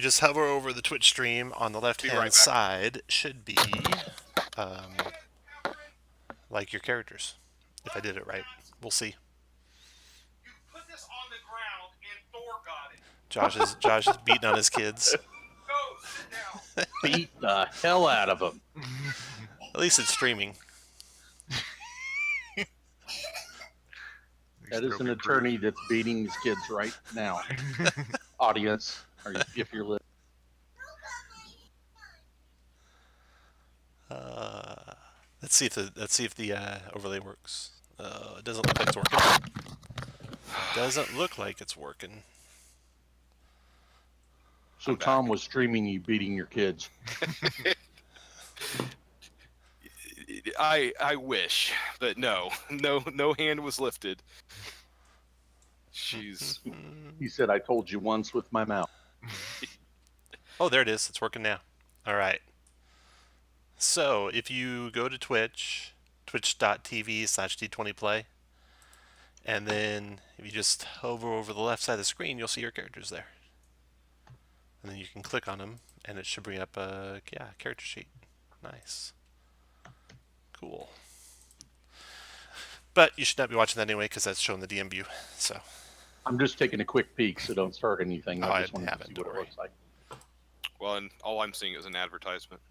just hover over the Twitch stream on the left-hand side, should be like your characters. If I did it right, we'll see. You put this on the ground and Thor got it. Josh is beating on his kids. Go, sit down. Beat the hell out of them. At least it's streaming. That is an attorney that's beating his kids right now. Audience, if you're listening. Let's see if the overlay works. It doesn't look like it's working. Doesn't look like it's working. So Tom was streaming you beating your kids. I wish, but no hand was lifted. She's. He said, "I told you once with my mouth." Oh, there it is. It's working now. All right. So if you go to Twitch, twitch.tv/d20play, and then if you just hover over the left side of the screen, you'll see your characters there. And then you can click on them, and it should bring up a character sheet. Nice. Cool. But you should not be watching that anyway, because that's showing the DM view. So I'm just taking a quick peek, so don't start anything. I just want to see what it looks like. Well, and all I'm seeing is an advertisement.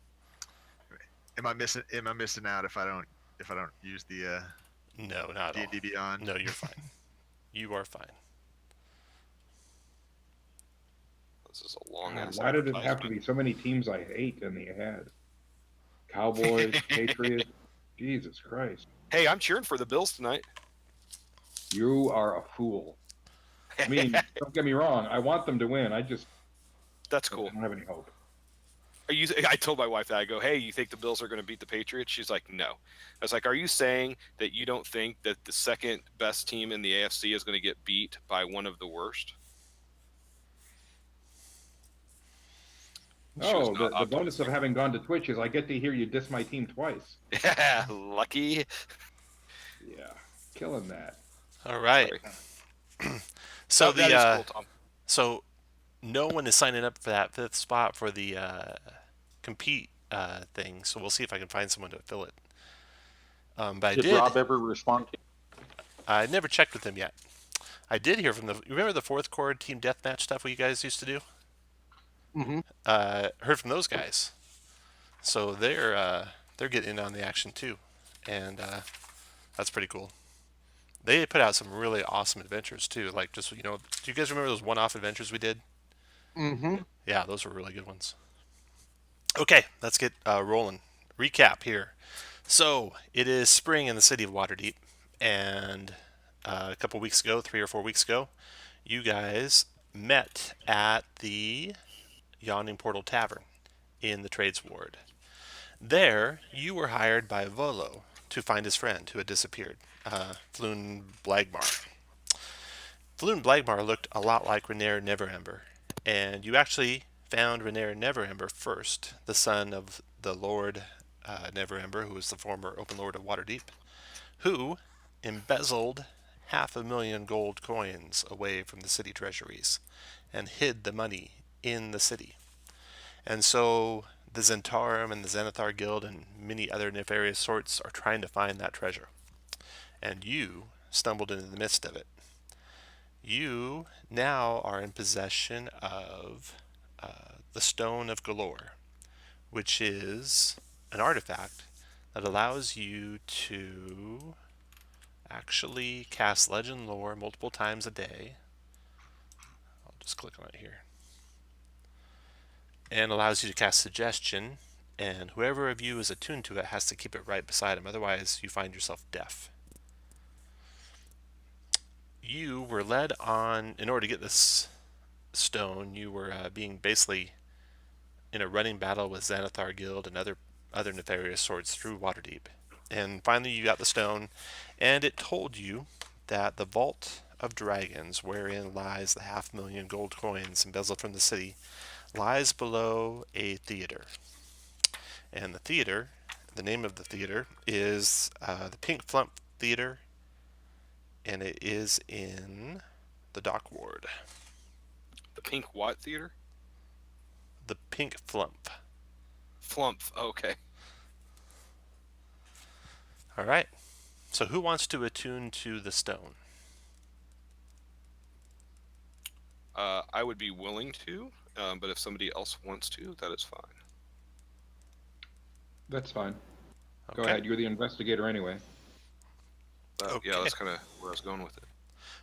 Am I missing out if I don't use the no, not at all. D&D Beyond? No, you're fine. You are fine. This is a long ass. Why did it have to be so many teams I hate in the ad? Cowboys, Patriots. Jesus Christ. Hey, I'm cheering for the Bills tonight. You are a fool. I mean, don't get me wrong. I want them to win. That's cool. I don't have any hope. I told my wife that. I go, hey, you think the Bills are going to beat the Patriots? She's like, no. I was like, are you saying that you don't think that the second best team in the AFC is going to get beat by one of the worst? No, the bonus of having gone to Twitch is I get to hear you diss my team twice. Yeah, lucky. Yeah, killing that. All right. So that is cool, Tom. So no one is signing up for that 5th spot for the compete thing. So we'll see if I can find someone to fill it. But Did Rob ever respond to you? I never checked with him yet. I did hear from remember the 4th Chord team deathmatch stuff we guys used to do? Mm-hmm. Heard from those guys. So they're getting in on the action too. And that's pretty cool. They put out some really awesome adventures too. Like just, do you guys remember those one-off adventures we did? Mm-hmm. Yeah, those were really good ones. Okay, let's get rolling. Recap here. So it is spring in the city of Waterdeep, and a couple weeks ago, 3 or 4 weeks ago, you guys met at the Yawning Portal Tavern in the Trades Ward. There, you were hired by Volo to find his friend who had disappeared, Floon Blagmar. Floon Blagmar looked a lot like Renaer Neverember, and you actually found Renaer Neverember first, the son of the Lord Neverember, who was the former Open Lord of Waterdeep, who embezzled 500,000 gold coins away from the city treasuries and hid the money in the city. And so the Zentarum and the Xanathar Guild and many other nefarious sorts are trying to find that treasure. And you stumbled into the midst of it. You now are in possession of the Stone of Galore, which is an artifact that allows you to actually cast Legend Lore multiple times a day. I'll just click on it here. And allows you to cast Suggestion, and whoever of you is attuned to it has to keep it right beside him, otherwise you find yourself deaf. You were led on, in order to get this stone, you were being basically in a running battle with Xanathar Guild and other nefarious sorts through Waterdeep. And finally you got the stone, and it told you that the Vault of Dragons, wherein lies the 500,000 gold coins embezzled from the city, lies below a theater. And the theater, the name of the theater, is the Pink Flump Theater, and it is in the Dock Ward. The Pink what theater? pink flump. Flump. Okay. All right. So who wants to attune to the stone? I would be willing to, but if somebody else wants to, that is fine. That's fine. Okay. Go ahead. You're the investigator anyway. Okay. Yeah, that's kind of where I was going with it.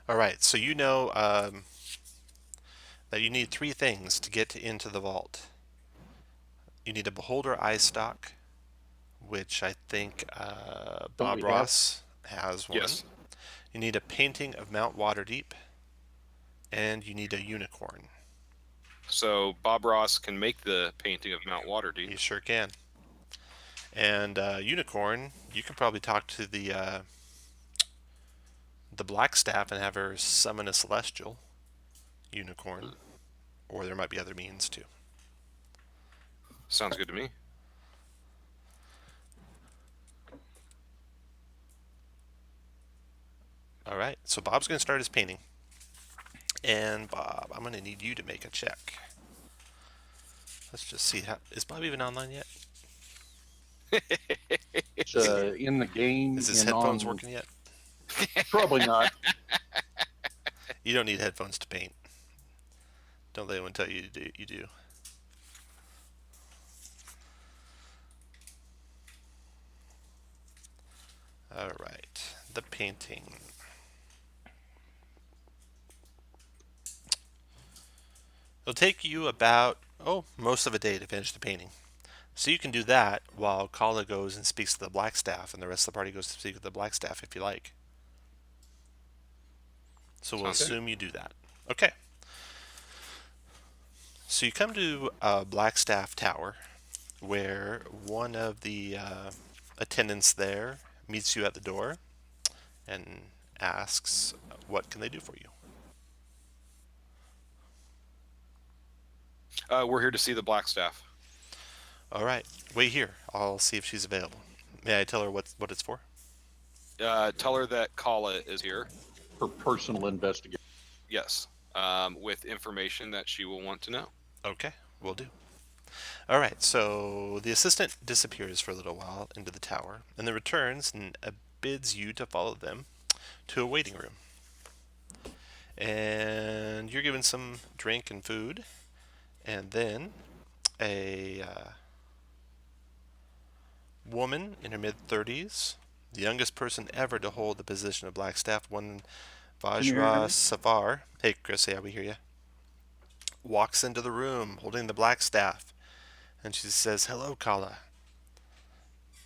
All right. So you know that you need 3 things to get into the vault. You need a beholder eye stock, which I think Bob we have? Ross has one. Yes. You need a painting of Mount Waterdeep, and you need a unicorn. So Bob Ross can make the painting of Mount You Waterdeep. sure can. And unicorn, you can probably talk to the black staff and have her summon a celestial unicorn, or there might be other means too. Sounds good to me. All right, so Bob's going to start his painting. And Bob, I'm going to need you to make a check. Let's just see how is Bob even online yet? It's in the game. Is his and headphones on- working yet? Probably not. You don't need headphones to paint. Don't let anyone tell you you do. All right, the painting. It'll take you about, most of a day to finish the painting. So you can do that while Kala goes and speaks to the black staff, and the rest of the party goes to speak with the black staff if you like. So we'll Sounds good. assume you do that. Okay. So you come to Blackstaff Tower, where one of the attendants there meets you at the door and asks, what can they do for you? We're here to see the black staff. All right, wait here. I'll see if she's available. May I tell her what it's for? Tell her that Kala is here. For personal investigation. Yes. With information that she will want to know. Okay, will do. All right, so the assistant disappears for a little while into the tower, and then returns and bids you to follow them to a waiting room. And you're given some drink and food, and then a woman in her mid-30s, the youngest person ever to hold the position of Black Staff, one Can you hear Vajra me? Safar. Hey, Chris, yeah, we hear you. Walks into the room holding the black staff, and she says, "Hello, Kala.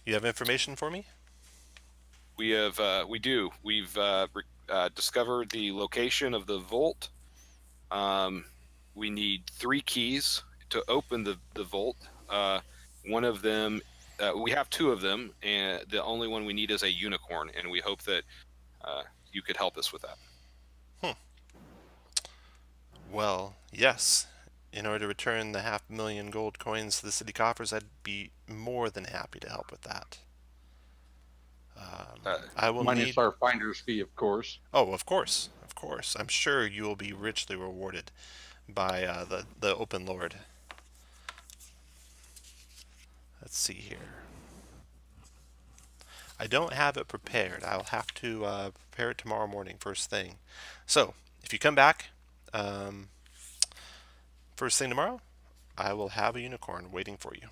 You have information for me?" We do. We've discovered the location of the vault. We need 3 keys to open the vault. One of them, we have 2 of them, and the only one we need is a unicorn, and we hope that you could help us with that. Well, yes. In order to return the 500,000 gold coins to the city coffers, I'd be more than happy to help with that. I will Minus need. our finder's fee, of course. Oh, of course, of course. I'm sure you will be richly rewarded by the open lord. Let's see here. I don't have it prepared. I'll have to prepare it tomorrow morning, first thing. So, if you come back first thing tomorrow, I will have a unicorn waiting for you.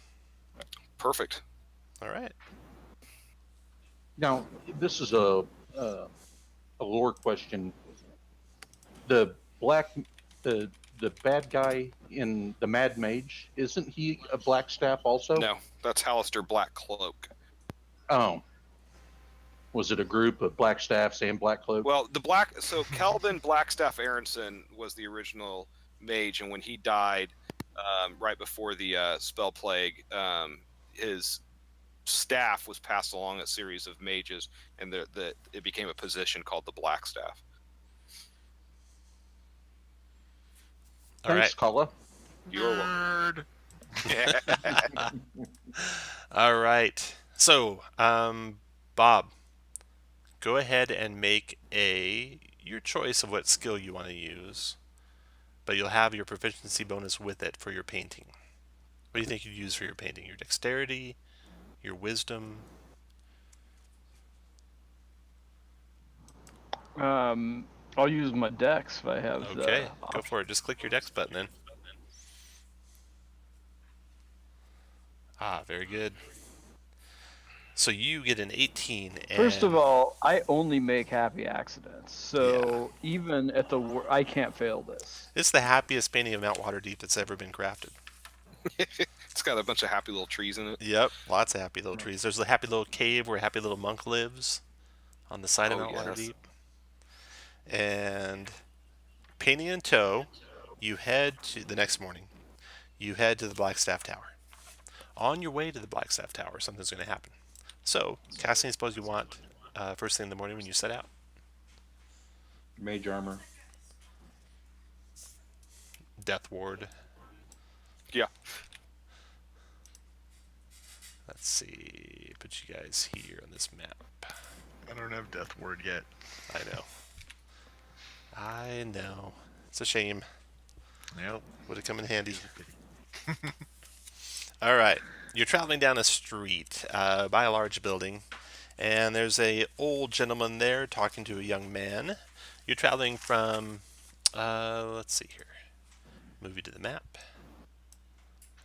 Perfect. All right. Now, this is a lore question. The bad guy in the Mad Mage, isn't he a black staff also? No, that's Hallister Blackcloak. Oh. Was it a group of black staffs and black cloak? Well, so Calvin Blackstaff Aronson was the original mage, and when he died, right before the spell plague, his staff was passed along a series of mages, and it became a position called the Black Staff. All Thanks, right. Kala. You're welcome. Nerd. All right. So, Bob, go ahead and make your choice of what skill you want to use, but you'll have your proficiency bonus with it for your painting. What do you think you'd use for your painting? Your dexterity, your wisdom? I'll use my dex if I have Okay, the go option. for it. Just click your dex button then. Ah, very good. So you get an 18. And First of all, I only make happy accidents, so even at the I can't fail this. it's the happiest painting of Mount Waterdeep that's ever been crafted. It's got a bunch of happy little trees in it. Yep, lots of happy little trees. There's a happy little cave where a happy little monk lives on the side of Oh, Mount yes. Waterdeep. And painting in tow, you head to the next morning. You head to the Blackstaff Tower. On your way to the Blackstaff Tower, something's going to happen. So, casting, I suppose you want first thing in the morning when you set out. Mage armor. Death Ward. Yeah. Let's see. Put you guys here on this map. I don't have Death Word yet. I know. I know. It's a shame. Yep. Would have come in handy. All right. You're traveling down a street by a large building, and there's a old gentleman there talking to a young man. You're traveling from, let's see here. Move you to the map.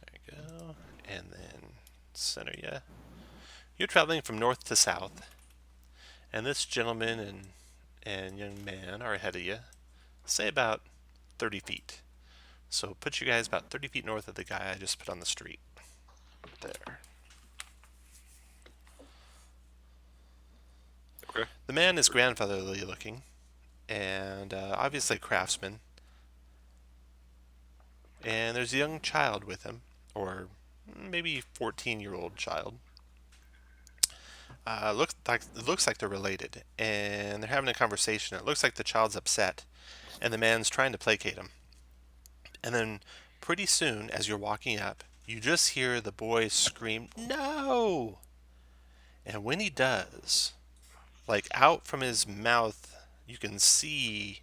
There you go. And then center you. You're traveling from north to south, and this gentleman and young man are ahead of you, say about 30 feet. So put you guys about 30 feet north of the guy I just put on the street. There. Okay. The man is grandfatherly looking, and obviously a craftsman. And there's a young child with him, or maybe 14-year-old child. It looks like they're related, and they're having a conversation. It looks like the child's upset, and the man's trying to placate him. And then, pretty soon, as you're walking up, you just hear the boy scream, "No!" And when he does, like out from his mouth, you can see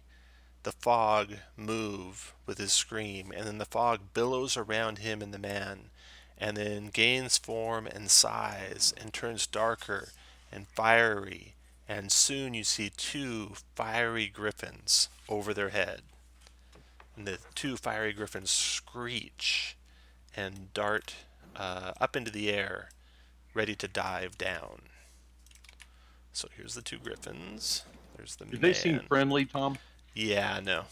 the fog move with his scream, and then the fog billows around him and the man, and then gains form and size and turns darker and fiery, and soon you see two fiery griffins over their head. And the two fiery griffins screech and dart up into the air, ready to dive down. So here's the two griffins. There's the Do man. they seem friendly, Tom? Yeah, no.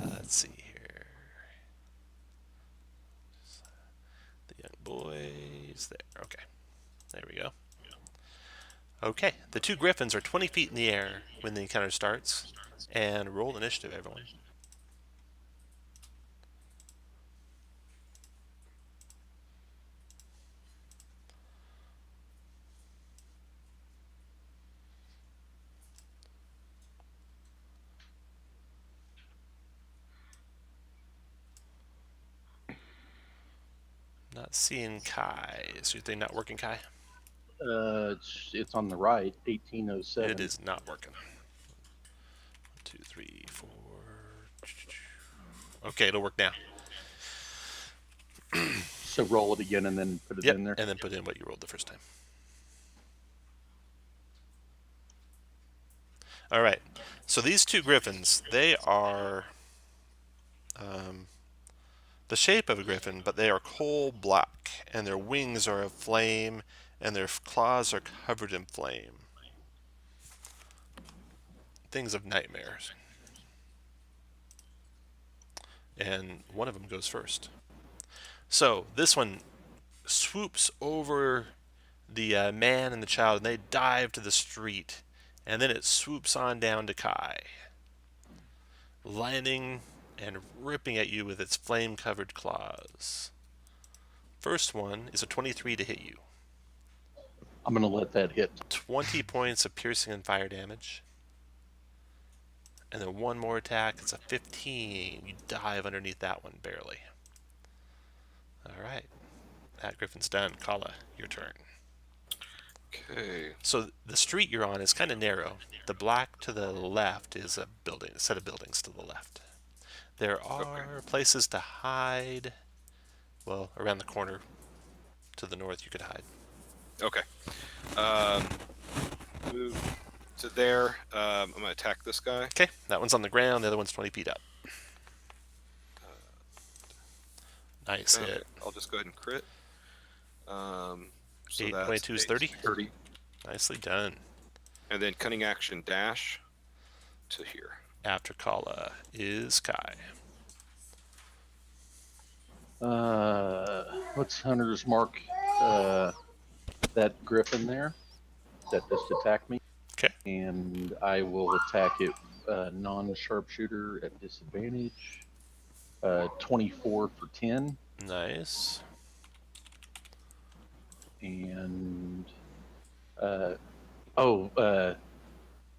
Let's see here. The young boys there. Okay. There we go. Okay. The two griffins are 20 feet in the air when the encounter starts. And roll initiative, everyone. Not seeing Kai. Is your thing not working, Kai? It's on the right, 1807. It is not working. 1, 2, 3, 4. Okay, it'll work now. So roll it again and then put it Yep, in there. and then put in what you rolled the first time. All right. So these two griffins, they are the shape of a griffin, but they are coal black, and their wings are of flame, and their claws are covered in flame. Things of nightmares. And one of them goes first. So this one swoops over the man and the child, and they dive to the street, and then it swoops on down to Kai, landing and ripping at you with its flame-covered claws. First one is a 23 to hit you. I'm going to let that hit. 20 points of piercing and fire damage. And then one more attack, it's a 15. You dive underneath that one, barely. Alright. That griffin's done. Kala, your turn. Okay. So the street you're on is kind of narrow. The black to the left is a set of buildings to the left. There are places to hide. Well, around the corner to the north, you could hide. Okay. Move to there. I'm gonna attack this guy. Okay, that one's on the ground. The other one's 20 feet up. Nice Okay, hit. I'll just go ahead and crit. So 8, that's 22 is 30. 30. Nicely done. And then cunning action dash to here. After Kala is Kai. What's Hunter's mark? That griffin there that just attacked me. Okay. And I will attack it non-sharpshooter at disadvantage. 24 for 10. Nice. And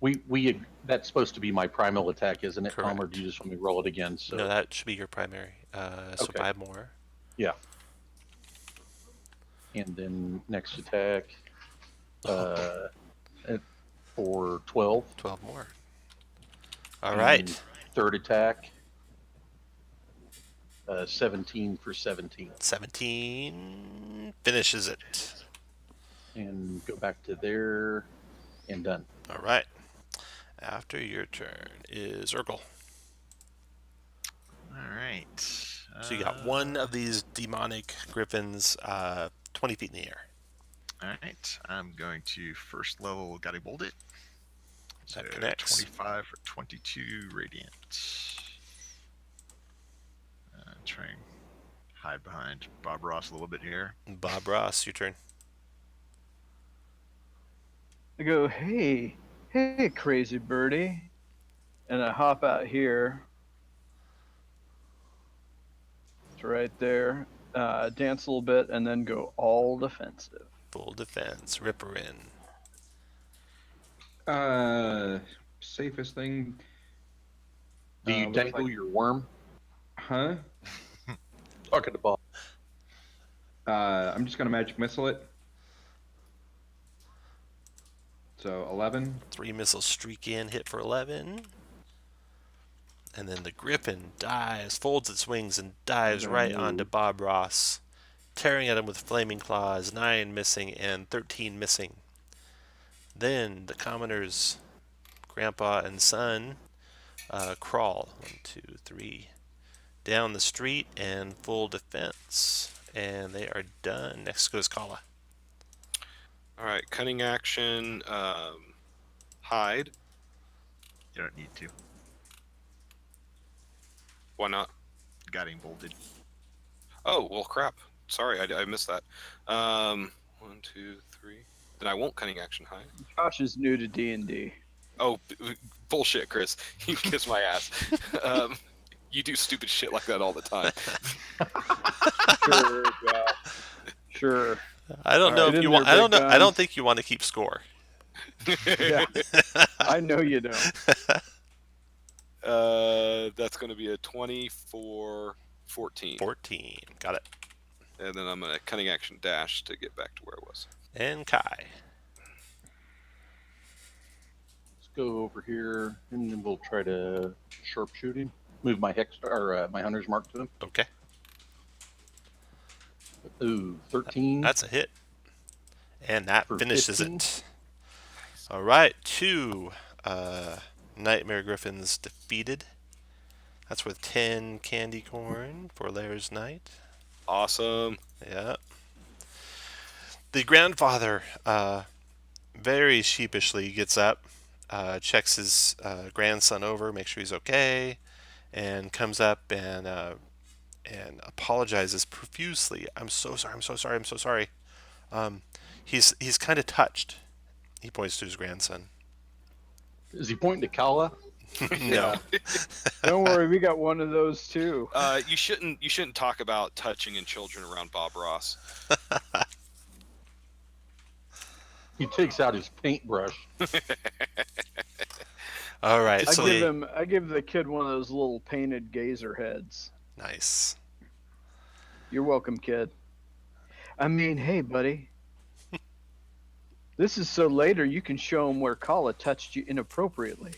we that's supposed to be my primal attack, isn't it, Tom? Or Correct. do you just want me to roll it again? So No, that should be your primary. So Okay. 5 more. yeah. And then next attack for 12. 12 more. All And right. Third attack. 17 for 17. 17 finishes it. And go back to there and done. All right. After your turn is Urkel. All right. So you got one of these demonic griffins 20 feet in the air. All right. I'm going to first level Gotti Bolt it. So That connects. 25 for 22 radiant. Try and hide behind Bob Ross a little bit here. Bob Ross, your turn. I go, hey, crazy birdie. And I hop out here. It's right there. Dance a little bit and then go all defensive. Full defense. Ripper in. Safest thing. Do you looks dangle like- your worm? Huh? Talking to Bob. I'm just gonna magic missile it. So 11. 3 missiles streak in, hit for 11. And then the griffin dives, folds its wings, and dives Then right move. onto Bob Ross, tearing at him with flaming claws, 9 missing and 13 missing. Then the commoners, grandpa and son, crawl 1, 2, 3 down the street and full defense. And they are done. Next goes Kala. All right, cunning action, hide. You don't need to. Why not? Got him bolted. Oh, well, crap. Sorry, I missed that. 1, 2, 3. Then I won't cunning action hide. Josh is new to D&D. Oh, bullshit, Chris. You kiss my ass. You do stupid shit like that all the time. Sure, Josh. Sure. I don't All know right, if you in want. there, I don't big know. I don't guns. think you want to keep score. Yeah. I know you don't. That's going to be a 24, 14. 14. Got it. And then I'm going to cunning action dash to get back to where I was. And Kai. Let's go over here, and then we'll try to sharpshoot him. Move my hex or my hunter's mark to him. Okay. Ooh, 13. That's a hit. And that For finishes 15? it. All right. 2 Nightmare Griffins defeated. That's worth 10 candy corn for Laird's Night. Awesome. Yeah. The grandfather very sheepishly gets up, checks his grandson over, makes sure he's okay, and comes up and apologizes profusely. I'm so sorry. I'm so sorry. I'm so sorry. He's kind of touched. He points to his grandson. Is he pointing to Kala? No. Don't worry, we got one of those too. You shouldn't talk about touching and children around Bob Ross. He takes out his paintbrush. All right. So I give the kid one of those little painted gazer heads. nice. You're welcome, kid. I mean, hey, buddy. This is so later you can show him where Kala touched you inappropriately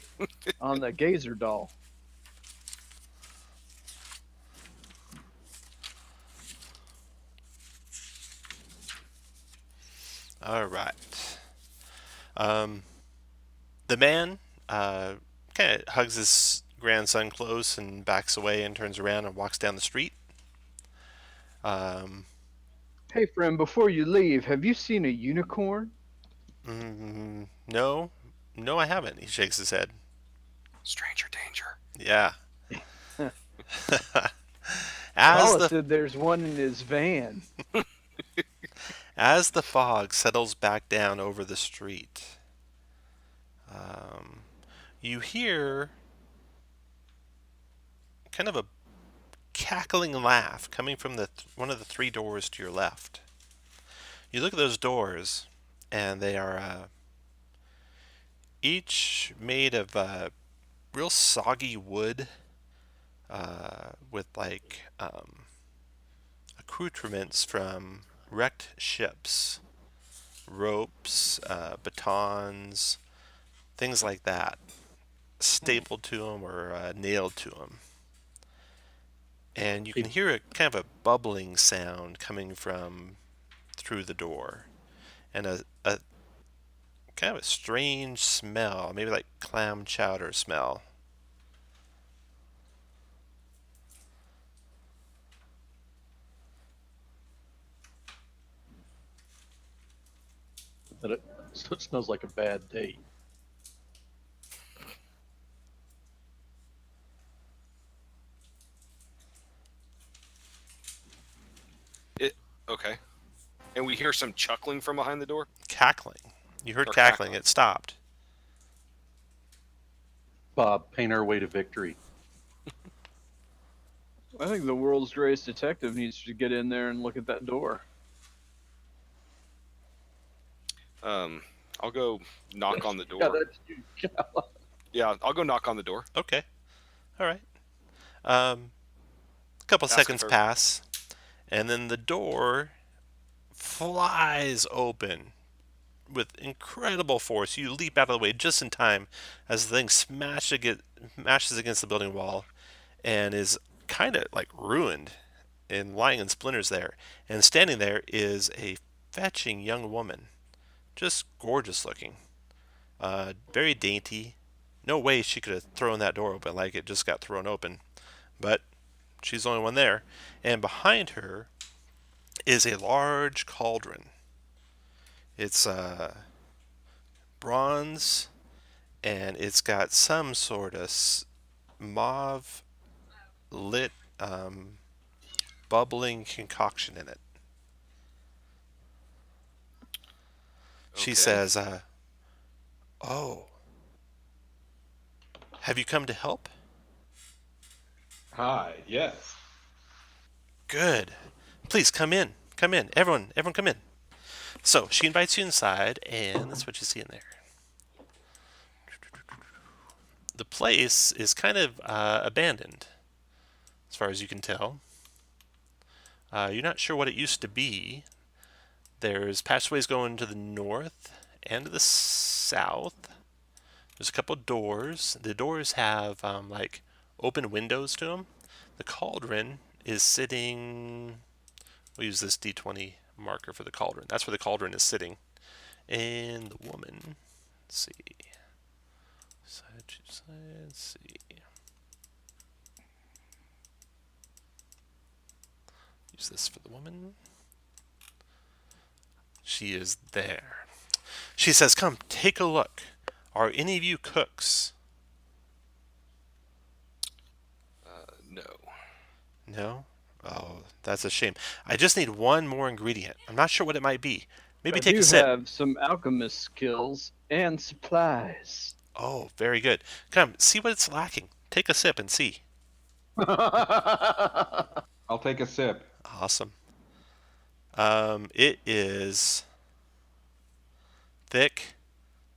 on the gazer doll. All right. Um, the man kind of hugs his grandson close and backs away and turns around and walks down the street. Um, Hey, friend, before you leave, have you seen a unicorn? no, no, I haven't. He shakes his head. Stranger danger. Yeah. As Paula the said there's one in his van. as the fog settles back down over the street, you hear kind of a cackling laugh coming from one of the three doors to your left. You look at those doors, and they are each made of real soggy wood with like accoutrements from wrecked ships, ropes, batons, things like that, stapled to them or nailed to them. And you can hear a kind of a bubbling sound coming from through the door, and a kind of a strange smell, maybe like clam chowder smell. But it smells like a bad date. Okay. And we hear some chuckling from behind the door. Cackling. You heard Or cackling. cackling. It stopped. Bob, paint our way to victory. I think the world's greatest detective needs to get in there and look at that door. I'll go knock on the door. Yeah, that's you. Yeah, I'll go knock on the door. Okay. All right. A couple Ask seconds if pass, and then the door flies open with incredible force. You leap out of the way just in time as the thing smashes against the building wall and is kind of like ruined and lying in splinters there. And standing there is a fetching young woman, just gorgeous looking, very dainty. No way she could have thrown that door open like it just got thrown open, but she's the only one there. And behind her is a large cauldron. It's bronze, and it's got some sort of mauve lit bubbling concoction in it. She Okay. says, "Oh, have you come to help? Hi, yes. Good. Please come in. Come in. Everyone, come in." So she invites you inside, and that's what you see in there. The place is kind of abandoned, as far as you can tell. You're not sure what it used to be. There's passageways going to the north and to the south. There's a couple doors. The doors have like open windows to them. The cauldron is sitting. We'll use this D20 marker for the cauldron. That's where the cauldron is sitting. And the woman, let's see. Side to side, let's see. Use this for the woman. She is there. She says, "Come, take a look. Are any of you cooks?" No. No? Oh, that's a shame. I just need one more ingredient. I'm not sure what it might be. Maybe I take do a sip. have some alchemist skills and supplies. Oh, very good. Come, see what it's lacking. Take a sip and see. I'll take a sip. Awesome. It is thick,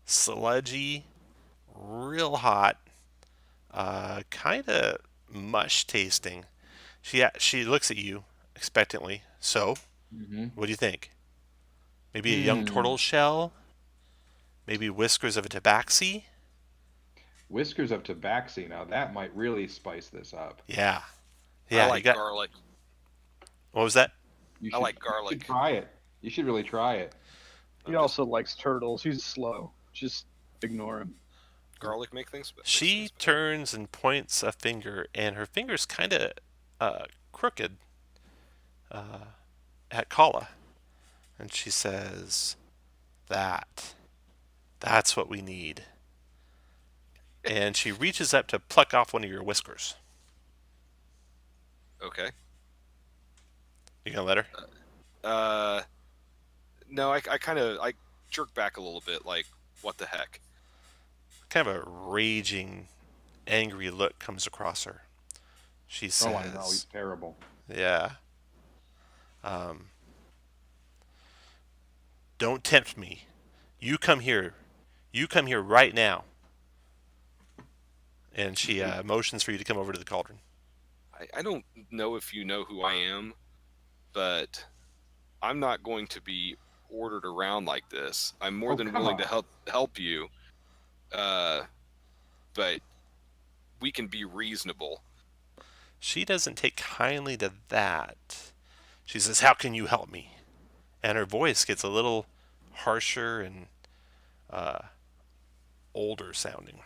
sludgy, real hot, kind of mush tasting. She looks at you expectantly. So, Mm-hmm. what do you think? Maybe a young turtle shell? Maybe whiskers of a tabaxi? Whiskers of tabaxi. Now that might really spice this up. Yeah. I Yeah, like you got. garlic. What was that? You I like You garlic. should try it. You should really try it. He also likes turtles. He's slow. Just ignore him. Garlic make things. Makes She things better. turns and points a finger, and her finger's kind of crooked at Kala. And she says, That's what we need. And she reaches up to pluck off one of your whiskers. Okay. You gonna let her? No, I kind of jerk back a little bit, like, what the heck? Kind of a raging, angry look comes across her. She Oh, I know. He's says, terrible. Yeah. Don't tempt me. You come here. You come here right now. And she motions for you to come over to the cauldron. I don't know if you know who I am, but I'm not going to be ordered around like this. I'm more Oh, than come willing on. to help you, but we can be reasonable. She doesn't take kindly to that. She says, How can you help me? And her voice gets a little harsher and older sounding.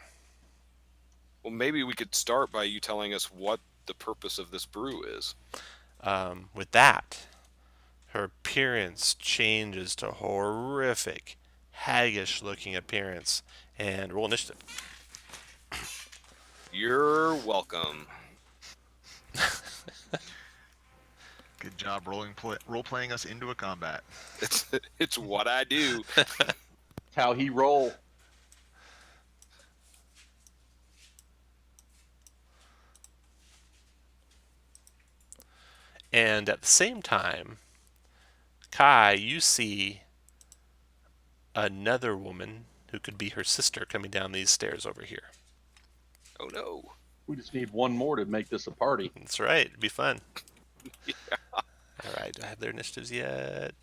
Well, maybe we could start by you telling us what the purpose of this brew is. With that, her appearance changes to horrific, haggish looking appearance. And roll initiative. You're welcome. Good job role playing us into a combat. It's what I do. That's how he roll. And at the same time, Kai, you see another woman who could be her sister coming down these stairs over here. Oh no. We just need one more to make this a party. That's right. It'd be fun. All right. Do I have their initiatives yet?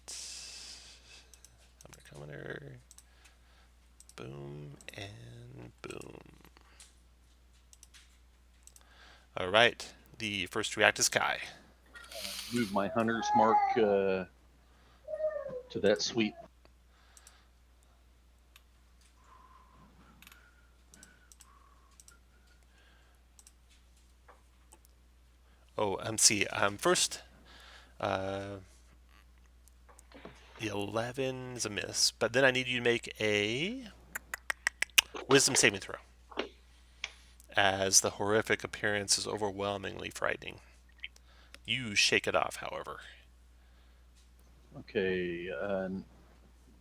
Commoner. Boom and boom. All right. The first to react is Kai. Move my hunter's mark to that sweep. Oh, see. First, the 11 is a miss, but then I need you to make a wisdom saving throw, as the horrific appearance is overwhelmingly frightening. You shake it off, however. Okay,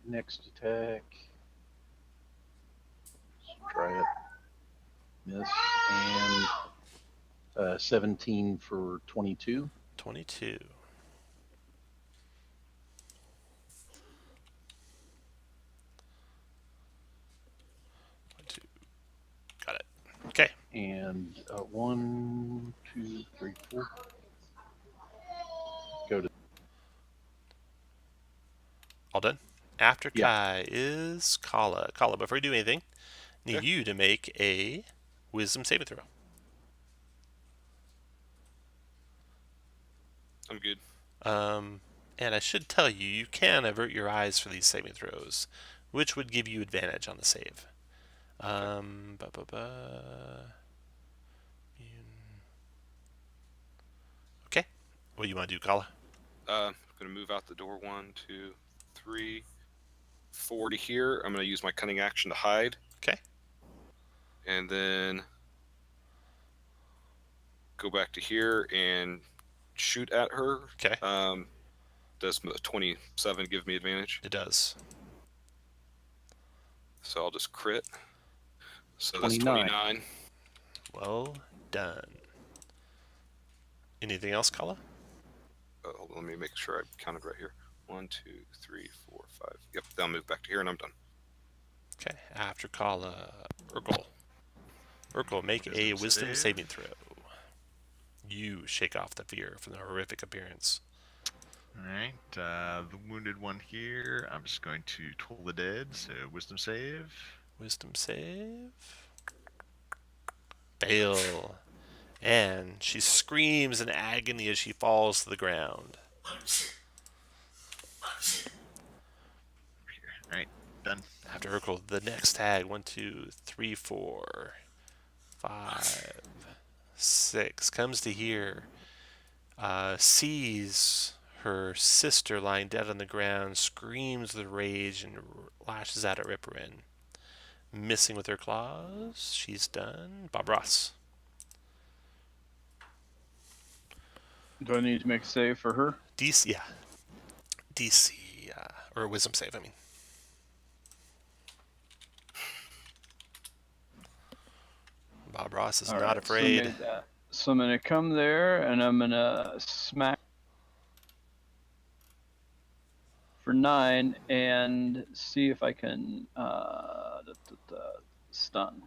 next attack. Let's try it. Miss. And 17 for 22. 22. Got it. Okay. And 1, 2, 3, 4. Go to. All done. After Yeah. Kai is Kala. Kala, before you do anything, need Okay. you to make a wisdom saving throw. I'm good. And I should tell you, you can avert your eyes for these saving throws, which would give you advantage on the save. Okay. What do you want to do, Kala? I'm gonna move out the door. 1, 2, 3, 4 to here. I'm gonna use my cunning action to hide. Okay. And then go back to here and shoot at her. Okay. Does 27 give me advantage? It does. So I'll just crit. So that's 29. 29. Well done. Anything else, Kala? Hold on, let me make sure I counted right here. 1, 2, 3, 4, 5. Yep, then I'll move back to here and I'm done. Okay. After Kala, Urkel. Urkel, make a Wisdom wisdom save. saving throw. You shake off the fear from the horrific appearance. All right, the wounded one here. I'm just going to toll the dead. So wisdom save. Wisdom save. Fail. And she screams in agony as she falls to the ground. Alright, done. After Urkel, the next tag. 1, 2, 3, 4, 5, 6. Comes to here. Sees her sister lying dead on the ground, screams with rage, and lashes out at Ripperin. Missing with her claws. She's done. Bob Ross. Do I need to make a save for her? DC, yeah. DC, or a wisdom save, I mean. Bob Ross is All not right, afraid. So I'm gonna come there and I'm gonna smack for 9 and see if I can stun.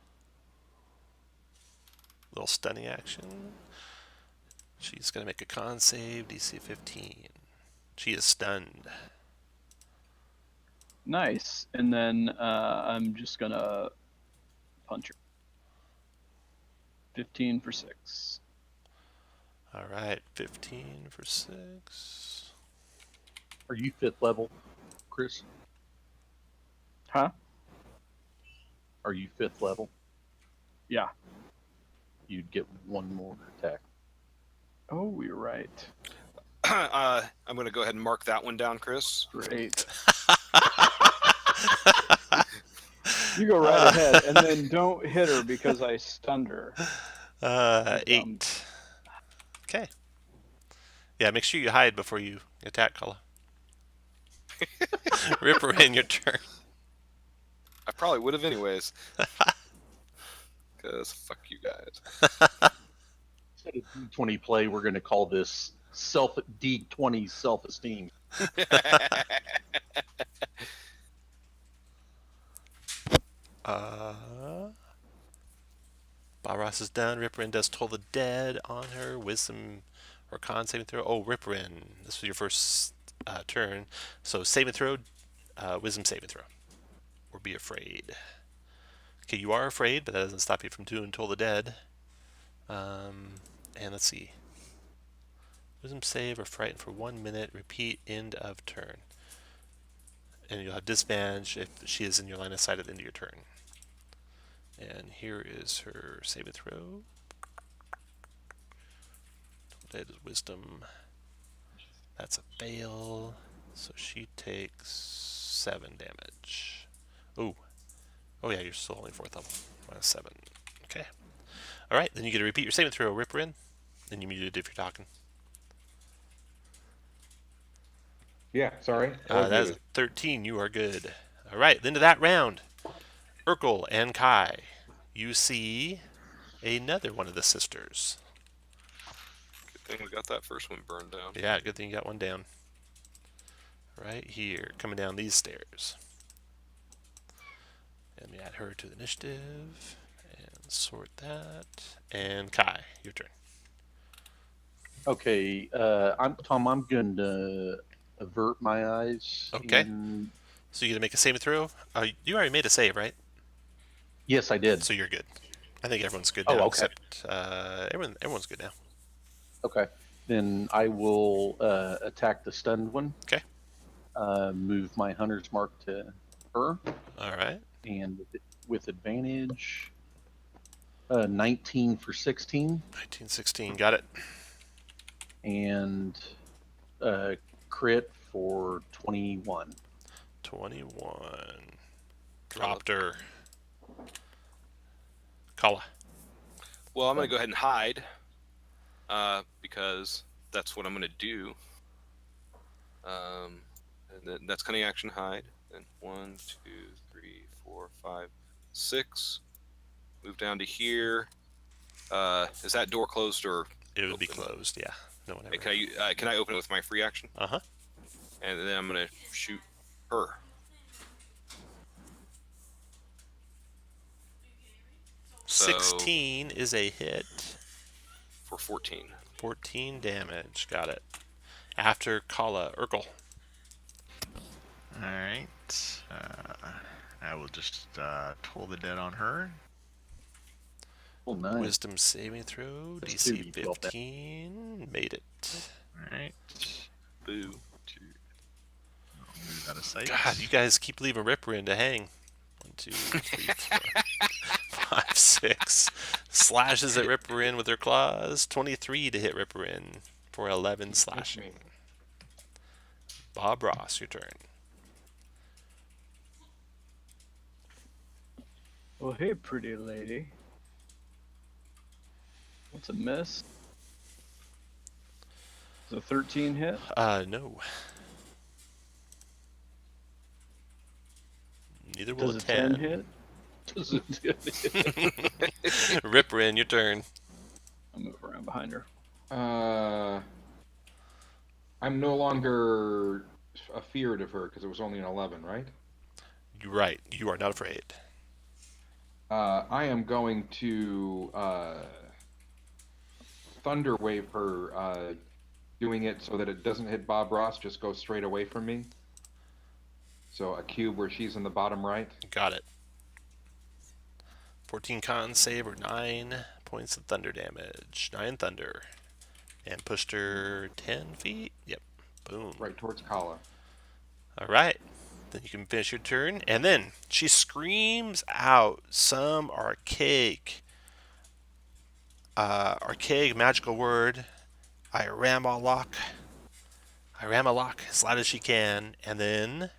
Little stunning action. She's going to make a con save, DC 15. She is stunned. Nice. And then I'm just gonna punch her. 15 for 6. All right, 15 for 6. Are you 5th level, Chris? Huh? Are you 5th level? Yeah. You'd get 1 more attack. Oh, you're right. I'm going to go ahead and mark that one down, Chris. Great. You go right ahead, and then don't hit her because I stunned her. 8. Okay. Yeah, make sure you hide before you attack, Kala. Ripper in your turn. I probably would have anyways. Because fuck you guys. Instead of D20 play, we're going to call this D20 self-esteem. Bob Ross is done. Ripperin does Toll the Dead on her. Wisdom or con saving throw. Oh, Ripperin. This was your first turn. So saving throw, wisdom saving throw. Or be afraid. Okay, you are afraid, but that doesn't stop you from doing Toll the Dead. And let's see. Wisdom save or frighten for 1 minute. Repeat, end of turn. And you'll have disadvantage if she is in your line of sight at the end of your turn. And here is her save and throw. That is wisdom. That's a fail. So she takes 7 damage. Ooh. Oh yeah, you're still only 4th level. Minus 7. Okay. Alright, then you get to repeat your save and throw, Ripper in. Then you muted if you're talking. Yeah, sorry. That is a 13. You are good. Alright, then to that round. Urkel and Kai, you see another one of the sisters. Good thing we got that first one burned down. Yeah, good thing you got one down. Right here, coming down these stairs. Let me add her to the initiative and sort that. And Kai, your turn. Okay, I'm going to avert my eyes. Okay. And... So you get to make a saving throw. You already made a save, right? Yes, I did. So you're good. I think everyone's good Oh, now. okay. Except everyone's good now. Okay. Then I will attack the stunned one. Okay. Move my hunter's mark to her. All right. And with advantage, 19 for 16. 1916, got it. And crit for 21. 21. Dropped her. Kala. Well, I'm going to go ahead and hide. Because that's what I'm going to do. And then that's cunning action hide. Then 1, 2, 3, 4, 5, 6. Move down to here. Is that door closed or? It would be open? closed, yeah. No one ever. Okay, can I open it with my free action? Uh-huh. And then I'm going to shoot her. So, 16 is a hit. For 14. 14 damage. Got it. After Kala, Urkel. Alright. I will just toll the dead on her. Oh, nice. Wisdom saving throw. That's DC 2d12. 15. Made it. Alright. Boo. I'll move that aside. sight. God, you guys keep leaving Ripper in to hang. 1, 2, 3, 4, 5, 6. Slashes at Ripper in with her claws. 23 to hit Ripper in for 11 slashing. Bob Ross, your turn. Well, hey, pretty lady. What's a miss? Is a 13 hit? No. Neither will Does a a 10 10. hit? Does it- Ripper in, your turn. I'll move around behind her. I'm no longer afeared of her because it was only an 11, right? You're right. You are not afraid. I am going to thunder wave her, doing it so that it doesn't hit Bob Ross, just goes straight away from me. So a cube where she's in the bottom right. Got it. 14 con save or 9 points of thunder damage. 9 thunder. And pushed her 10 feet. Yep. Boom. Right towards Kala. All right. Then you can finish your turn. And then she screams out some archaic magical word. Iramalok as loud as she can. And then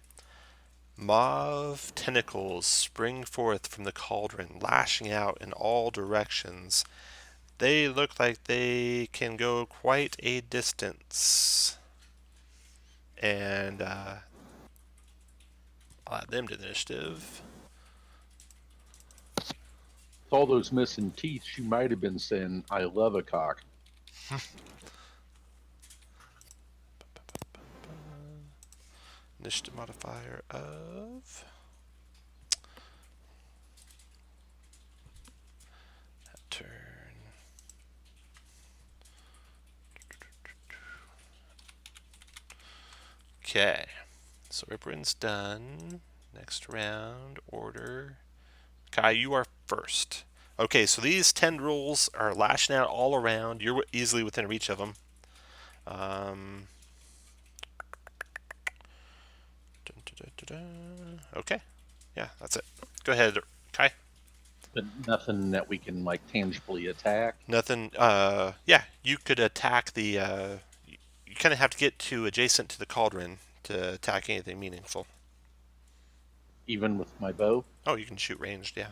mauve tentacles spring forth from the cauldron, lashing out in all directions. They look like they can go quite a distance. And I'll add them to the initiative. With all those missing teeth, she might have been saying, "I love a cock." Initiative modifier of that turn. Okay, so Riprin's done. Next round, order. Kai, you are first. Okay, so these tendrils are lashing out all around. You're easily within reach of them. Okay, yeah, that's it. Go ahead, Kai. But nothing that we can like tangibly attack. Nothing. Yeah, you could attack the. You kind of have to get to adjacent to the cauldron to attack anything meaningful. Even with my bow. Oh, you can shoot ranged, yeah.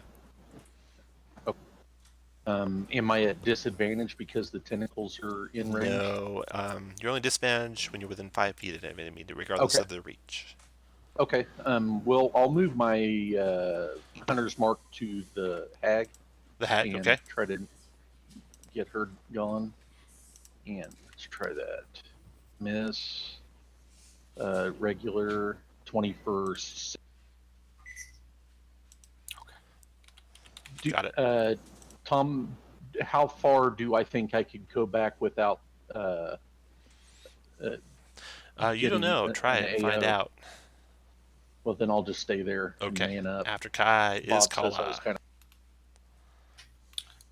Am I at disadvantage because the tentacles are in range? No, you're only disadvantaged when you're within 5 feet of an enemy, regardless Okay. of the reach. Okay. Well, I'll move my hunter's mark to the hag The hag, and okay. try to get her gone. And let's try that. Miss. Regular 21st. Okay. Got it. Tom, how far do I think I could go back without? You getting don't know. Try an it and find AO? out. Well, then I'll just stay there. And Okay. man up. After Kai Bob is says I was Kala. kind of.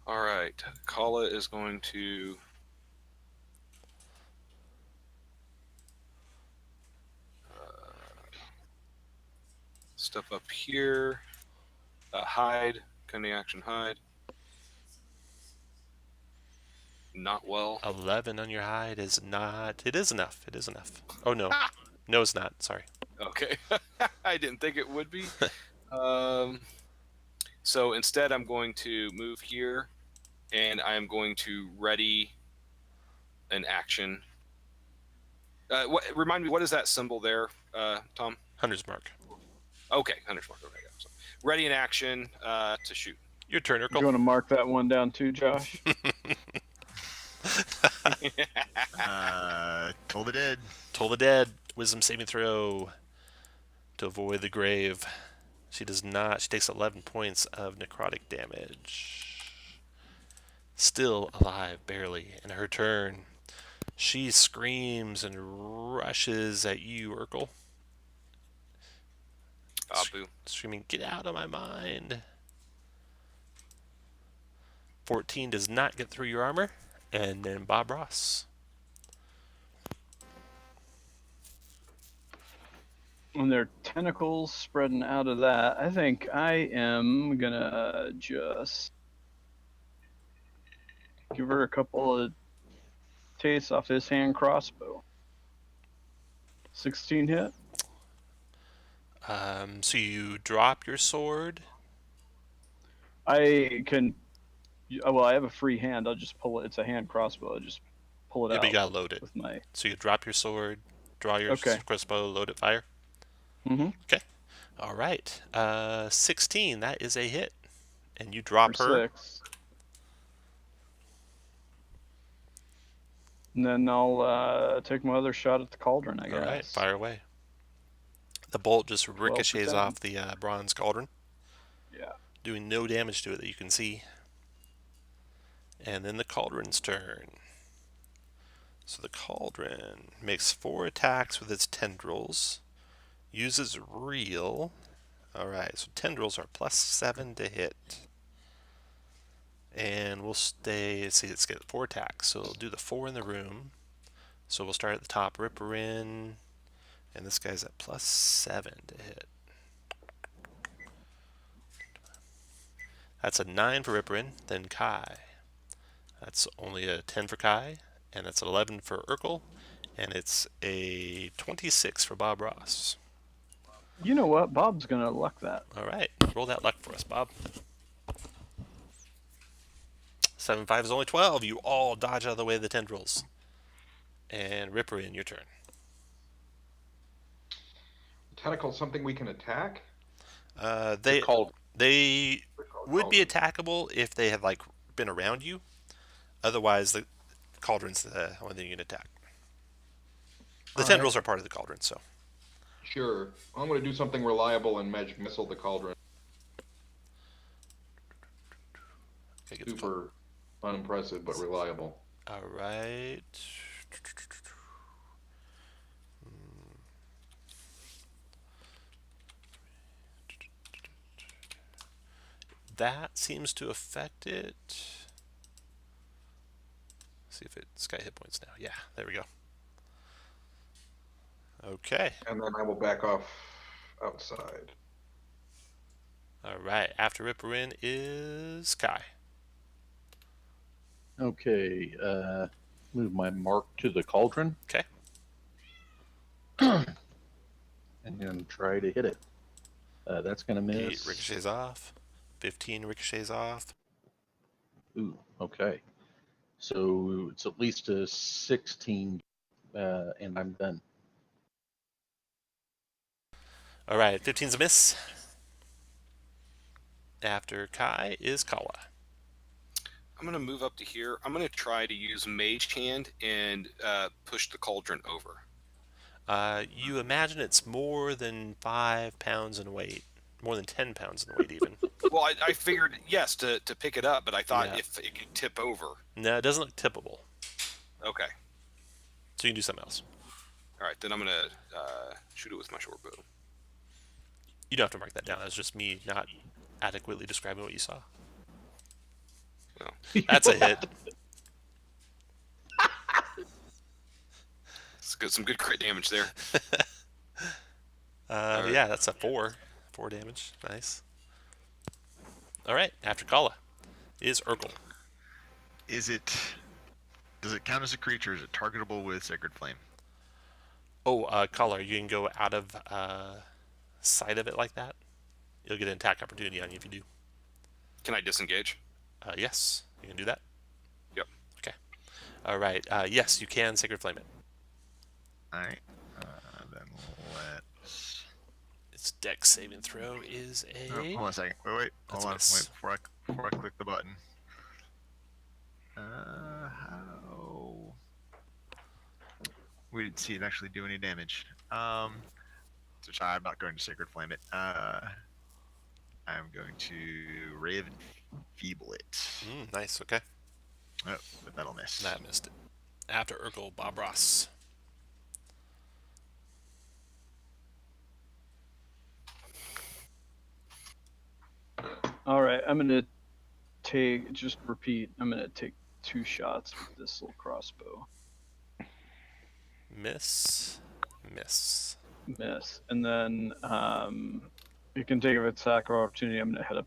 All right, Kala is going to step up here, hide, cunning action hide. Not well. 11 on your hide is not. It is enough. It is enough. Oh, no. No, it's not. Sorry. Okay, I didn't think it would be. So instead, I'm going to move here, and I'm going to ready an action. Remind me, what is that symbol there, Tom? Hunter's mark. Okay, Hunter's Mark. Okay, so ready in action to shoot. Your turn, Do you Urkel. want to mark that one down too, Josh? Toll the dead. Toll the dead. Wisdom saving throw to avoid the grave. She does not. She takes 11 points of necrotic damage. Still alive, barely. In her turn, she screams and rushes at you, Urkel. Abu. Screaming, "Get out of my mind!" 14 does not get through your armor. And then Bob Ross. And their tentacles spreading out of that. I think I am gonna just give her a couple of tastes off his hand crossbow. 16 hit. So you drop your sword. I can. Well, I have a free hand. I'll just pull it. It's a hand crossbow. I'll just pull it Yeah, out but you gotta load it. with my. So you drop your sword, draw your Okay. crossbow, load it, fire. Mm-hmm. Okay. All right. 16. That is a hit, and you drop For her. 6. And then I'll take my other shot at the cauldron, I guess. All right, fire away. The bolt just 12 for ricochets 10. off the bronze cauldron, Yeah. doing no damage to it that you can see. And then the cauldron's turn. So the cauldron makes 4 attacks with its tendrils, uses reel. All right, so tendrils are +7 to hit. And we'll stay, let's see, let's get 4 attacks. So we'll do the 4 in the room. So we'll start at the top, Ripper in, and this guy's at +7 to hit. That's a 9 for Ripper in, then Kai. That's only a 10 for Kai, and that's an 11 for Urkel, and it's a 26 for Bob Ross. You know what? Bob's gonna luck that. All right, roll that luck for us, Bob. 7 5 is only 12. You all dodge out of the way of the tendrils. And Ripper in, your turn. Tentacle, something we can attack? They Called. would be attackable if they had like been around you. Otherwise, the cauldron's the only thing you can attack. The All tendrils are part of the cauldron, so. Sure. I'm going to do something reliable and magic missile the cauldron. Okay, get the Super unimpressive, but reliable. All right. That seems to affect it. See if it's got hit points now. Yeah, there we go. Okay. And then I will back off outside. All right. After Ripper in is Kai. Okay. Move my mark to the cauldron. Okay. And then try to hit it. That's gonna 8 miss. ricochets off. 15 ricochets off. Ooh. Okay. So it's at least a 16, and I'm done. All right. 15's a miss. After Kai is Kala. I'm going to move up to here. I'm going to try to use Mage Hand and push the cauldron over. You imagine it's more than 5 pounds in weight. More than 10 pounds in weight, even. Well, I figured, yes, to pick it up, but I thought Yeah. if it could tip over. No, it doesn't look tippable. Okay. So you can do something else. All right, then I'm going to shoot it with my short bow. You don't have to mark that down. That's just me not adequately describing what you saw. Well, That's a hit. it's good, some good crit damage there. But yeah, that's a 4. 4 damage. Nice. All right. After Kala is Urkel. Does it count as a creature? Or is it targetable with Sacred Flame? Oh, Kala, you can go out of sight of it like that. You'll get an attack opportunity on you if you do. Can I disengage? Yes, you can do that. Yep. Okay. All right. Yes, you can Sacred Flame it. All right. Then let's. Its dex saving throw is a. Oh, hold on a second. Wait. That's Hold a on. miss. Wait before I click the button. How? We didn't see it actually do any damage. Which I'm not going to Sacred Flame it. I'm going to Raven Feeble it. Nice. Okay. Oh, but that'll miss. That missed it. After Urkel, Bob Ross. All right, I'm gonna just repeat. I'm gonna take 2 shots with this little crossbow. Miss. Miss. miss. And then you can take an attack or opportunity. I'm gonna head up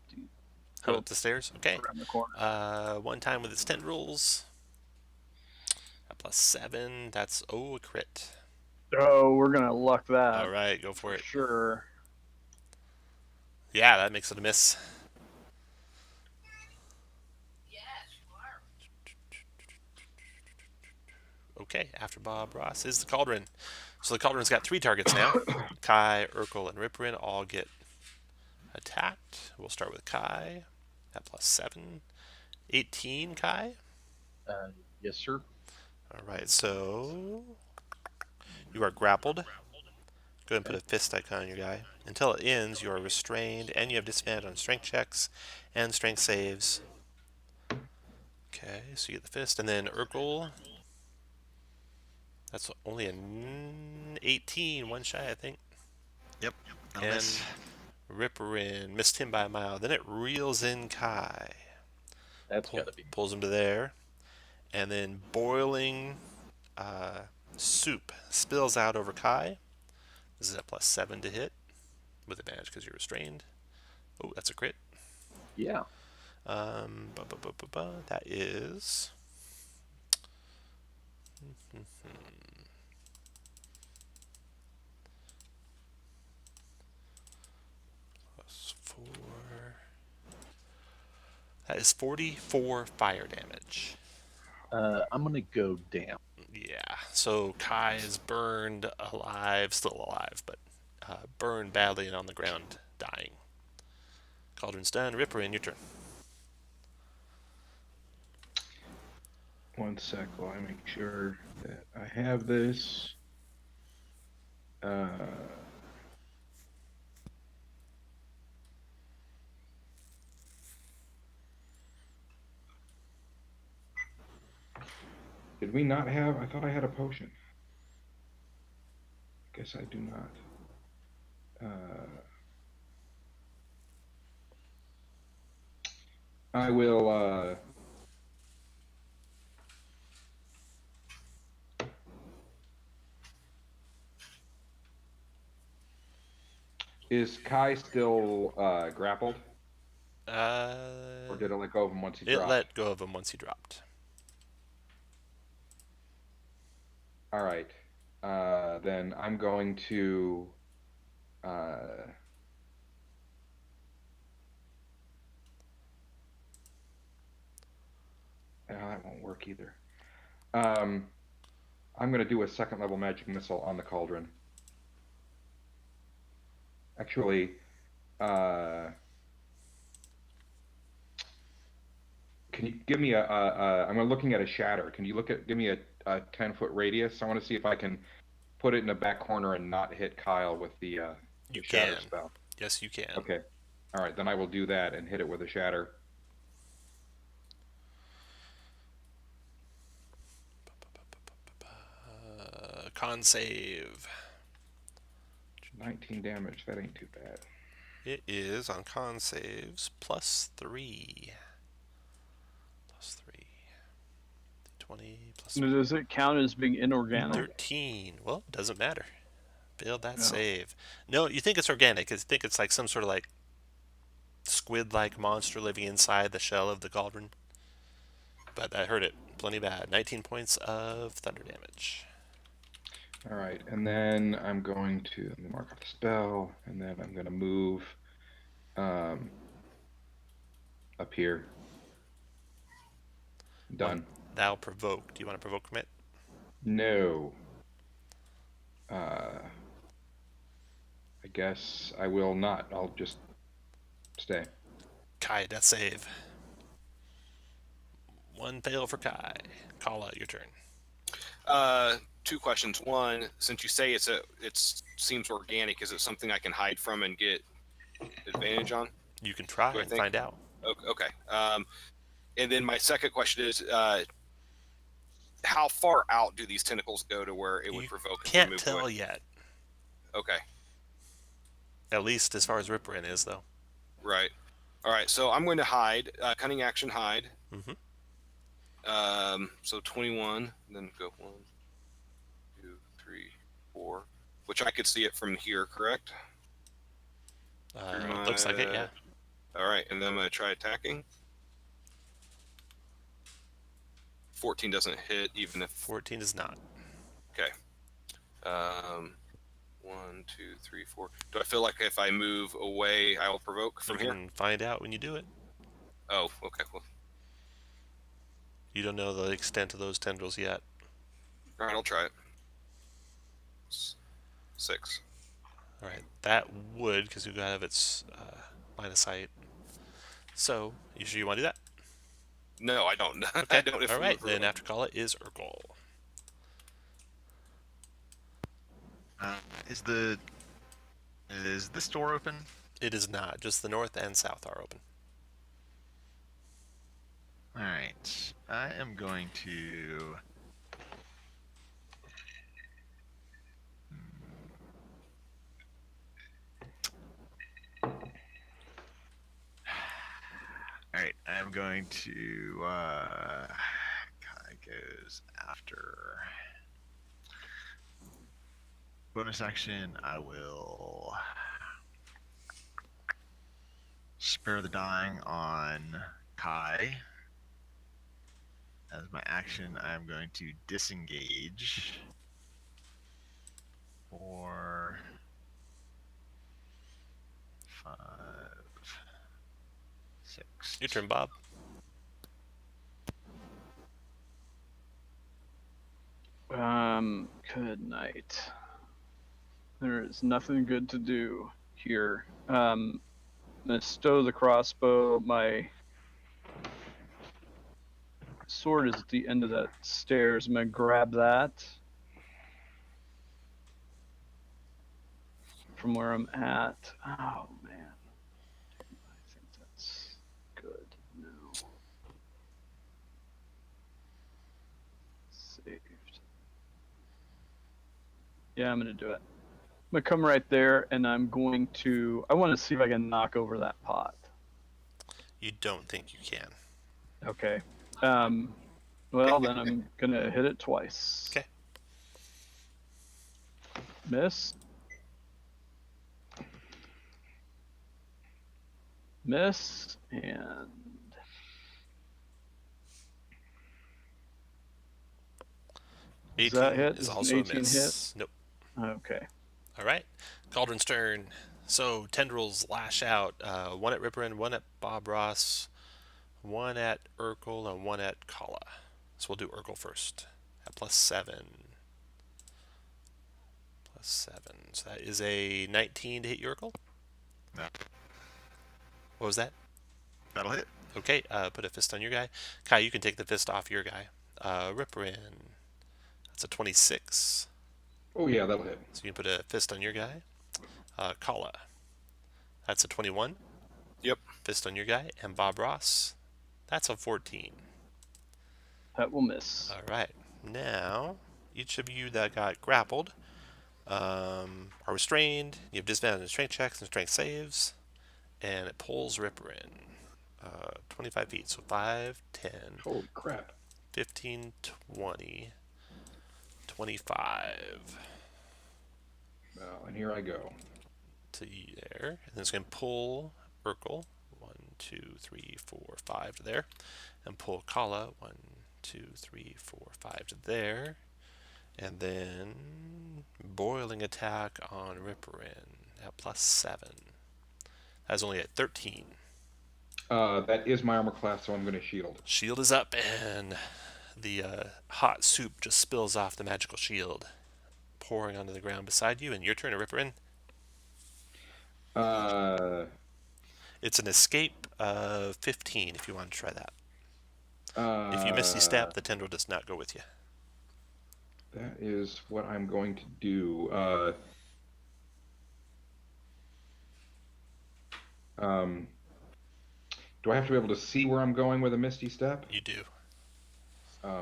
Head up the stairs. Okay. around the corner. One time with its tendrils. +7. That's a crit. Oh, we're gonna luck that. All right, go for it. Sure. Yeah, that makes it a miss. Okay, after Bob Ross is the Cauldron. So the Cauldron's got 3 targets now. Kai, Urkel, and Ripperin all get attacked. We'll start with Kai at +7. 18, Kai. Yes, sir. All right, so you are grappled. Go ahead and put a fist icon on your guy. Until it ends, you are restrained, and you have disadvantage on strength checks and strength saves. Okay, so you get the fist, and then Urkel. That's only an 18, one shy, I think. Yep. And Ripperin missed him by a mile. Then it reels in Kai. That's gotta be. Pulls him to there. And then boiling soup spills out over Kai. This is at +7 to hit. With advantage because you're restrained. Oh, that's a crit. Yeah. That is... +4. That is 44 fire damage. I'm gonna go down. Yeah, so Kai is burned alive, still alive, but burned badly and on the ground, dying. Cauldron's done. Ripper, in your turn. One sec while I make sure that I have this. Did we not have? I thought I had a potion. Guess I do not. I will. Is Kai still grappled? Or did it let go of him once he dropped? It let go of him once he dropped. All right. Then I'm going to. That won't work either. I'm going to do a second level magic missile on the cauldron. Actually, can you give me I'm looking at a shatter. Can you give me a 10-foot radius? I want to see if I can put it in the back corner and not hit Kyle with the You shatter can. spell. Yes, you can. Okay. All right, then I will do that and hit it with a shatter. Con save. 19 damage. That ain't too bad. It is on con saves +3. +3. 20 Now, does it count as being inorganic? 13. Well, doesn't matter. Failed that save. No, you think it's organic. You think it's like some sort of like squid-like monster living inside the shell of the cauldron. But I heard it plenty bad. 19 points of thunder damage. All right, and then I'm going to mark off the spell, and then I'm going to move up here. Done. Thou provoke. Do you want to provoke commit? No. I guess I will not. I'll just stay. Kai, death save. 1 fail for Kai. Call out your turn. 2 questions. One, since you say it seems organic, is it something I can hide from and get advantage on? You can try and find out. Okay. And then my second question is, how far out do these tentacles go to where it would provoke? Can't tell yet. Okay. At least as far as Ripperin is, though. Right. All right. So I'm going to hide. Cunning action hide. Mm-hmm. So 21. Then go 1, 2, 3, 4, which I could see it from here, correct? Looks like it, yeah. All right, and then I'm going to try attacking. 14 doesn't hit, even if... 14 is not. Okay. 1, 2, 3, 4. Do I feel like if I move away, I will provoke from You here? can find out when you do it. Oh, okay. Well, You don't know the extent of those tendrils yet. all right, I'll try it. 6. All right, that would, because you have its line of sight. So, you sure you want to do that? No, I don't. Okay. I don't. If All we right, move then around. after call it is Urkel. Is this door open? It is not. Just the north and south are open. All right. I am going to. All right. I'm going to. Kai goes after. Bonus action. I will spare the dying on Kai. As my action, I'm going to disengage for 5, 6. Your turn, Bob. Good night. There is nothing good to do here. I'm gonna stow the crossbow. My sword is at the end of that stairs. I'm gonna grab that from where I'm at. Oh man, I think that's good. No. Saved. Yeah, I'm gonna do it. I'm gonna come right there, and I'm going to. I want to see if I can knock over that pot. You don't think you can. Okay. Well, then I'm gonna hit it twice. Okay. Miss. Miss and 18 that hit? is Is also a 18 miss. Nope. okay. All right. Cauldron's turn. So tendrils lash out. One at Ripperin, one at Bob Ross, one at Urkel, and one at Kala. So we'll do Urkel first. At +7. +7. So that is a 19 to hit you, Urkel. No, What was that? that'll hit. Okay, put a fist on your guy. Kai, you can take the fist off your guy. Ripperin. That's a 26. Oh yeah, that'll hit. So you can put a fist on your guy. Kala. That's a 21. Yep. Fist on your guy. And Bob Ross. That's a 14. That will miss. All right. Now, each of you that got grappled are restrained. You have disadvantage on strength checks and strength saves. And it pulls Ripper in. 25 feet. So 5, 10, Holy crap. 15, 20, 25. Well, and here I go. To there. And then it's going to pull Urkel. 1, 2, 3, 4, 5 to there. And pull Kala. 1, 2, 3, 4, 5 to there. And then boiling attack on Ripperin at +7. That's only at 13. That is my armor class, so I'm going to shield. Shield is up, and the hot soup just spills off the magical shield, pouring onto the ground beside you. And your turn to Ripperin. It's an escape of 15 if you want to try that. If you Misty Step, the tendril does not go with you. That is what I'm going to do. Do I have to be able to see where I'm going with a Misty Step? You do.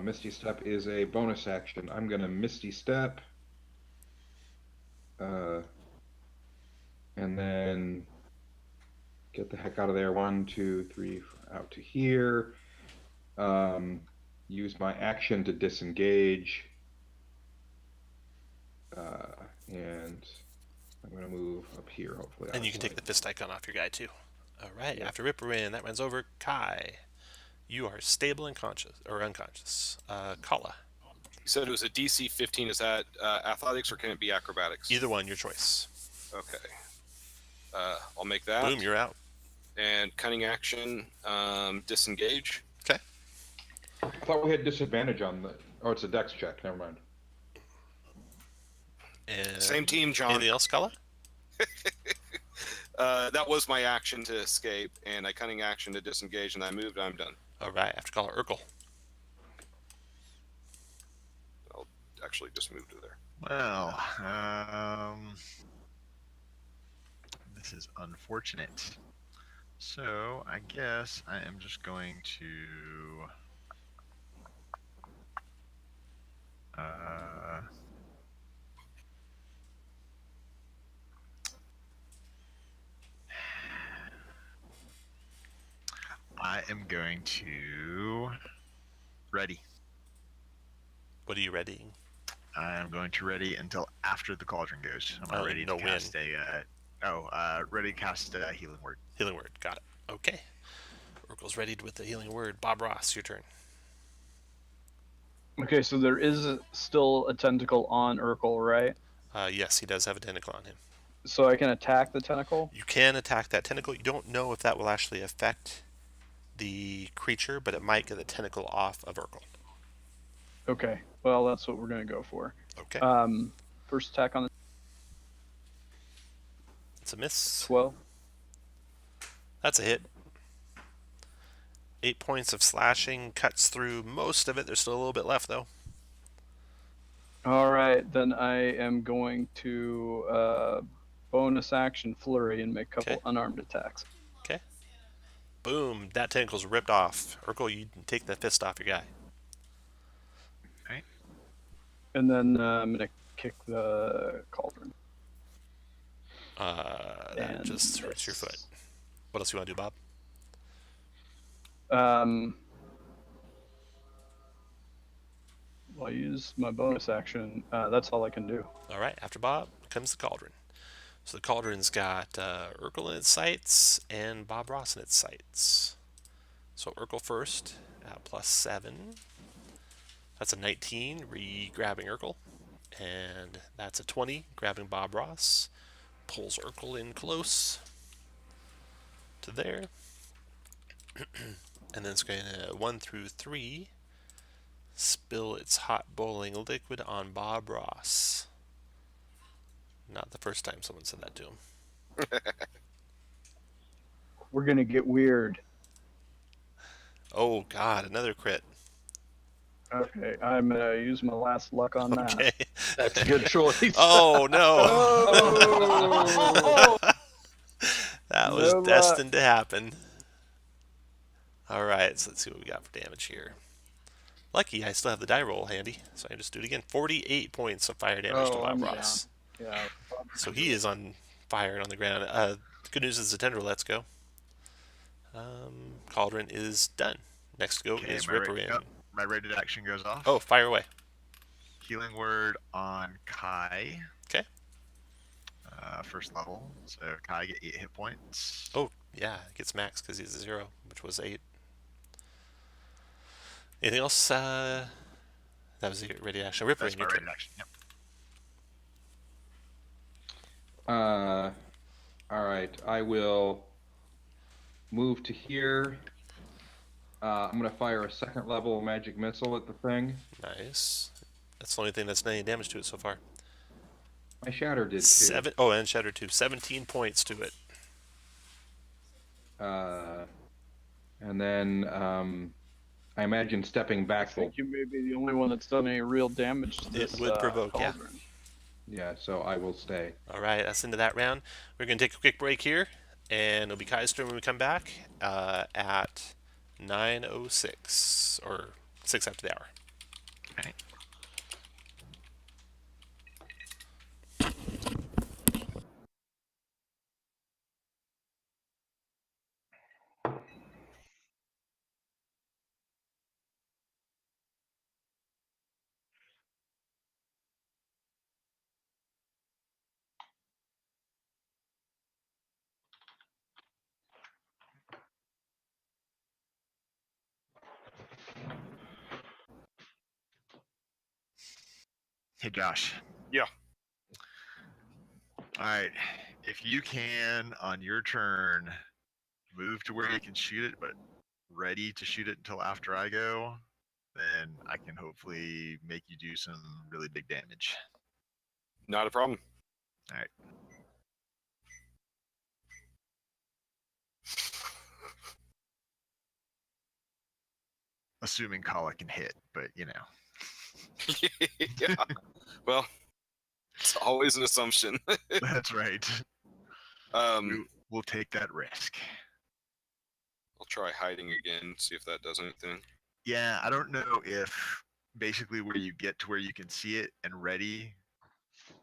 Misty Step is a bonus action. I'm going to Misty Step. And then get the heck out of there. 1, 2, 3, out to here. Use my action to disengage. And I'm going to move up here, hopefully. And you can take the fist icon off your guy too. All right. Yep. After Ripperwin, that runs over Kai. You are stable and conscious or unconscious. Kala. You said it was a DC 15. Is that athletics or can it be acrobatics? Either one, your choice. Okay. I'll make that. Boom, you're out. And cunning action, disengage. Okay. I thought we had disadvantage on the. Oh, it's a dex check. Never mind. And Same team, John. anything else, Kala? That was my action to escape, and I cunning action to disengage, and I moved. I'm done. All right. After Kala, Urkel. I'll actually just move to there. Well, this is unfortunate. So I guess I am just going to I am going to ready. What are you readying? I am going to ready until after the cauldron goes. I'm Oh, ready no to cast ready to cast a healing word. Healing word. Got it. Okay. Urkel's readied with the healing word. Bob Ross, your turn. Okay, so there is still a tentacle on Urkel, right? Yes, he does have a tentacle on him. So I can attack the tentacle? You can attack that tentacle. You don't know if that will actually affect the creature, but it might get the tentacle off of Urkel. Okay, well, that's what we're going to go for. Okay. First attack on the It's a miss. 12. That's a hit. 8 points of slashing cuts through most of it. There's still a little bit left, though. All right, then I am going to bonus action flurry and make a couple Okay. unarmed attacks. Okay. Boom. That tentacle's ripped off. Urkel, you can take the fist off your guy. And then I'm going to kick the cauldron. That And just hurts your foot. What else you want to do, Bob? I'll use my bonus action. That's all I can do. All right. After Bob comes the cauldron. So the cauldron's got Urkel in its sights and Bob Ross in its sights. So Urkel first at +7. That's a 19, re-grabbing Urkel. And that's a 20, grabbing Bob Ross. Pulls Urkel in close to there. And then it's going to 1 through 3 spill its hot boiling liquid on Bob Ross. Not the first time someone said that to him. We're going to get weird. Oh God, another crit. Okay, I'm going to use my last luck on that. Okay. That's a good choice. Oh no. Oh! That was No luck. destined to happen. Alright, so let's see what we got for damage here. Lucky I still have the die roll handy, so I can just do it again. 48 points of fire damage to Bob I'm Ross. down. Yeah. So he is on fire and on the ground. The good news is the tendril lets go. Cauldron is done. Next to go Okay, is my Ripper ra- in. yep, my rated action goes off. Oh, fire away. Healing word on Kai. Okay. First level, so Kai get 8 hit points. Oh, yeah, it gets max because he's a 0, which was 8. Anything else? That was the ready action. Ripper That's in my your rated turn. action. Yep. All right, I will move to here. I'm gonna fire a second level magic missile at the thing. Nice. That's the only thing that's done any damage to it so far. My shatter did too. 7. Oh, and shatter too. 17 points to it. And then I imagine stepping I back. think you may be the only one that's done any real damage to this. It would provoke, yeah. cauldron. Yeah, so I will stay. All right, that's into that round. We're going to take a quick break here, and it'll be Kai's turn when we come back at 9:06, or 6 after the hour. Okay. Hey, Josh. Yeah. All right. If you can, on your turn, move to where you can shoot it, but ready to shoot it until after I go, then I can hopefully make you do some really big damage. Not a problem. All right. Assuming Kala can hit, but you know. Yeah. Well, it's always an assumption. That's right. We'll take that risk. I'll try hiding again, see if that does anything. Yeah, I don't know if basically where you get to where you can see it and ready,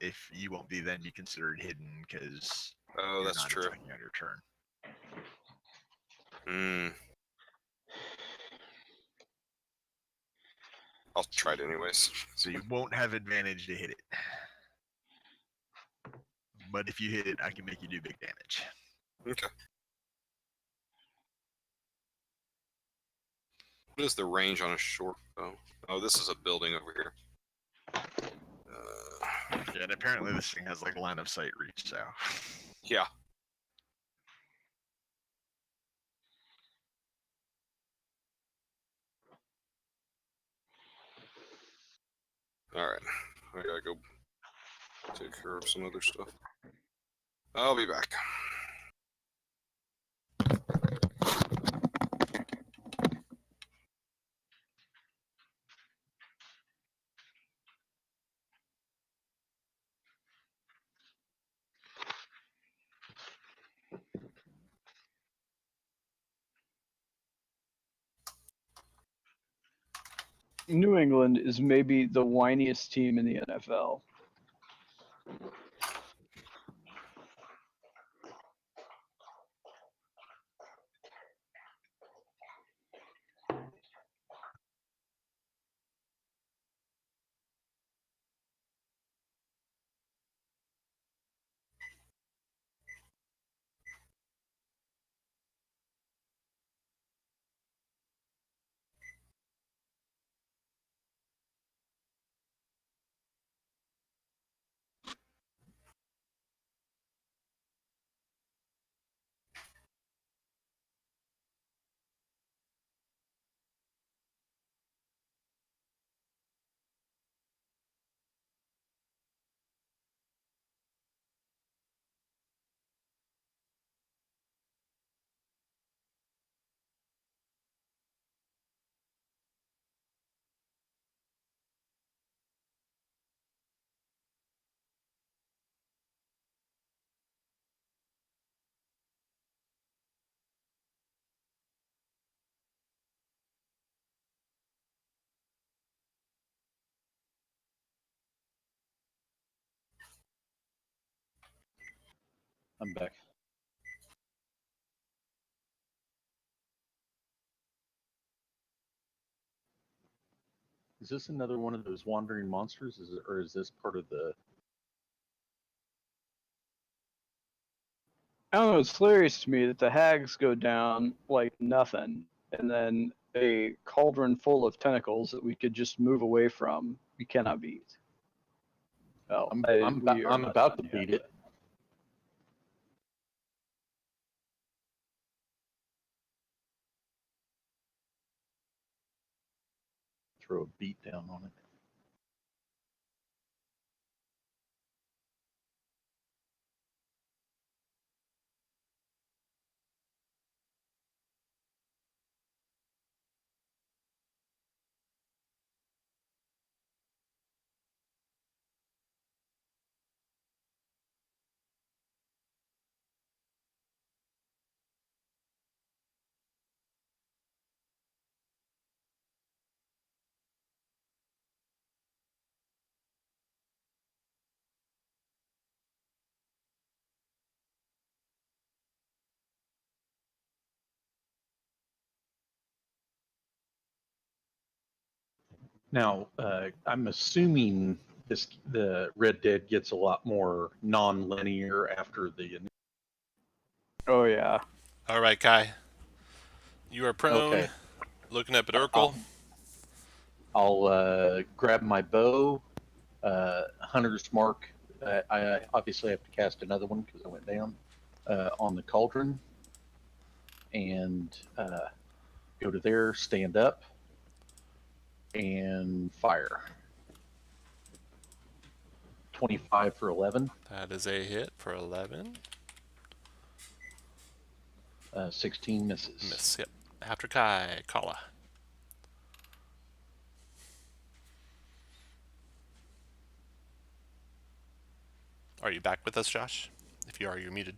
if you won't be then be considered hidden because you're That's not true. attacking on your turn. I'll try it anyways. So you won't have advantage to hit it. But if you hit it, I can make you do big damage. Okay. What is the range on a short bow? Oh, this is a building over here. Yeah, and apparently this thing has like line of sight reach, so. Yeah. Alright. I gotta go take care of some other stuff. I'll be back. New England is maybe the whiniest team in the NFL. I'm back. Is this another one of those wandering monsters, or is this part of the... I don't know, it's hilarious to me that the hags go down like nothing, and then a cauldron full of tentacles that we could just move away from, we cannot beat. Oh, I'm about to beat it. Throw a beat down on it. Now, I'm assuming the Red Dead gets a lot more non-linear after the... Oh yeah. All right, Kai. You are prone, Okay. looking up at Urkel. I'll grab my bow Hunter's Mark. I obviously have to cast another one because I went down on the cauldron. And go to there, stand up, and fire. 25 for 11. That is a hit for 11. 16 misses. Miss. Yep. After Kai, Kala. Are you back with us, Josh? If you are, you're muted.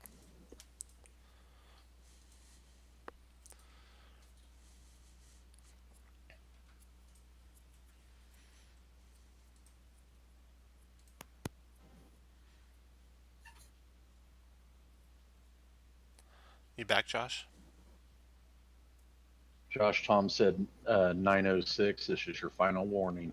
You back, Josh? Josh Tom said 906. This is your final warning.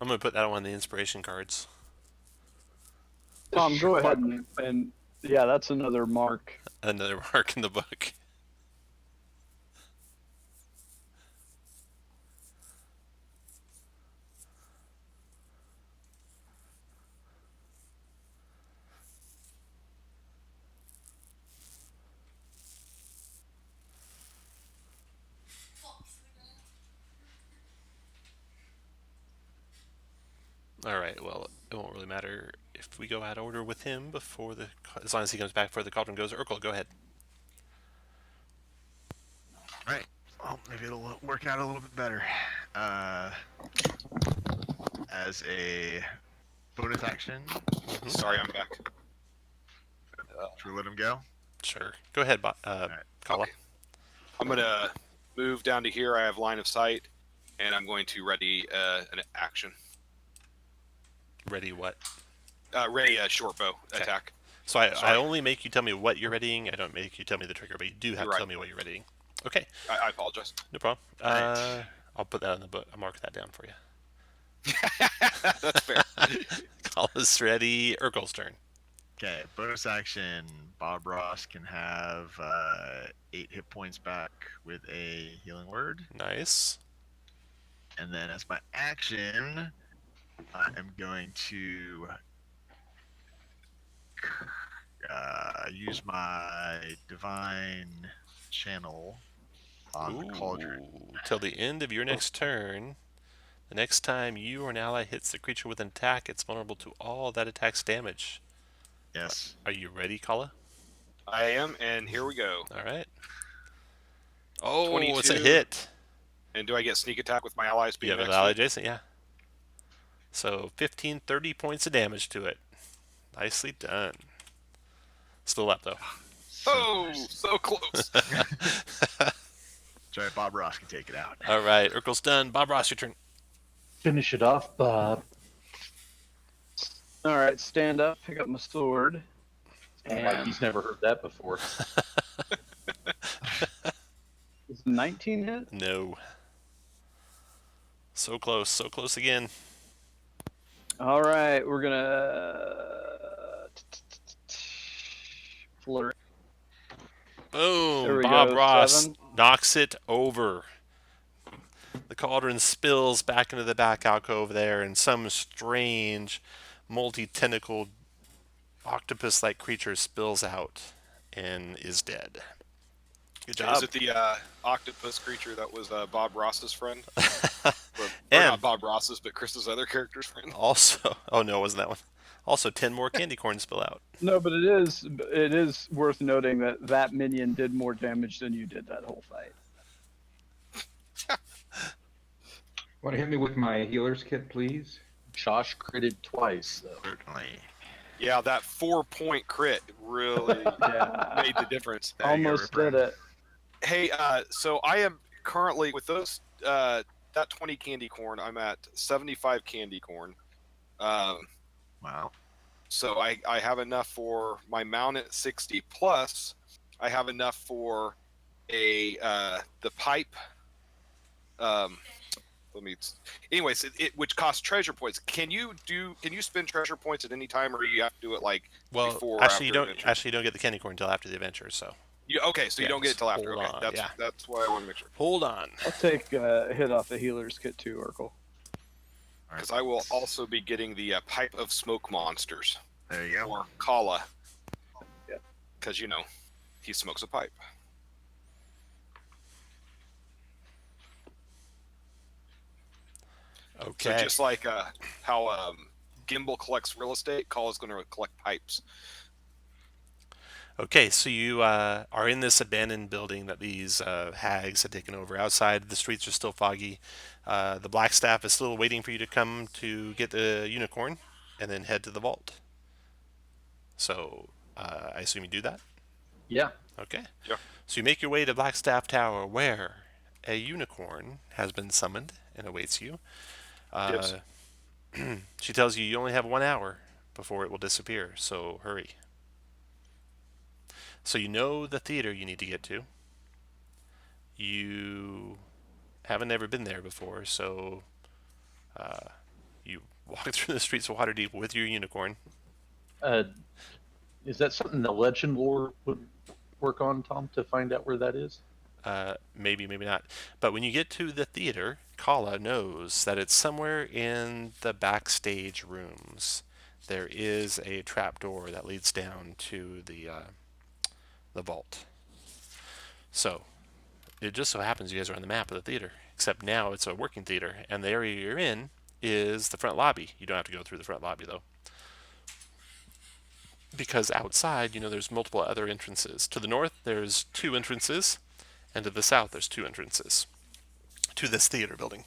I'm going to put that on one of the inspiration cards. Tom, go ahead and yeah, that's another mark. Another mark in the book. All right, well, it won't really matter if we go out of order with him before the, as long as he comes back before the cauldron goes. Urkel, go ahead. Right. Well, maybe it'll work out a little bit better. As a bonus action, Sorry, I'm back. should we let him go? Sure. Go ahead, Kala. Okay. I'm gonna move down to here. I have line of sight, and I'm going to ready an action. Ready what? Ready a short bow attack. So I Sorry. only make you tell me what you're readying. I don't make you tell me the trigger, but you do have You're to right. tell me what you're readying. Okay, I apologize. no problem. Right. I'll put that in the book. I'll mark that down for you. That's fair. Kala's ready. Urkel's turn. Okay, bonus action. Bob Ross can have 8 hit points back with a healing word. Nice. And then as my action, I am going to use my divine channel on the cauldron. Ooh, till the end of your next turn. The next time you or an ally hits the creature with an attack, it's vulnerable to all that attack's damage. Yes. Are you ready, Kala? I am, and here we go. All right. Oh, 22. it's a hit. And do I get sneak attack with my allies You being have an next to ally me? adjacent, yeah. So 15, 30 points of damage to it. Nicely done. Still up, though. Oh, so close. Sorry, Bob Ross can take it out. All right, Urkel's done. Bob Ross, your turn. Finish it off, Bob. All right, stand up, pick up my sword, Like and he's never heard that before. is 19 hit? No. So close again. All right, we're gonna flurry. There Boom! we Bob go, Ross 7. knocks it over. The cauldron spills back into the back alcove there, and some strange, multi-tentacled, octopus-like creature spills out and is dead. Good job. Is it the octopus creature that was Bob Ross's friend? Or And- not Bob Ross's, but Chris's other character's friend? Also, oh no, it wasn't that one. Also, 10 more candy corns spill out. No, but it is worth noting that that minion did more damage than you did that whole fight. Want to hit me with my healer's kit, please? Josh critted twice, though. Certainly. Yeah, that 4-point crit really Yeah, made the difference. There you go, almost Ripper. did it. Hey, so I am currently with those that 20 candy corn. I'm at 75 candy corn. Wow. So I have enough for my mount at 60 plus. I have enough for a the pipe. Let me. Anyways, it which costs treasure points. Can you spend treasure points at any time, or you have to do it like Well, before? or actually, you after don't. adventure? Actually, you don't get the candy corn until after the adventure. So Okay, so you don't get it till after. hold Okay, on, yeah. that's why I want to make sure. Hold on. I'll take a hit off the healer's kit too, Urkel. Because I will also be getting the pipe of smoke monsters, There you go. or Kala. Yeah. Because he smokes a pipe. Okay. So just like how Gimbal collects real estate, Kala's going to collect pipes. Okay, so you are in this abandoned building that these hags had taken over. Outside, the streets are still foggy. The black staff is still waiting for you to come to get the unicorn and then head to the vault. So, I assume you do that? Yeah. Okay. Yeah. So you make your way to Blackstaff Tower, where a unicorn has been summoned and awaits you. Yes. She tells you only have 1 hour before it will disappear, so hurry. So you know the theater you need to get to. You haven't ever been there before, so you walk through the streets of Waterdeep with your unicorn. Is that something the legend lore would work on, Tom, to find out where that is? Maybe, maybe not. But when you get to the theater, Kala knows that it's somewhere in the backstage rooms. There is a trapdoor that leads down to the vault. So, it just so happens you guys are on the map of the theater. Except now it's a working theater, and the area you're in is the front lobby. You don't have to go through the front lobby, though. Because outside, there's multiple other entrances. To the north, there's 2 entrances, and to the south, there's 2 entrances to this theater building.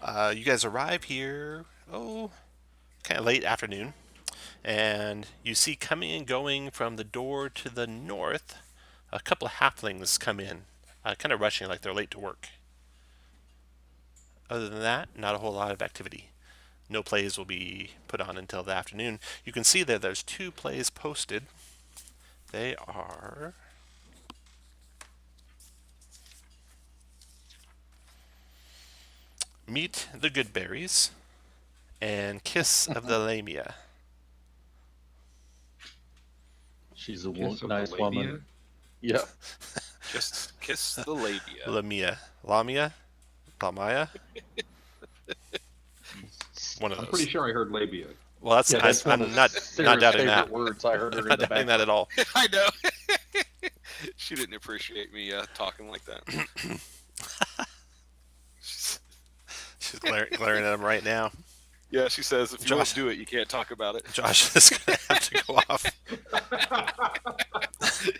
You guys arrive here, kind of late afternoon, and you see coming and going from the door to the north, a couple of halflings come in, kind of rushing like they're late to work. Other than that, not a whole lot of activity. No plays will be put on until the afternoon. You can see that there's 2 plays posted. They are Meet the Goodberries and Kiss of the Lamia. She's a Kiss of the nice labia? woman. Yeah. Just kiss the labia. Lamia. Lamia? Lamia? One of I'm those. pretty sure I heard labia. Well, that's, Yeah, that's one I'm of not Sarah's doubting favorite that. words I heard her I'm in not the doubting back. that at all. I know. She didn't appreciate me talking like that. She's glaring at him right now. Yeah, she says, if you won't Josh. do it, you can't talk about it. Josh is going to have to go off.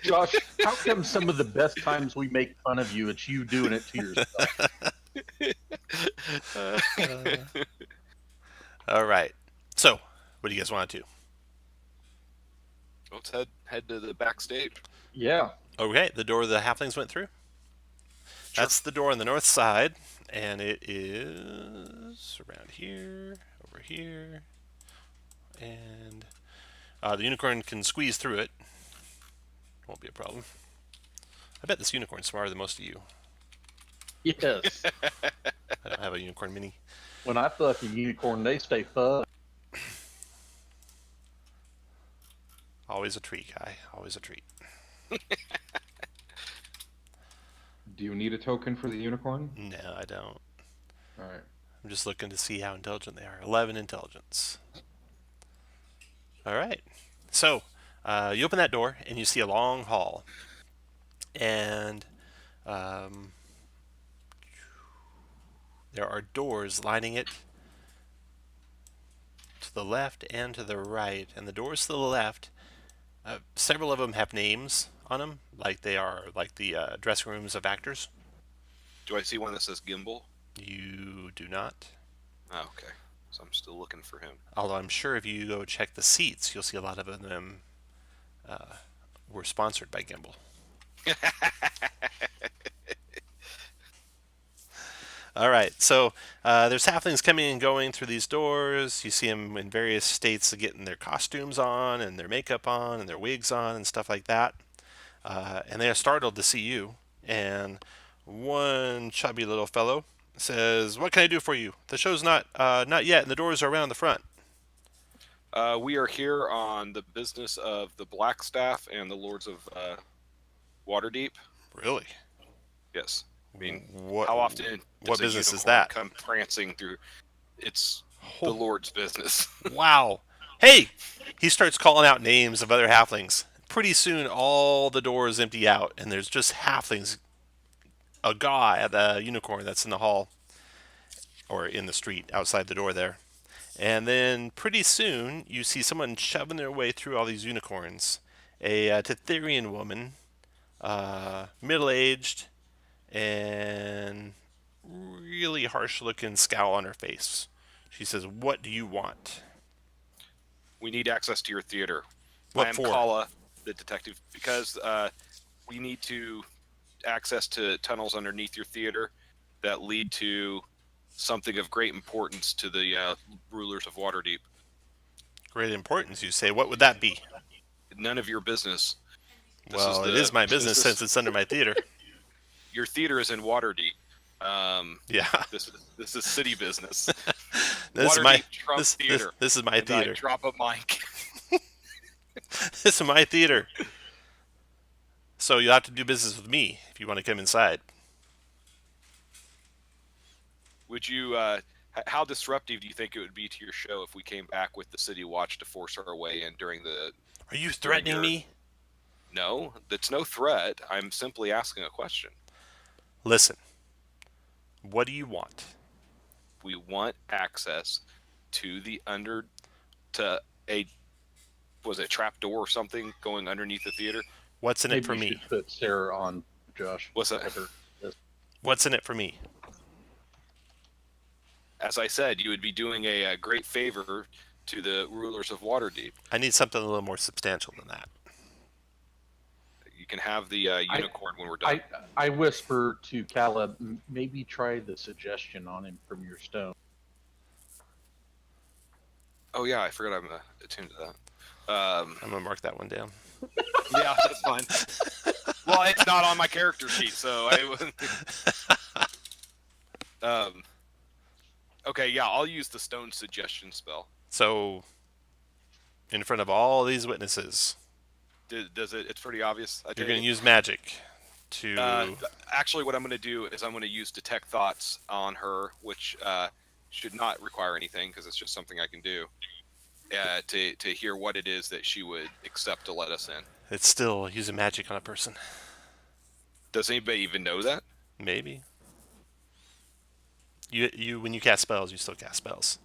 Josh, how come some of the best times we make fun of you, it's you doing it to yourself? All right. So, what do you guys want to do? Let's head to the backstage. Yeah. Okay, the door the halflings went through. That's the door on the north side, and it is around here, over here, and the unicorn can squeeze through it. Won't be a problem. I bet this unicorn's smarter than most of you. Yes. I don't have a unicorn mini. When I fuck a unicorn, they stay fucked. Always a treat, guy. Always a treat. Do you need a token for the unicorn? No, I don't. All right. I'm just looking to see how intelligent they are. 11 intelligence. All right. So, you open that door, and you see a long hall. And there are doors lining it to the left and to the right. And the doors to the left, several of them have names on them, like they are like the dressing rooms of actors. Do I see one that says Gimbal? You do not. Oh, okay. So I'm still looking for him. Although I'm sure if you go check the seats, you'll see a lot of them were sponsored by Gimbal. All right, so there's halflings coming and going through these doors. You see them in various states of getting their costumes on and their makeup on and their wigs on and stuff like that. And they are startled to see you. And one chubby little fellow says, "What can I do for you? The show's not yet, and the doors are around the front." We are here on the business of the Black Staff and the Lords of Waterdeep. Really? Yes. I mean, What? how often What does a business is unicorn that? come prancing through? It's the Oh, Lord's business. wow. Hey, he starts calling out names of other halflings. Pretty soon, all the doors empty out, and there's just halflings. A guy at the unicorn that's in the hall or in the street outside the door there. And then pretty soon, you see someone shoving their way through all these unicorns. A Tetherian woman, middle-aged, and really harsh-looking scowl on her face. She says, "What do you want?" We need access to your theater. What I am for? Kala, the detective, because we need to access to tunnels underneath your theater that lead to something of great importance to the rulers of Waterdeep. Great importance, you say. What would that be? None of your business. Well, it is my business since it's under my theater. Your theater is in Waterdeep. Yeah. This is city business. This is Waterdeep my Trump this theater. is my And I theater. drop a mic. This is my theater. So you'll have to do business with me if you want to come inside. Would you? How disruptive do you think it would be to your show if we came back with the City Watch to force our way in during the? Are you threatening me? No, that's no threat. I'm simply asking a question. Listen. What do you want? We want access to was it trap door or something going underneath the theater? What's in it Maybe for you me? should put Sarah on, Josh. What's that? Let her- What's in it for me? As I said, you would be doing a great favor to the rulers of Waterdeep. I need something a little more substantial than that. You can have the unicorn when we're done. I whisper to Caleb, maybe try the suggestion on him from your stone. Oh yeah, I forgot I'm attuned to that. I'm gonna mark that one down. Yeah, that's fine. Well, it's not on my character sheet, so okay, yeah, I'll use the stone suggestion spell. So, in front of all these witnesses, Does it? It's pretty obvious. you're gonna use magic to. Actually, what I'm going to do is I'm going to use detect thoughts on her, which should not require anything because it's just something I can do. To hear what it is that she would accept to let us in. It's still using magic on a person. Does anybody even know that? Maybe. You when you cast spells, you still cast spells.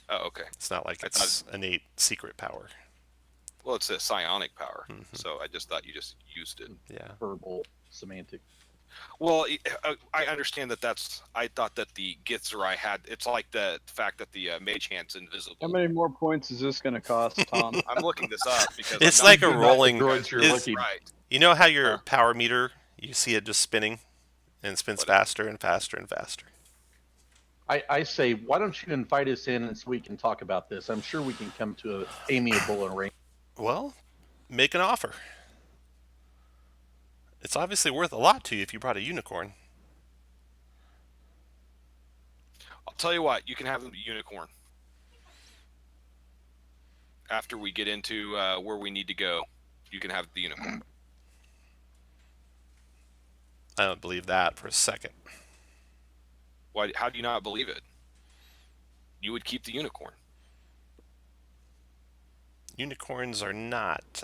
Oh, okay. It's not like it's innate secret power. Well, it's a psionic power, Mhm. so I just thought you just used it. Yeah. Verbal semantic. Well, I understand that. I thought that the Githzerai had. It's like the fact that the mage hand's invisible. How many more points is this going to cost, Tom? I'm looking this up because It's I'm not like a doing that rolling- Droids, you're it's- looking. right. You know how your Huh. power meter, you see it just spinning, and it spins What? faster and faster and faster. I say, why don't you invite us in and so we can talk about this? I'm sure we can come to an amiable arrangement. Well, make an offer. It's obviously worth a lot to you if you brought a unicorn. I'll tell you what. You can have the unicorn after we get into where we need to go. You can have the unicorn. I don't believe that for a second. Why? How do you not believe it? You would keep the unicorn. Unicorns are not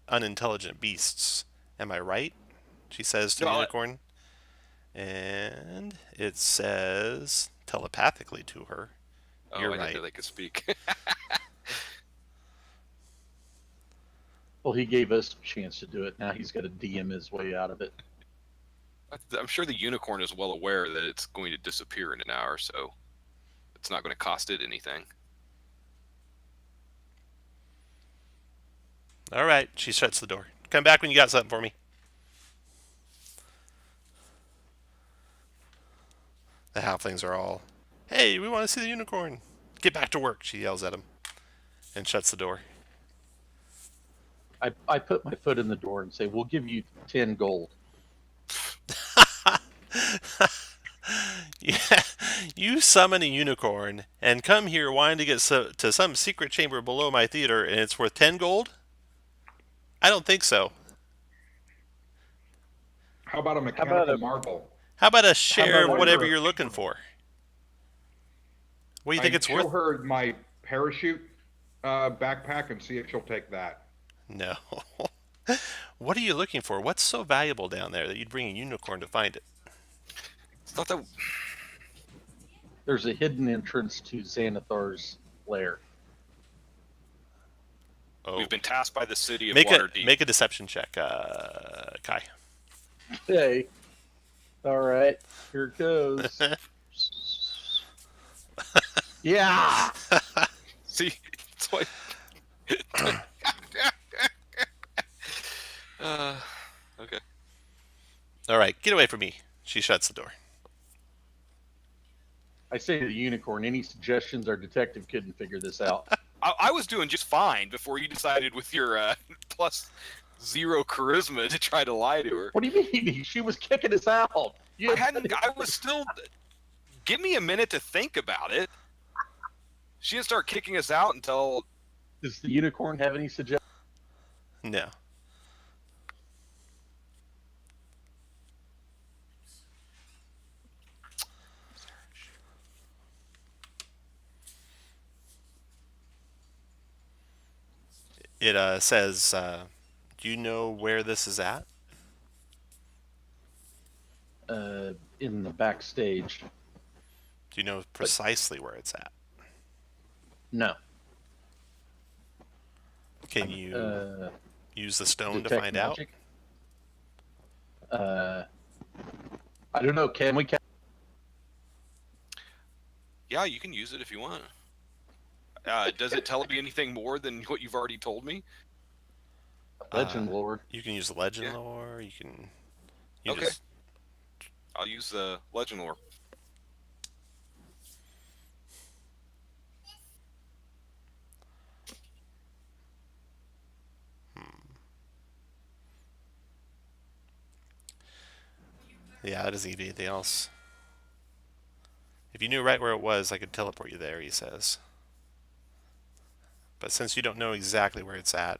unintelligent beasts. Am I right? She says to the No, unicorn. And it says telepathically to her. Oh, You're I didn't right. know they could speak. Well, he gave us a chance to do it. Now he's got to DM his way out of it. I'm sure the unicorn is well aware that it's going to disappear in an hour, so it's not going to cost it anything. All right. She shuts the door. Come back when you got something for me. The halflings are all, "Hey, we want to see the unicorn. Get back to work," she yells at him and shuts the door. I put my foot in the door and say, we'll give you 10 gold. Yeah, you summon a unicorn and come here wanting to get to some secret chamber below my theater and it's worth 10 gold? I don't think so. How about a about mechanical a- marble? How about a share about a- whatever you're looking for? What do you think I it's show worth? her my parachute backpack and see if she'll take that. No. What are you looking for? What's so valuable down there that you'd bring a unicorn to find it? It's not that. There's a hidden entrance to Xanathar's lair. Oh, We've been tasked by the city of make Waterdeep. a deception check, Kai. Hey. All right. Here it goes. Yeah. See, it's like. Okay. All right, get away from me. She shuts the door. I say to the unicorn, any suggestions our detective couldn't figure this out? I was doing just fine before you decided with your plus 0 charisma to try to lie to her. What do you mean? She was kicking us out. You I was still. Give me a minute to think about it. She didn't start kicking us out until. Does the unicorn have any suggestions? No. It says, do you know where this is at? In the backstage? Do you know precisely where it's at? No. Can you use the stone to Detect find magic? I don't know. Can we? Yeah, you can use it if you want. Does it tell me anything more than what you've already told me? Legend lore. You can use the legend Yeah. lore. You can. Okay. Just, I'll use the legend lore. yeah, that doesn't give you anything else. If you knew right where it was, I could teleport you there, he says. But since you don't know exactly where it's at,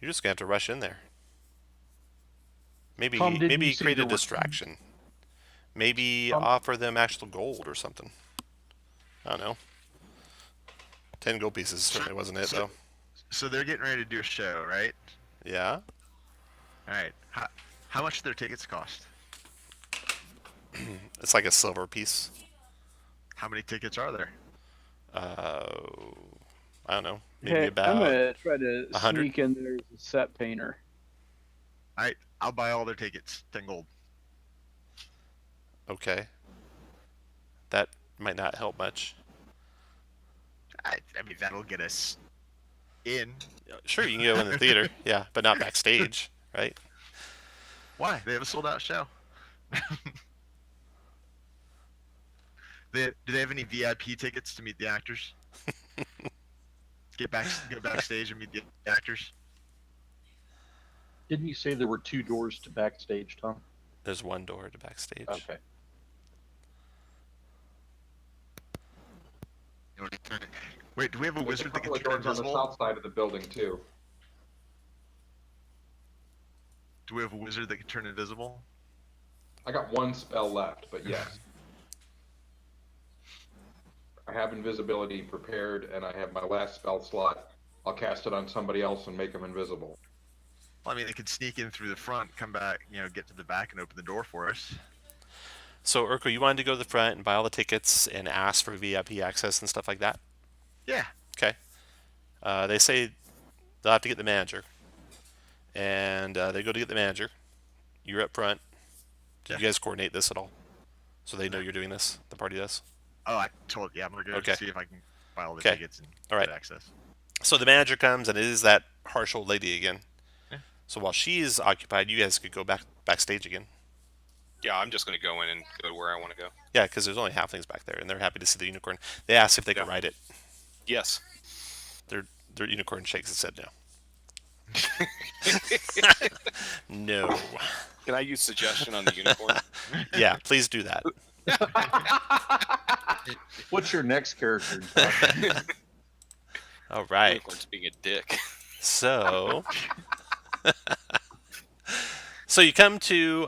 you're just gonna have to rush in there. Maybe Tom, didn't you say create a there were- distraction. Maybe Tom- offer them actual gold or something. I don't know. 10 gold pieces certainly wasn't it though. So they're getting ready to do a show, right? Yeah. All right. How much do their tickets cost? It's like a silver piece. How many tickets are there? I don't know. Maybe Hey, I'm about. gonna try to 100? sneak in there as a set painter. All right. I'll buy all their tickets. 10 gold. Okay. That might not help much. I mean, that'll get us in. Sure, you can go in the theater, yeah, but not backstage, right? Why? They have a sold out show. Do they have any VIP tickets to meet the actors? Go backstage and meet the actors. Didn't you say there were 2 doors to backstage, Tom? There's one door to backstage. Okay. You want to turn it- Wait, do we have a There's wizard a that can couple of turn doors on the invisible? south side of the building too. Do we have a wizard that can turn invisible? I got one spell left, but yes. I have invisibility prepared, and I have my last spell slot. I'll cast it on somebody else and make them invisible. Well, I mean, they could sneak in through the front, come back, get to the back and open the door for us. So, Urko, you wanted to go to the front and buy all the tickets and ask for VIP access and stuff like that? Yeah. Okay. They say they'll have to get the manager. And they go to get the manager. You're up front. Did you guys coordinate this at all? So they know you're doing this? The party does? Oh, yeah, I'm going to go Okay. see if I can buy all the Okay. tickets and All right. get access. So the manager comes, and it is that harsh old lady again. Yeah. So while she's occupied, you guys could go backstage again. Yeah, I'm just going to go in and go to where I want to go. Yeah, because there's only halflings back there, and they're happy to see the unicorn. They asked if they could Yeah. ride it. Yes. Their unicorn shakes and said no. No. Can I use suggestion on the unicorn? Yeah, please do that. What's your next character, Tom? All right. Unicorn's being a dick. So, So you come to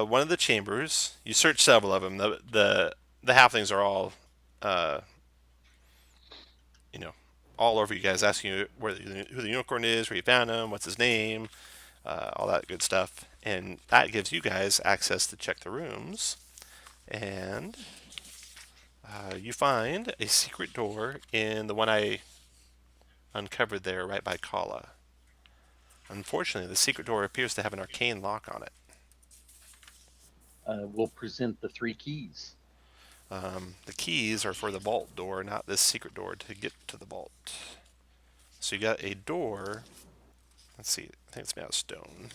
one of the chambers. You search several of them. The halflings are all, uh, you know, all over you guys, asking you who the unicorn is, where you found him, what's his name, all that good stuff. And that gives you guys access to check the rooms. And you find a secret door in the one I uncovered there, right by Kala. Unfortunately, the secret door appears to have an arcane lock on it. We'll present the 3 keys. The keys are for the vault door, not this secret door to get to the vault. So you got a door. Let's see. I think it's made out of stone.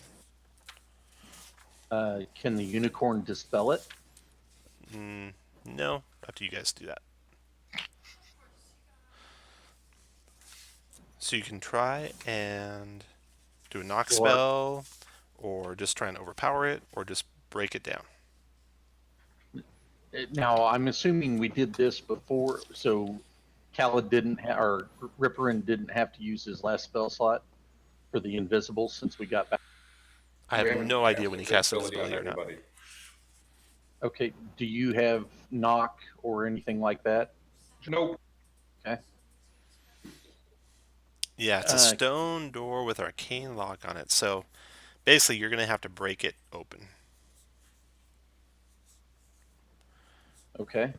Can the unicorn dispel it? No, up to you guys to do that. So you can try and do a knock spell, or just try and overpower it, or just break it down. Now, I'm assuming we did this before, so Khaled or Ripperin didn't have to use his last spell slot for the invisible since we got back. I have no idea when he cast this ability or not. Okay, do you have knock or anything like that? Nope. Okay. Yeah, it's a stone door with arcane lock on it. So basically, you're going to have to break it open. Okay.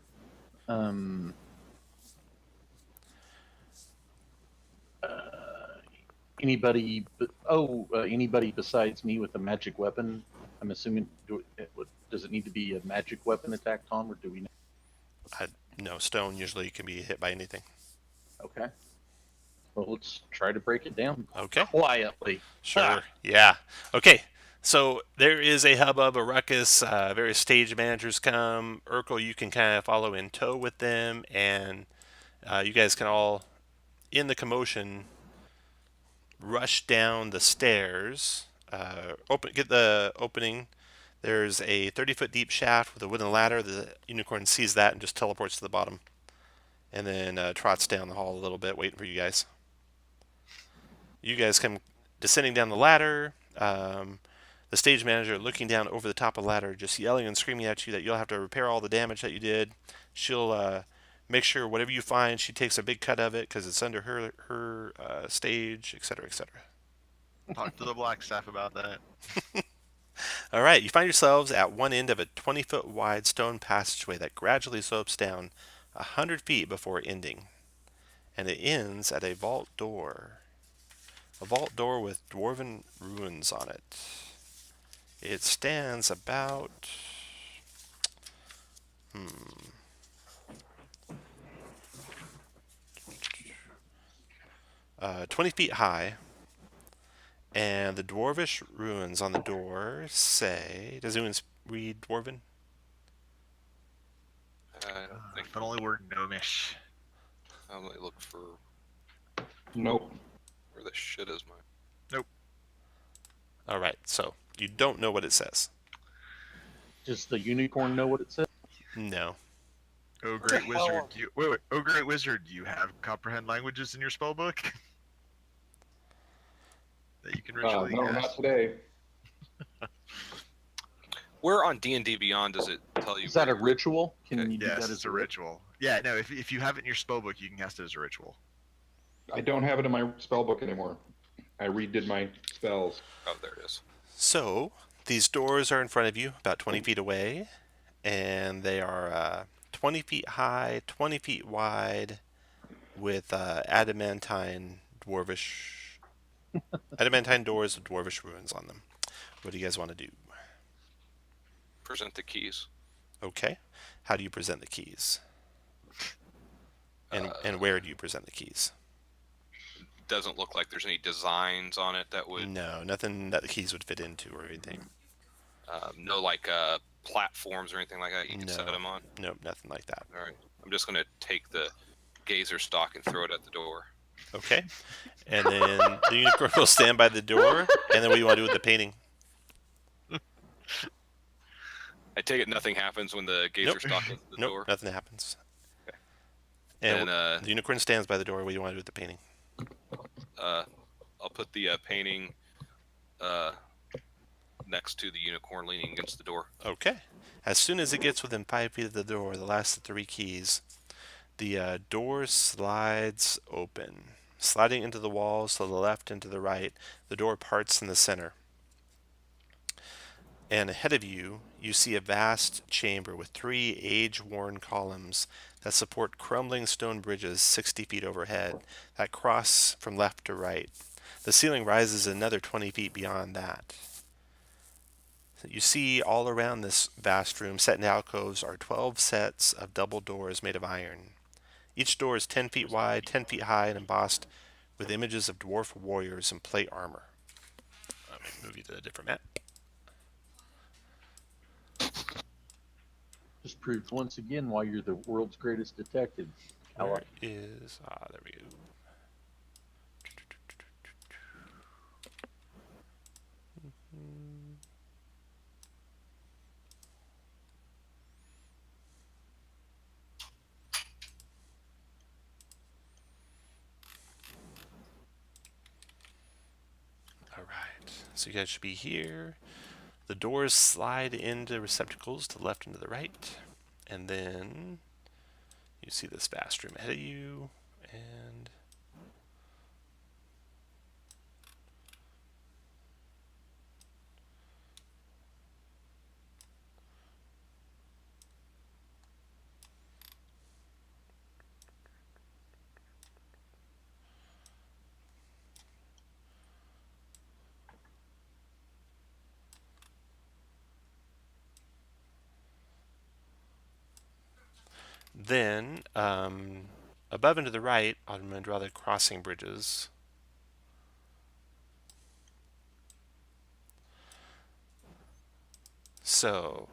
Anybody? Anybody besides me with a magic weapon? I'm assuming. Does it need to be a magic weapon attacked on, or do we? No, stone usually can be hit by anything. Okay. Well, let's try to break it down. Okay. Quietly. Sure. Yeah. Okay. So there is a hubbub, a ruckus. Various stage managers come. Urkel, you can kind of follow in tow with them, and you guys can all, in the commotion, rush down the stairs. Get the opening. There's a 30-foot deep shaft with a wooden ladder. The unicorn sees that and just teleports to the bottom, and then trots down the hall a little bit, waiting for you guys. You guys come descending down the ladder. The stage manager looking down over the top of the ladder, just yelling and screaming at you that you'll have to repair all the damage that you did. She'll make sure whatever you find, she takes a big cut of it because it's under her stage, etc., etc. Talk to the black staff about that. All right, you find yourselves at one end of a 20-foot wide stone passageway that gradually slopes down 100 feet before ending, and it ends at a vault door. A vault door with dwarven ruins on it. It stands about 20 feet high, and the dwarvish runes on the door say, does anyone read dwarven? I don't think. The only word gnomish. I'm gonna look for Nope. where the shit is mine. All right, so you don't know what it says. Does the unicorn know what it says? No. Oh, great wizard! Wait. Oh, great wizard! Do you have comprehend languages in your spell book that you can ritually No, cast? not today. Where on D&D Beyond does it tell you? Is that a where- ritual? Can Okay. you do Yes, that it's as a ritual. Yeah, no. If you have it in your spell book, you can cast it as a ritual. I don't have it in my spell book anymore. I redid my spells. Oh, there it is. So these doors are in front of you, about 20 feet away, and they are 20 feet high, 20 feet wide, with adamantine doors with dwarvish ruins on them. What do you guys want to do? Present the keys. Okay. How do you present the keys? And where do you present the keys? Doesn't look like there's any designs on it that would. No, nothing that the keys would fit into or anything. No, like platforms or anything like that you can set No. them on. Nope, nothing like that. All right. I'm just gonna take the gazer stock and throw it at the door. Okay. And then the unicorn will stand by the door. And then what do you want to do with the painting? I take it nothing happens when the gazer Nope. stock hits the Nope, door. nothing happens. Okay. And And the unicorn stands by the door. What do you want to do with the painting? I'll put the painting next to the unicorn leaning against the door. Okay. As soon as it gets within 5 feet of the door, the last of 3 keys, the door slides open. Sliding into the walls to the left and to the right, the door parts in the center. And ahead of you, you see a vast chamber with 3 age-worn columns that support crumbling stone bridges 60 feet overhead that cross from left to right. The ceiling rises another 20 feet beyond that. You see all around this vast room, set in alcoves, are 12 sets of double doors made of iron. Each door is 10 feet wide, 10 feet high, and embossed with images of dwarf warriors in plate armor. Let me move you to a different map. Just proves once again why you're the world's greatest detective. Where is... there we go. Alright, so you guys should be here. The doors slide into receptacles to the left and to the right. And then you see this vast room ahead of you. And then, above and to the right, I'm going to draw the crossing bridges. So,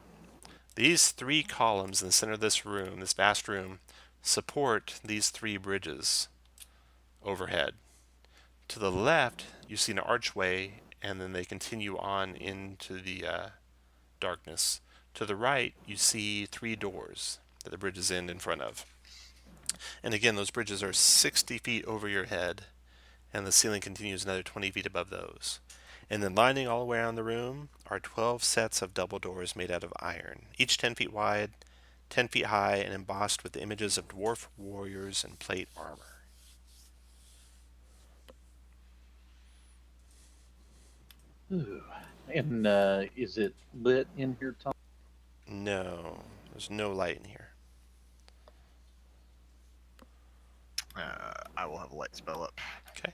these 3 columns in the center of this room, this vast room, support these 3 bridges overhead. To the left, you see an archway, and then they continue on into the darkness. To the right, you see 3 doors that the bridges end in front of. And again, those bridges are 60 feet over your head, and the ceiling continues another 20 feet above those. And then lining all around the room are 12 sets of double doors made out of iron, each 10 feet wide, 10 feet high, and embossed with images of dwarf warriors in plate armor. Ooh. And is it lit in here, Tom? No, there's no light in here. I will have a light spell up. Okay.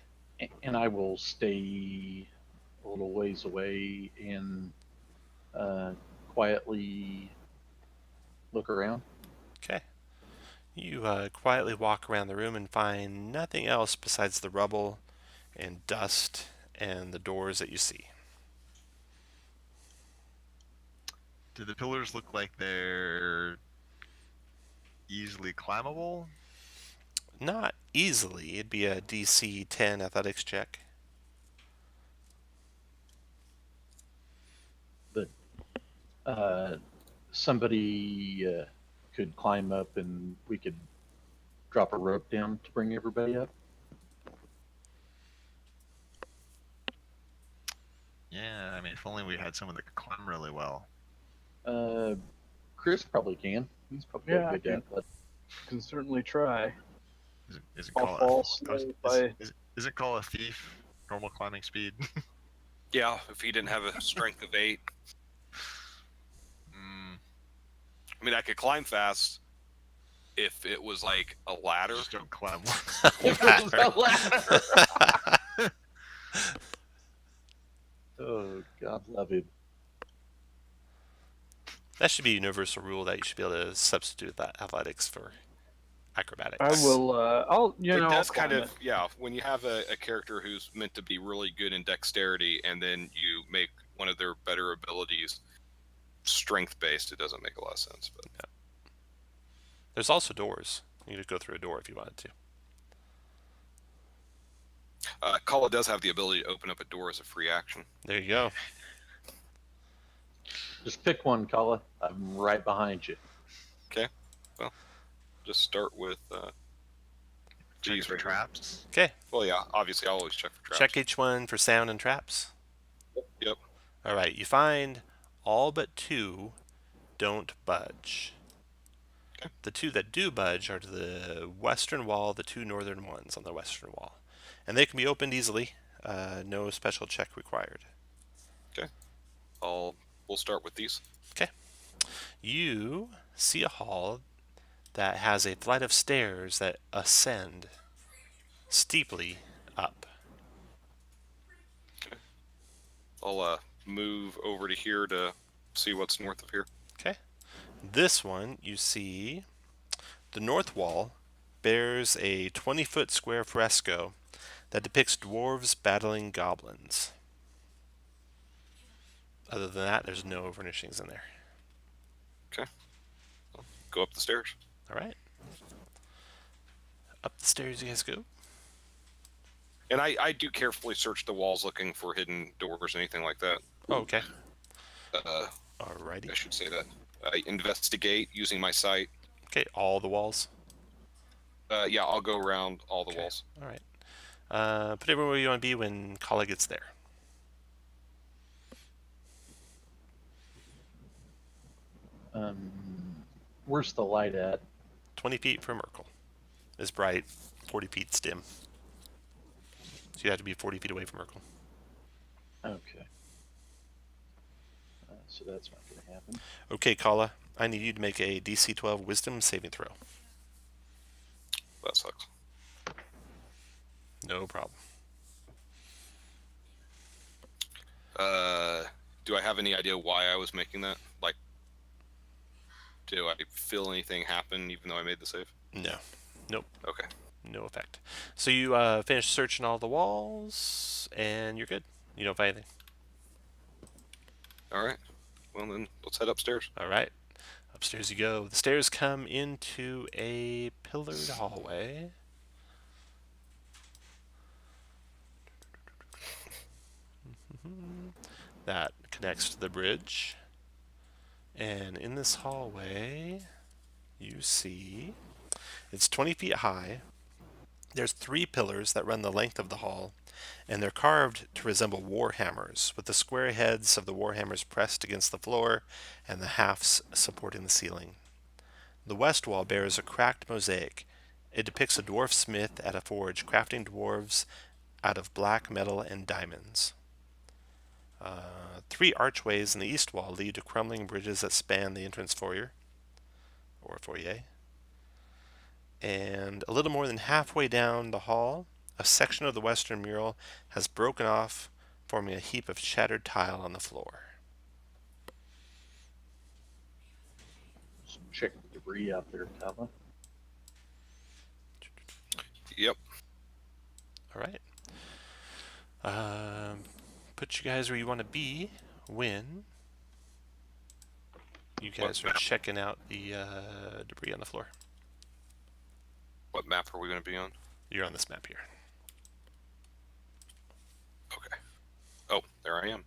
And I will stay a little ways away and quietly look around. Okay. You quietly walk around the room and find nothing else besides the rubble and dust and the doors that you see. Do the pillars look like they're easily climbable? Not easily. It'd be a DC 10 athletics check. But somebody could climb up and we could drop a rope down to bring everybody up. Yeah, I mean, if only we had someone that could climb really well. Chris probably can. He's probably Yeah, a good I athlete. can certainly try. Is it I'll called fall a, slow by- is it called a thief? Normal climbing speed? Yeah, if he didn't have a strength of 8. I mean, I could climb fast if it was like a ladder. Just don't climb. Oh, God love it. That should be a universal rule that you should be able to substitute that athletics for acrobatics. I will. I'll. But that's I'll kind climb of, yeah, when you have a character who's meant to be really good in dexterity and then you make one of their better abilities strength based, it doesn't make a lot of sense. But There's also doors. You could go through a door if you wanted to. Kala does have the ability to open up a door as a free action. There you go. Just pick one, Kala. I'm right behind you. Just start with Check these for right here. traps. Okay. Well, yeah, obviously I always check for traps. Check each one for sound and traps. Yep. All right, you find all but 2 don't budge. Okay. The 2 that do budge are to the western wall, the 2 northern ones on the western wall. And they can be opened easily, no special check required. We'll start with these. Okay. You see a hall that has a flight of stairs that ascend steeply up. I'll move over to here to see what's north of here. Okay. This one, you see the north wall bears a 20-foot square fresco that depicts dwarves battling goblins. Other than that, there's no furnishings in there. Go up the stairs. All right. Up the stairs you guys go. And I do carefully search the walls looking for hidden doors, anything like that. Oh, okay. I Alrighty. should say that. I investigate using my sight. Okay, all the walls. Yeah, I'll go around all the Okay. walls. All right. Put everyone where you want to be when Kala gets there. Where's the light at? 20 feet from Merkel. It's bright. 40 feet's dim. So you have to be 40 feet away from Merkel. Okay. So that's not going to happen. Okay, Kala. I need you to make a DC 12 Wisdom saving throw. That sucks. No problem. Do I have any idea why I was making that? Like, do I feel anything happen even though I made the save? No. Nope. Okay. No effect. So you finish searching all the walls, and you're good. You don't find anything. All right. Well, then let's head upstairs. All right. Upstairs you go. The stairs come into a pillared hallway. That connects to the bridge. And in this hallway, you see it's 20 feet high. There's 3 pillars that run the length of the hall, and they're carved to resemble war hammers, with the square heads of the war hammers pressed against the floor and the halves supporting the ceiling. The west wall bears a cracked mosaic. It depicts a dwarf smith at a forge crafting dwarves out of black metal and diamonds. 3 archways in the east wall lead to crumbling bridges that span the entrance foyer. And a little more than halfway down the hall, a section of the western mural has broken off, forming a heap of shattered tile on the floor. Just check the debris out there, Kala. Yep. All right. Put you guys where you want to be when you guys are checking out the debris on the floor. What map are we going to be on? You're on this map here. Okay. Oh, there I am.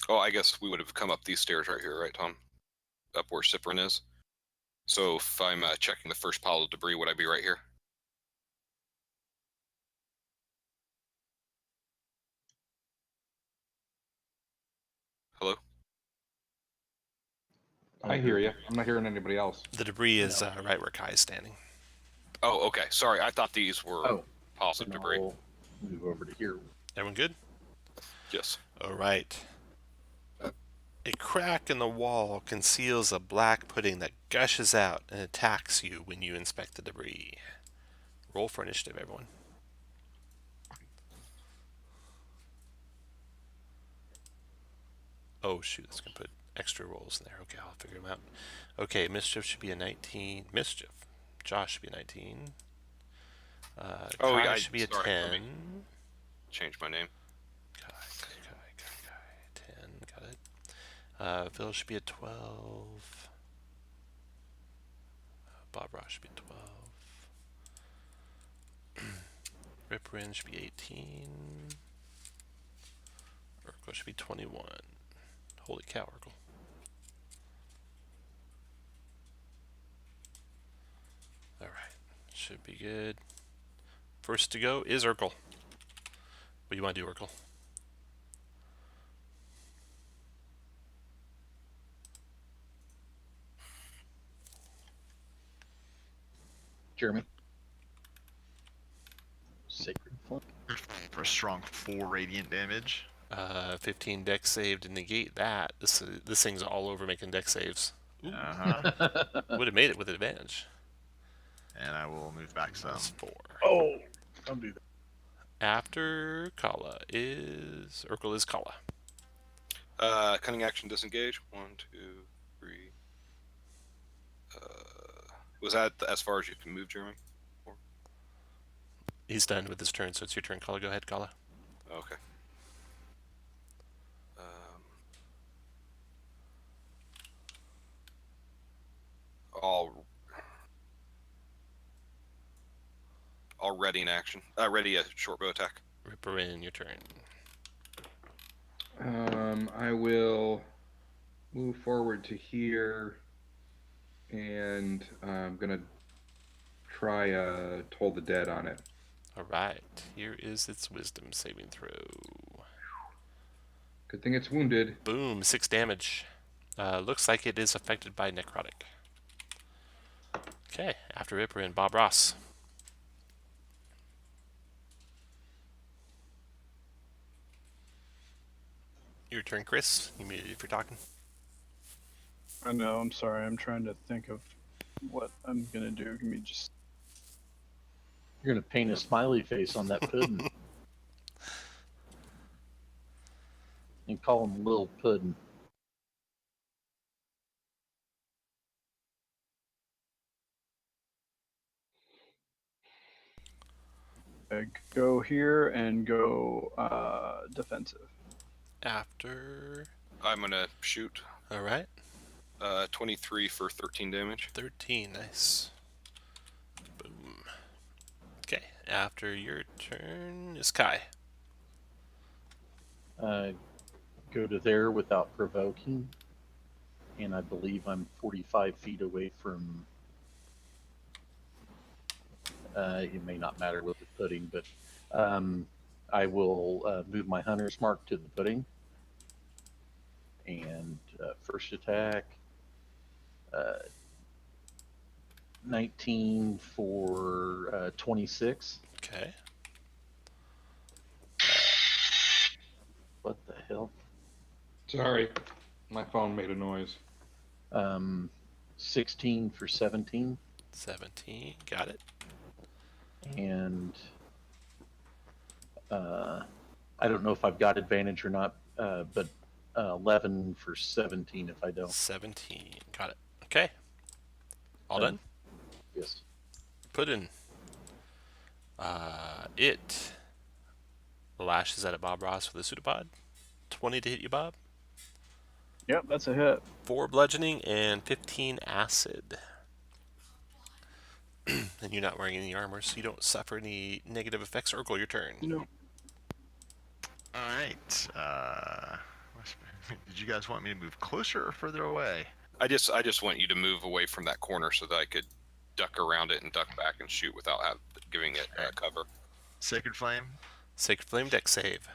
Oh, I guess we would have come up these stairs right here, right, Tom? Up where Cyprin is. So if I'm checking the first pile of debris, would I be right here? Hello? I hear you. I'm not hearing anybody else. The debris is right where Kai is standing. Oh, okay. Sorry, I thought these were piles of And debris. I'll move over to here. Everyone good? Yes. All right. A crack in the wall conceals a black pudding that gushes out and attacks you when you inspect the debris. Roll for initiative, everyone. Oh, shoot, that's going to put extra rolls in there. Okay, I'll figure them out. Okay, Mischief should be a 19. Mischief. Josh should be a 19. Kai should be a 10. Change my name. Kai. 10, got it. Phil should be a 12. Bob Ross should be a 12. Riprin should be 18. Urkel should be 21. Holy cow, Urkel. Alright, should be good. First to go is Urkel. What do you want to do, Urkel? Jeremy. Sacred Flame. For a strong 4 radiant damage. 15 dex save to negate that. This thing's all over making dex saves. Would have made it with advantage. And I will move back some. Plus 4. Oh, don't do that. After Kala is Urkel is Kala. Cunning action disengage. 1, 2, 3. Was that as far as you can move, Jeremy? He's done with his turn, so it's your turn, Kala. Go ahead, Kala. Okay. All ready in action. Ready a short bow attack. Ripper in, your turn. I will move forward to here, and I'm gonna try Toll the Dead on it. Alright, here is its wisdom saving throw. Good thing it's wounded. Boom, 6 damage. Looks like it is affected by necrotic. Okay, after Ripper in, Bob Ross. Your turn, Chris. You muted if you're talking. I know, I'm sorry. I'm trying to think of what I'm going to do. Give me just... You're going to paint a smiley face on that pudding. And call him Lil Puddin'. go here and go defensive. After... I'm gonna shoot. Alright. 23 for 13 damage. 13, nice. Boom. Okay, after your turn is Kai. Go to there without provoking. And I believe I'm 45 feet away from... it may not matter with the pudding, but I will move my hunter's mark to the pudding. And first attack, 19 for 26. Okay. What the hell? Sorry, my phone made a noise. 16 for 17. 17, got it. And I don't know if I've got advantage or not, but 11 for 17 if I don't. 17, got it. Okay. All done? Yes. Put in. It lashes at Bob Ross with a pseudopod. 20 to hit you, Bob. Yep, that's a hit. 4 bludgeoning and 15 acid. And you're not wearing any armor, so you don't suffer any negative effects. Urkel, your turn. No. Alright. Did you guys want me to move closer or further away? I just want you to move away from that corner so that I could duck around it and duck back and shoot without giving it cover. Sacred Flame? Sacred Flame deck save.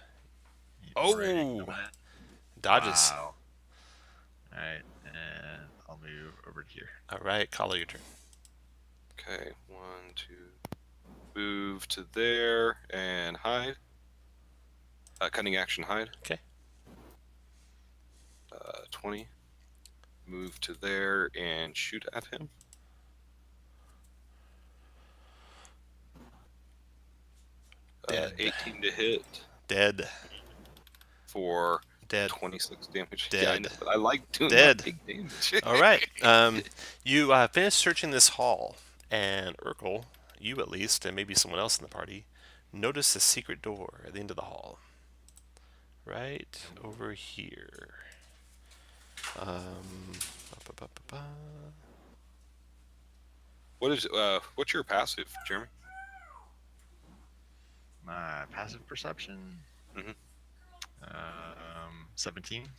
Ready, Oh! coming in. Dodges. Wow. Alright, and I'll move over to here. Alright, Kala, your turn. Okay, 1, 2. Move to there and hide. Cunning action hide. Okay. 20. Move to there and shoot at him. Dead. 18 to hit Dead. for Dead. 26 damage. Dead. Yeah, I know, but I like doing Dead. that big damage. Alright. You finish searching this hall, and Urkel, you at least, and maybe someone else in the party, notice a secret door at the end of the hall. Right over here. What's your passive, Jeremy? My passive perception. Mhm. 17.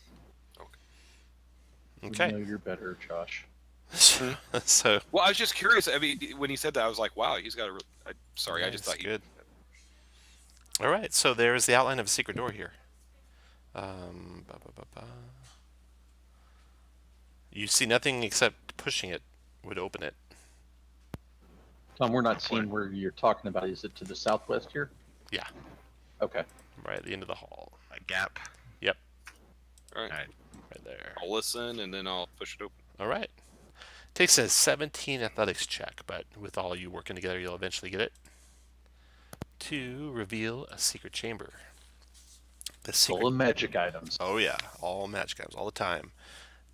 Okay. No, you're better, Josh. So Well, I was just curious. I mean, when he said that, I was like, "Wow, he's got a." Sorry, I just nice, thought he. good. All right. So there's the outline of a secret door here. Ba, ba, ba, ba. You see nothing except pushing it would open it. Tom, we're not seeing where you're talking about. Is it to the southwest here? Yeah. Okay. Right at the end of the hall. A gap. Yep. All right. Alright. Right there. I'll listen and then I'll push it open. All right. Takes a 17 athletics check, but with all you working together, you'll eventually get it. To reveal a secret chamber. The secret. Full of magic items. Oh yeah, all magic items all the time.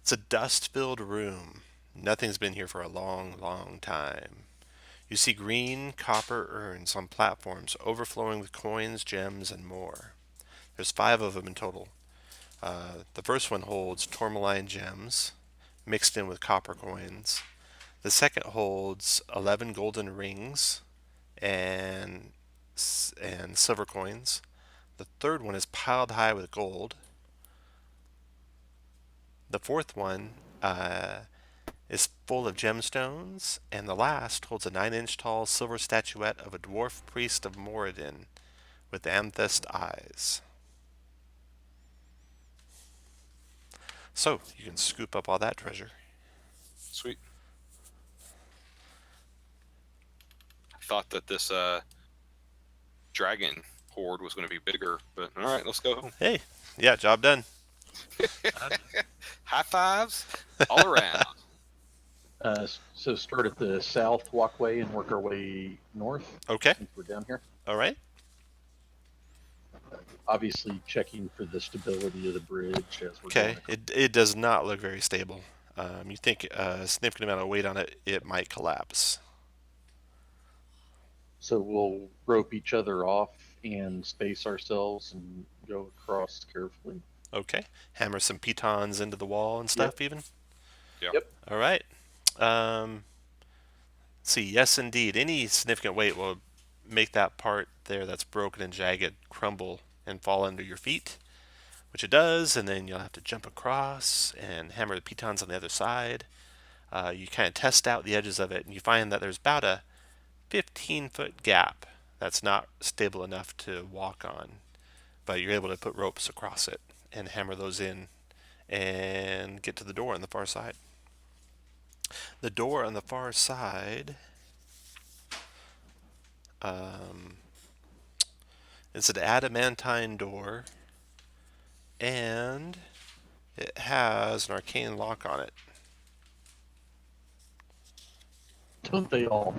It's a dust-filled room. Nothing's been here for a long, long time. You see green copper urns on platforms overflowing with coins, gems, and more. There's 5 of them in total. The first one holds tourmaline gems mixed in with copper coins. The second holds 11 golden rings and silver coins. The third one is piled high with gold. The fourth one is full of gemstones, and the last holds a 9-inch tall silver statuette of a dwarf priest of Moradin with amethyst eyes. So, you can scoop up all that treasure. Sweet. I thought that this dragon horde was going to be bigger, but all right, let's go. Hey, yeah, job done. High fives all around. So start at the south walkway and work our way north. Okay, Since we're down here. all right. Obviously checking for the stability of the bridge as we're Okay, going. it does not look very stable. You think a significant amount of weight on it, it might collapse. So we'll rope each other off and space ourselves and go across carefully. Okay, hammer some pitons into the wall and stuff even? Yep. All right. Let's see, yes indeed. Any significant weight will make that part there that's broken and jagged crumble and fall under your feet, which it does, and then you'll have to jump across and hammer the pitons on the other side. You kind of test out the edges of it, and you find that there's about a 15-foot gap that's not stable enough to walk on, but you're able to put ropes across it and hammer those in and get to the door on the far side. The door on the far side, it's an adamantine door, and it has an arcane lock on it. Don't they all?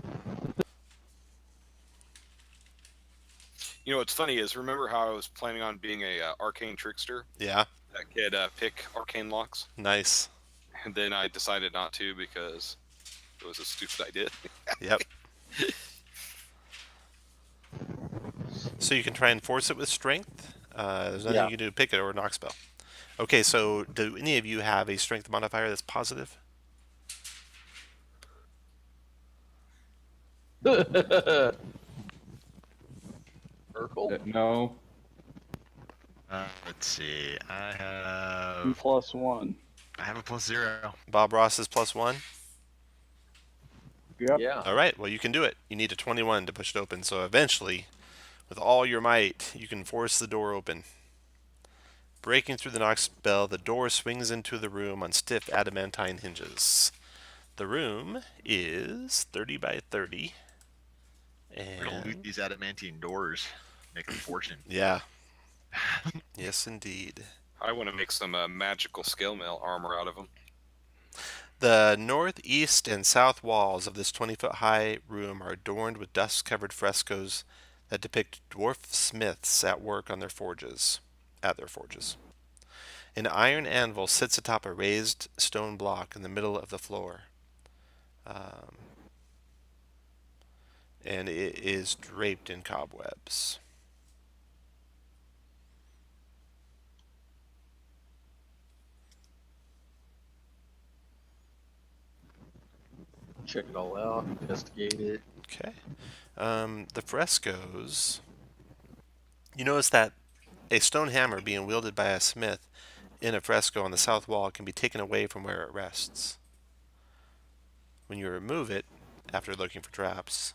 You know what's funny is remember how I was planning on being a arcane trickster Yeah, that could pick arcane locks, nice. and then I decided not to because it was a stupid idea. Yep. So you can try and force it with strength. There's nothing Yeah. you can do to pick it or knock spell. Okay, so do any of you have a strength modifier that's positive? Urkel? No. Let's see. I have +1. a +0. Bob Ross is +1. Yep. Yeah. All right, well, you can do it. You need a 21 to push it open. So eventually, with all your might, you can force the door open. Breaking through the knock spell, the door swings into the room on stiff adamantine hinges. The room is 30 by 30. We're gonna loot And these adamantine doors. Make a fortune. yeah. Yes, indeed. I want to make some magical scale mail armor out of them. The north, east, and south walls of this 20-foot high room are adorned with dust-covered frescoes that depict dwarf smiths at work on their forges. An iron anvil sits atop a raised stone block in the middle of the floor. And it is draped in cobwebs. Check it all out, investigate it. Okay. The frescoes You notice that a stone hammer being wielded by a smith in a fresco on the south wall can be taken away from where it rests. When you remove it, after looking for traps,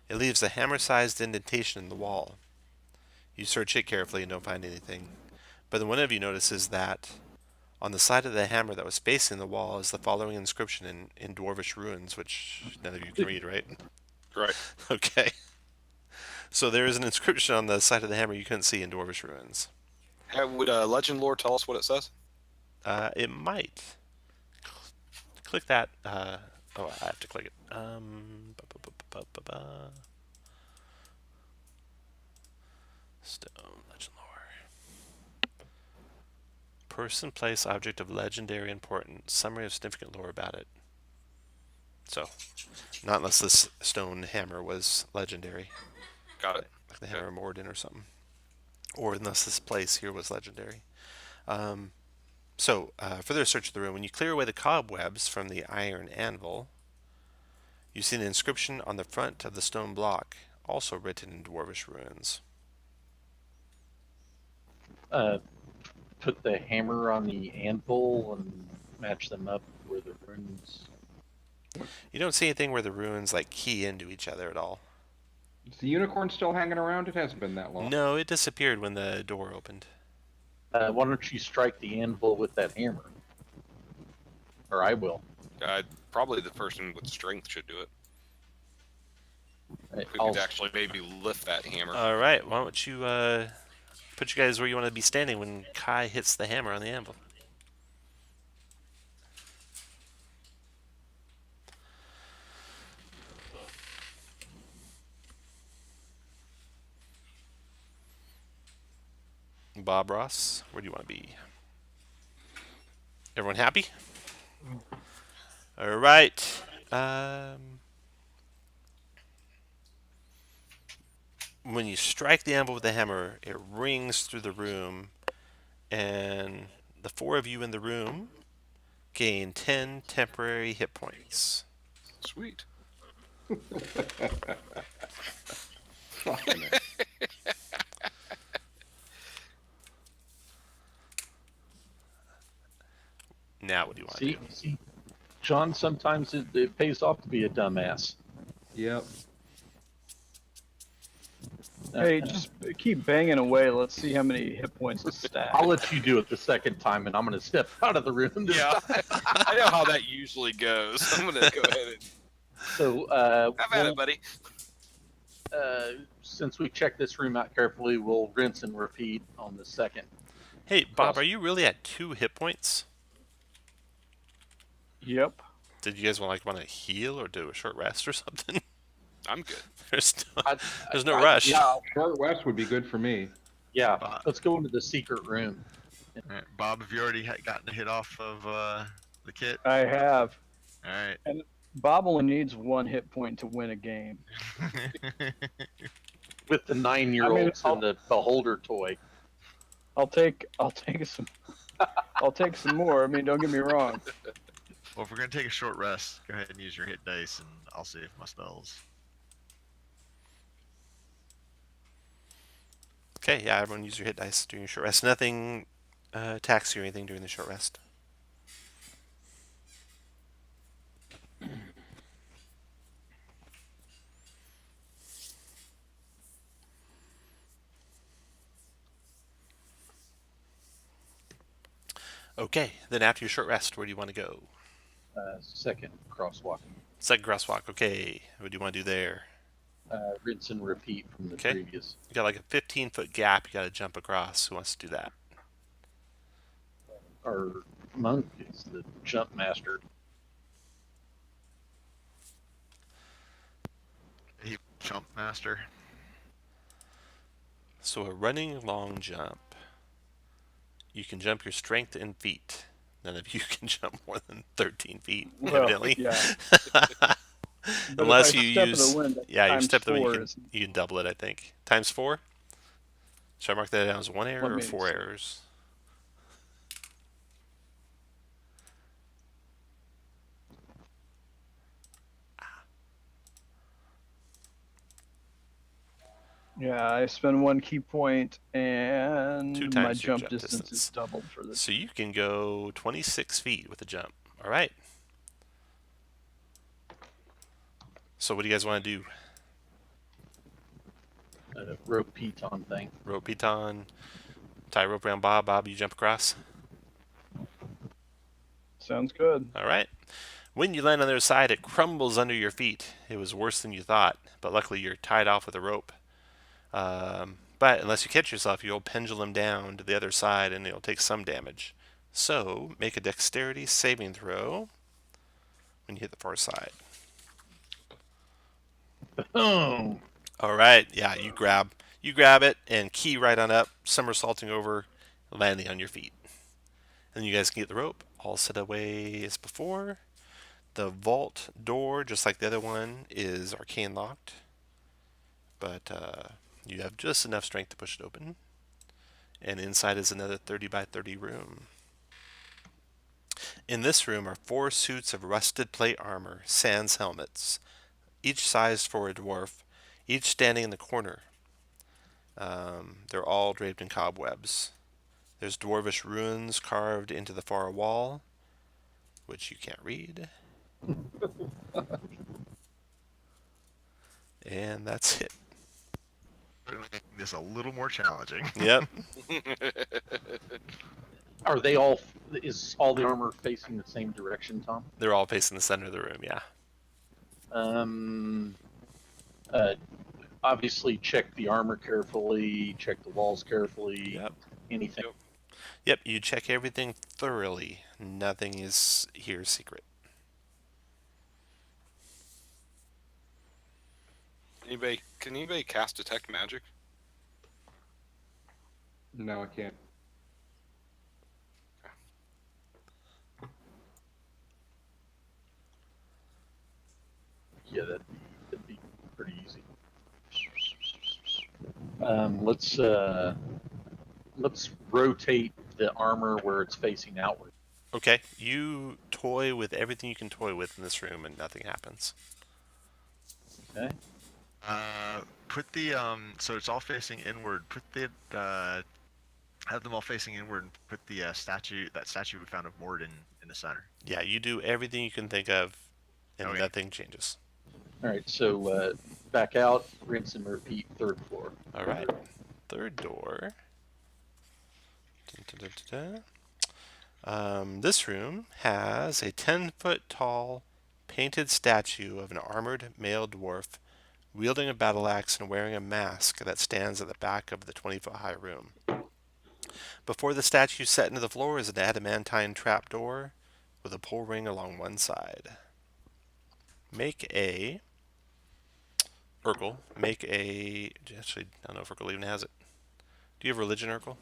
it leaves a hammer-sized indentation in the wall. You search it carefully and don't find anything. But then one of you notices that on the side of the hammer that was facing the wall is the following inscription in Dwarvish runes, which none of you can read, right? Right. Okay. So there is an inscription on the side of the hammer you couldn't see in Dwarvish runes. Would legend lore tell us what it says? It might. Click that. Oh, I have to click it. Stone legend lore. Person, place, object of legendary importance. Summary of significant lore about it. So, not unless this stone hammer was legendary, Got it. like the Hammer of Morden or something, or unless this place here was legendary. Further search of the room. When you clear away the cobwebs from the iron anvil, you see an inscription on the front of the stone block, also written in Dwarvish runes. Put the hammer on the anvil and match them up where the runes. You don't see anything where the runes like key into each other at all. Is the unicorn still hanging around? It hasn't been that long. No, it disappeared when the door opened. Why don't you strike the anvil with that hammer? Or I will. Probably the person with strength should do it. If we I'll- could actually maybe lift that hammer. All right, why don't you put you guys where you want to be standing when Kai hits the hammer on the anvil? Bob Ross, where do you want to be? Everyone happy? All right. When you strike the anvil with the hammer, it rings through the room, and the four of you in the room gain 10 temporary hit points. Sweet. Fucking it. Now, what do you want to do? See, John, sometimes it pays off to be a dumbass. Yep. Hey, just keep banging away. Let's see how many hit points it stacks. I'll let you do it the second time, and I'm going to step out of the room. Yeah, I know how that usually goes. I'm gonna go ahead and So, have at it, buddy. since we checked this room out carefully, we'll rinse and repeat on the second. Hey, Bob, are you really at 2 hit points? Yep. Did you guys want to heal or do a short rest or something? I'm good. There's I- no rush. Yeah, Short rest would be good for me. yeah. Let's go into the secret room. All right, Bob, have you already gotten a hit off of the kit? I have. All right. Bob only needs 1 hit point to win a game. With the 9-year-olds I'll- and the beholder toy. I'll take some. I'll take some more. I mean, don't get me wrong. Well, if we're gonna take a short rest, go ahead and use your hit dice, and I'll save my spells. Okay, yeah, everyone use your hit dice during your short rest. Nothing attacks you or anything during the short rest. Okay, then after your short rest, where do you want to go? Second crosswalk. Second crosswalk. Okay, what do you want to do there? Rinse and repeat from the Okay. previous. You got like a 15-foot gap you got to jump across. Who wants to do that? Our monk is the jump master. He jump master. So a running long jump. You can jump your strength in feet. None of you can jump more than 13 feet, Well, evidently. yeah. But Unless if I you step use, of the wind, that's yeah, you times step the wind, 4 is- you can double it, I think. Times 4? Should I mark that down as 1 error Let or me 4 see. errors? Yeah, I spend 1 key point, and 2 my times your jump jump distance is distance. doubled for this. So you can go 26 feet with a jump. All right. So what do you guys want to do? Rope piton thing. Rope piton, tie rope around Bob. Bob, you jump across. Sounds good. All right. When you land on the other side, it crumbles under your feet. It was worse than you thought, but luckily you're tied off with a rope. But unless you catch yourself, you'll pendulum down to the other side and it'll take some damage. So make a dexterity saving throw when you hit the far side. Oh, All right, yeah, you grab it and key right on up, somersaulting over, landing on your feet. And you guys can get the rope all set away as before. The vault door, just like the other one, is arcane locked, but you have just enough strength to push it open. And inside is another 30 by 30 room. In this room are 4 suits of rusted plate armor, sans helmets, each sized for a dwarf, each standing in the corner. They're all draped in cobwebs. There's dwarvish runes carved into the far wall, which you can't read. And that's it. Making this a little more challenging. Yep. are they all? Is all the armor facing the same direction, Tom? They're all facing the center of the room, yeah. Obviously, check the armor carefully. Check the walls carefully. Yep. Anything. Yep, you check everything thoroughly. Nothing is here secret. Can anybody cast detect magic? No, I can't. Yeah, that'd be pretty easy. Let's rotate the armor where it's facing outward. Okay, you toy with everything you can toy with in this room and nothing happens. Okay. Put the so it's all facing inward. Put the have them all facing inward and put the that statue we found of Morden in the center. Yeah, you do everything you can think of and Okay. nothing changes. All right. So back out, rinse and repeat. 3rd floor. All right, 3rd door. Dun, dun, dun, dun. This room has a 10-foot tall painted statue of an armored male dwarf wielding a battle axe and wearing a mask that stands at the back of the 20-foot high room. Before the statue set into the floor is an adamantine trapdoor with a pull ring along one side. Urkel, actually, I don't know if Urkel even has it. Do you have religion, Urkel?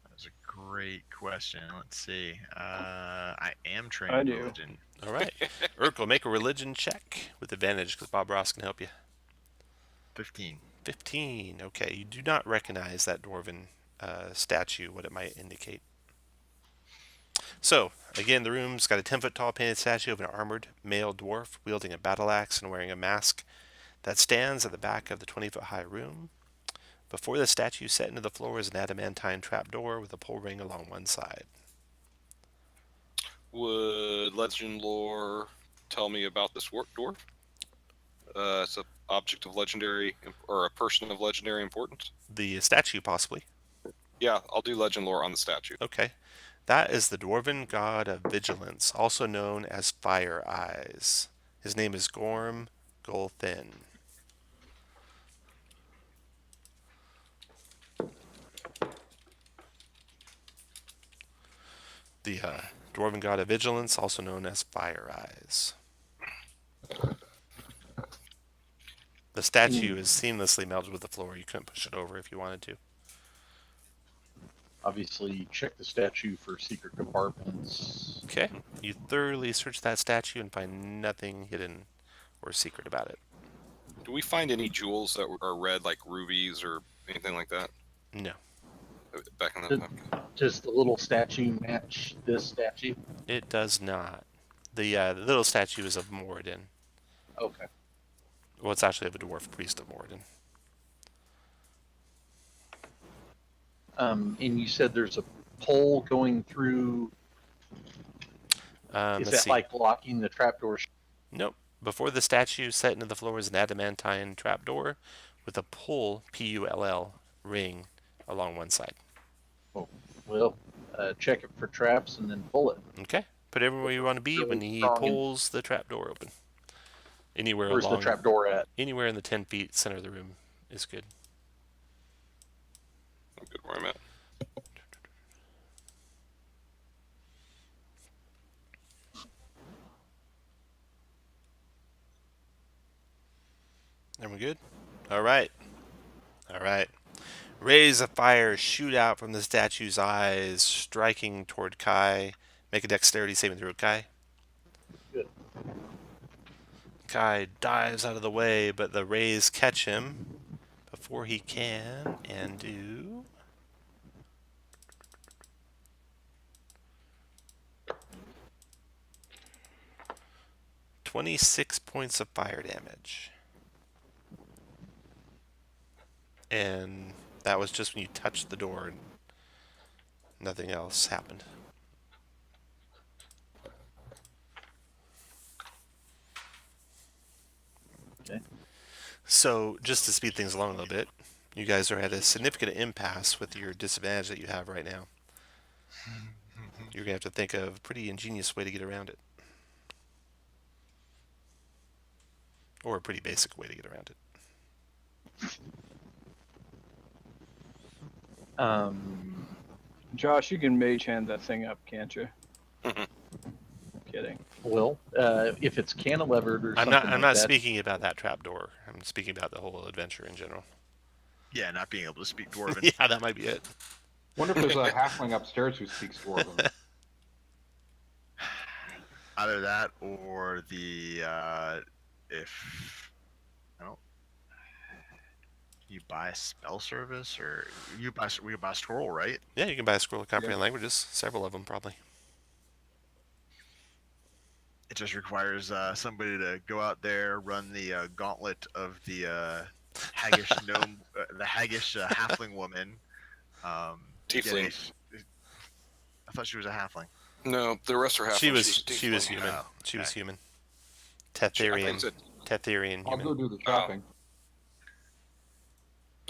That's a great question. Let's see. I am trained I in do. religion. All right. Urkel, make a religion check with advantage because Bob Ross can help you. 15. 15. Okay, you do not recognize that dwarven statue, what it might indicate. So, again, the room's got a 10-foot tall painted statue of an armored male dwarf wielding a battle axe and wearing a mask that stands at the back of the 20-foot high room. Before the statue set into the floor is an adamantine trapdoor with a pull ring along one side. Would legend lore tell me about this dwarf? It's an object of legendary or a person of legendary importance. The statue, possibly. Yeah, I'll do legend lore on the statue. Okay. That is the dwarven god of vigilance, also known as Fire Eyes. His name is Gorm Golthin. The dwarven god of vigilance, also known as Fire Eyes. The statue is seamlessly melded with the floor. You couldn't push it over if you wanted to. Obviously, check the statue for secret compartments. Okay. You thoroughly search that statue and find nothing hidden or secret about it. Do we find any jewels that are red, like rubies or anything like that? No. Back in the Did- Does the little statue match this statue? It does not. The little statue is of Moradin. Okay. Well, it's actually of a dwarf priest of Moradin. And you said there's a pole going through. Is Let's that see. like locking the trapdoor? Nope. Before the statue, set into the floor is an adamantine trapdoor with a pull, P-U-L-L, ring along one side. Oh, well, check it for traps and then pull it. Okay. Put it everywhere you want to be Really when he strong pulls the trapdoor open. Anywhere Where's along, the trapdoor at? anywhere in the 10 feet center of the room is good. I'm good where I'm at. And we're good? All right. All right. Rays of fire shoot out from the statue's eyes, striking toward Kai. Make a dexterity saving throw, Kai. Good. Kai dives out of the way, but the rays catch him before he can and do 26 points of fire damage. And that was just when you touched the door and nothing else happened. Okay. So, just to speed things along a little bit, you guys are at a significant impasse with your disadvantage that you have right now. You're going to have to think of a pretty ingenious way to get around it. Or a pretty basic way to get around it. Josh, you can mage hand that thing up, can't you? Kidding. Well, if it's cantilevered or I'm something not like that, speaking about that trapdoor. I'm speaking about the whole adventure in general. Yeah, not being able to speak Dwarven. Yeah, that might be it. Wonder if there's a halfling upstairs who speaks Dwarven. Either that or the if I don't, you buy a spell service or we buy a scroll, right? Yeah, you can buy a scroll of comprehend languages. Several of them, probably. It just requires somebody to go out there, run the gauntlet of the haggish gnome, the haggish halfling woman. Tiefling. I thought she was a halfling. No, the rest are half. She was human. Oh, She was okay. human. I think Tetherian. so. Tetherian I'll go human. do the shopping.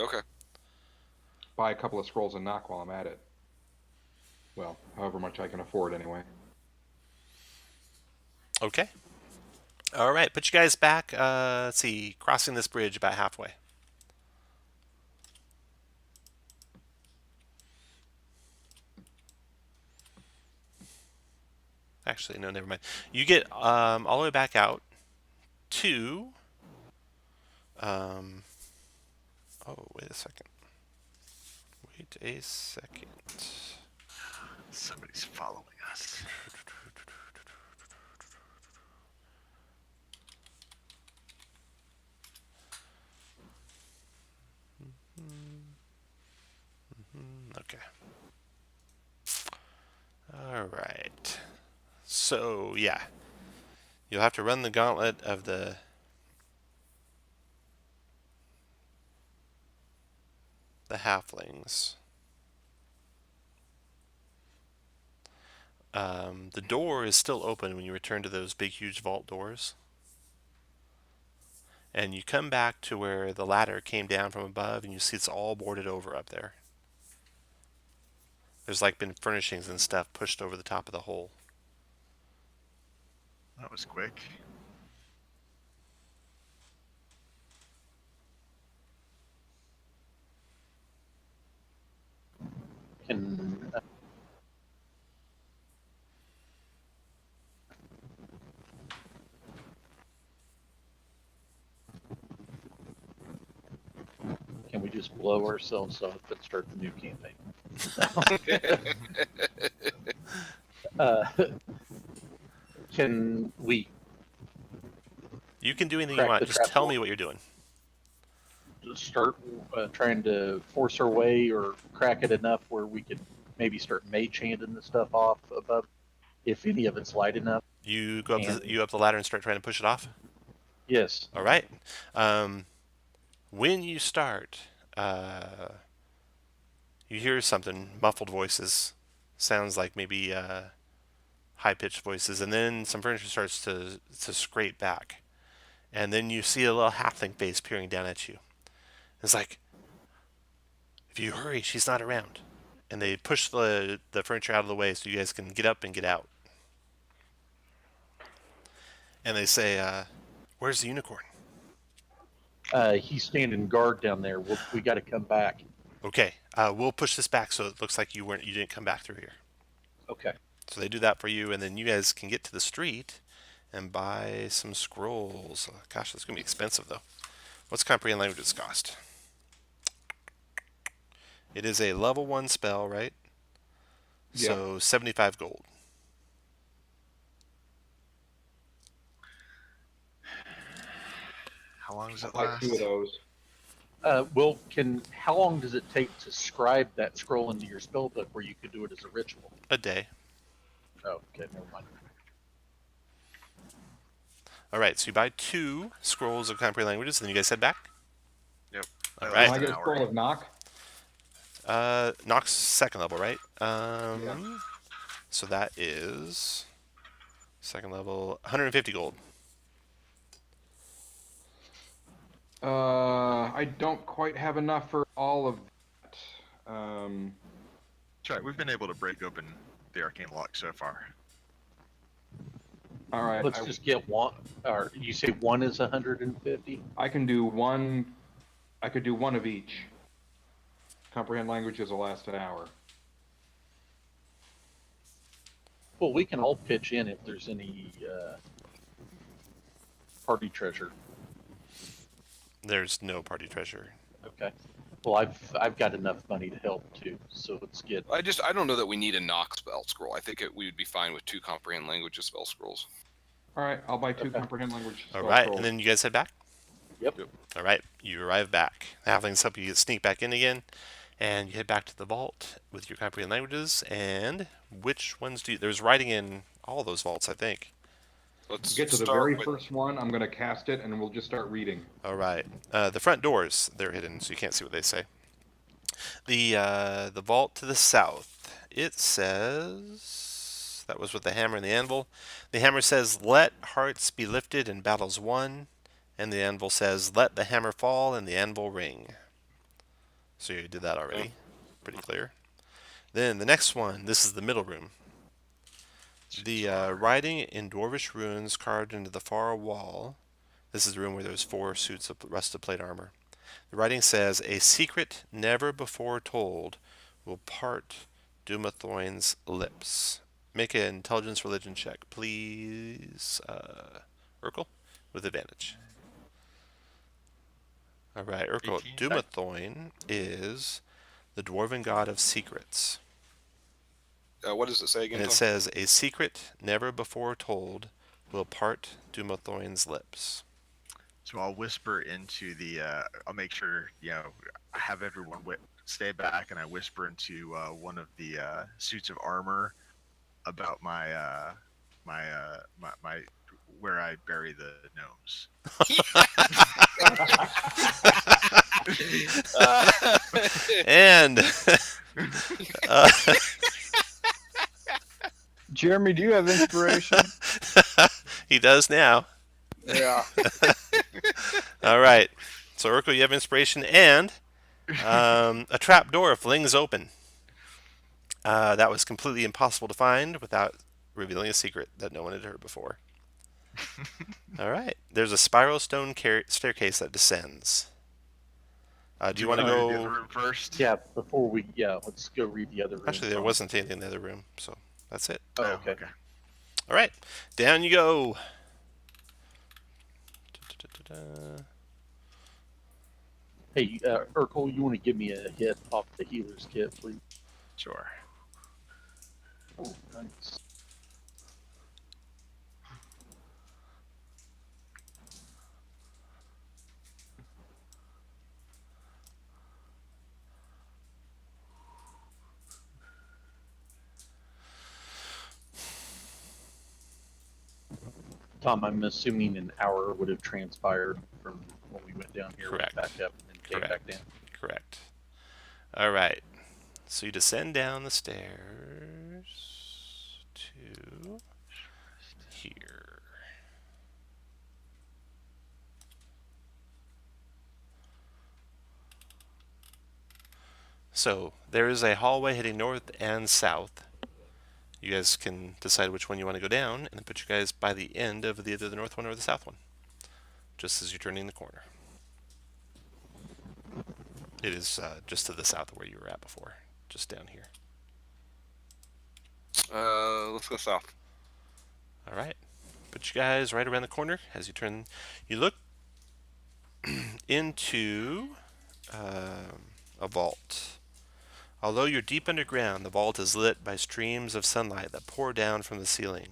Okay. Buy a couple of scrolls and knock while I'm at it. Well, however much I can afford anyway. Okay. All right, put you guys back. Let's see, crossing this bridge about halfway. Actually, no, never mind. You get all the way back out to. Oh, wait a second. Wait a second. Somebody's following us. Okay. All right. So, yeah. You'll have to run the gauntlet of the halflings. The door is still open when you return to those big, huge vault doors. And you come back to where the ladder came down from above, and you see it's all boarded over up there. There's like been furnishings and stuff pushed over the top of the hole. That was quick. can we just blow ourselves up and start the new campaign? Can we You can do anything you Crack want. the Just trap tell door. me what you're doing. start trying to force our way or crack it enough where we could maybe start mage handing the stuff off above, if any of it's light enough? You go up And- the ladder and start trying to push it off. Yes. All right. When you start, you hear something, muffled voices. Sounds like maybe high-pitched voices, and then some furniture starts to scrape back. And then you see a little halfling face peering down at you. It's like, if you hurry, she's not around. And they push the furniture out of the way so you guys can get up and get out. And they say, where's the unicorn? He's standing guard down there. We got to come back. Okay, we'll push this back so it looks like you didn't come back through here. Okay. So they do that for you, and then you guys can get to the street and buy some scrolls. Gosh, that's gonna be expensive though. What's comprehend languages cost? It is a level 1 spell, right? Yeah. So 75 gold. How long does I'll it buy last? 2 of those. How long does it take to scribe that scroll into your spell book where you could do it as a ritual? A day. Oh, okay, never mind. All right, so you buy 2 scrolls of comprehend languages, and then you guys head back. Yep. All That right. Can I lasts get an a hour. scroll of knock? Nox 2nd level, right? Yeah. So that is 2nd level, 150 gold. I don't quite have enough for all of that. That's right. We've been able to break open the arcane lock so far. All right. Let's just get one. Or you say one is 150? I can do one. I could do one of each. Comprehend languages will last an hour. Well, we can all pitch in if there's any party treasure. There's no party treasure. Okay. Well, I've got enough money to help too, so let's get. I don't know that we need a knock spell scroll. I think we would be fine with 2 comprehend languages spell scrolls. All right. I'll buy 2 Okay. comprehend languages. All spell right, scrolls. and then you guys head back. Yep. All right, you arrive back. The halflings help you sneak back in again, and you head back to the vault with your comprehend languages. And which ones do you? There's writing in all those vaults, I think. Let's Get to the start very with- first one. I'm going to cast it, and we'll just start reading. All right, the front doors, they're hidden, so you can't see what they say. The vault to the south, it says, that was with the hammer and the anvil. The hammer says, "Let hearts be lifted and battles won," and the anvil says, "Let the hammer fall and the anvil ring." So you did that already. Pretty clear. Then the next one, this is the middle room. The writing in dwarvish runes carved into the far wall. This is the room where there's 4 suits of rusted plate armor. The writing says, "A secret never before told will part Dumathoin's lips." Make an intelligence religion check, please, Urkel, with advantage. All right, Urkel. 18. Dumathoin is the dwarven god of secrets. what does it say again? And it Tom? says, "A secret never before told will part Dumathoin's lips." So I'll whisper into the. I'll make sure I have everyone stay back, and I whisper into one of the suits of armor about my where I bury the gnomes. And Jeremy, do you have inspiration? he does now. Yeah. All right. So, Urkel, you have inspiration, and a trap door flings open. That was completely impossible to find without revealing a secret that no one had heard before. All right. There's a spiral stone staircase that descends. Do you want to do the go? other room first? Yeah. Let's go read the other room. Actually, there wasn't anything in the other room, so that's it. Oh, okay. All right. Down you go. Da-da-da-da-da. Hey, Urkel, you want to give me a hit off the healer's kit, please? Sure. Oh, thanks. Tom, I'm assuming an hour would have transpired from when we went down here, Correct. went back up, and then came back Correct. down. Correct. All right. So you descend down the stairs to here. So there is a hallway heading north and south. You guys can decide which one you want to go down, and then put you guys by the end of either the north one or the south one, just as you're turning the corner. It is just to the south of where you were at before, just down here. Let's go south. All right. Put you guys right around the corner as you turn. You look into a vault. Although you're deep underground, the vault is lit by streams of sunlight that pour down from the ceiling,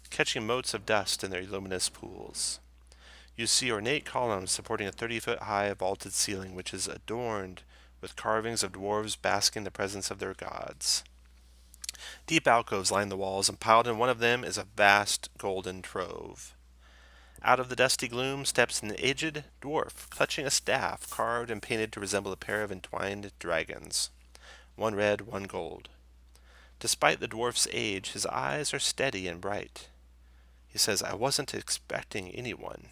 catching motes of dust in their luminous pools. You see ornate columns supporting a 30-foot high vaulted ceiling, which is adorned with carvings of dwarves basking in the presence of their gods. Deep alcoves line the walls, and piled in one of them is a vast golden trove. Out of the dusty gloom steps an aged dwarf, clutching a staff carved and painted to resemble a pair of entwined dragons, one red, one gold. Despite the dwarf's age, his eyes are steady and bright. He says, "I wasn't expecting anyone.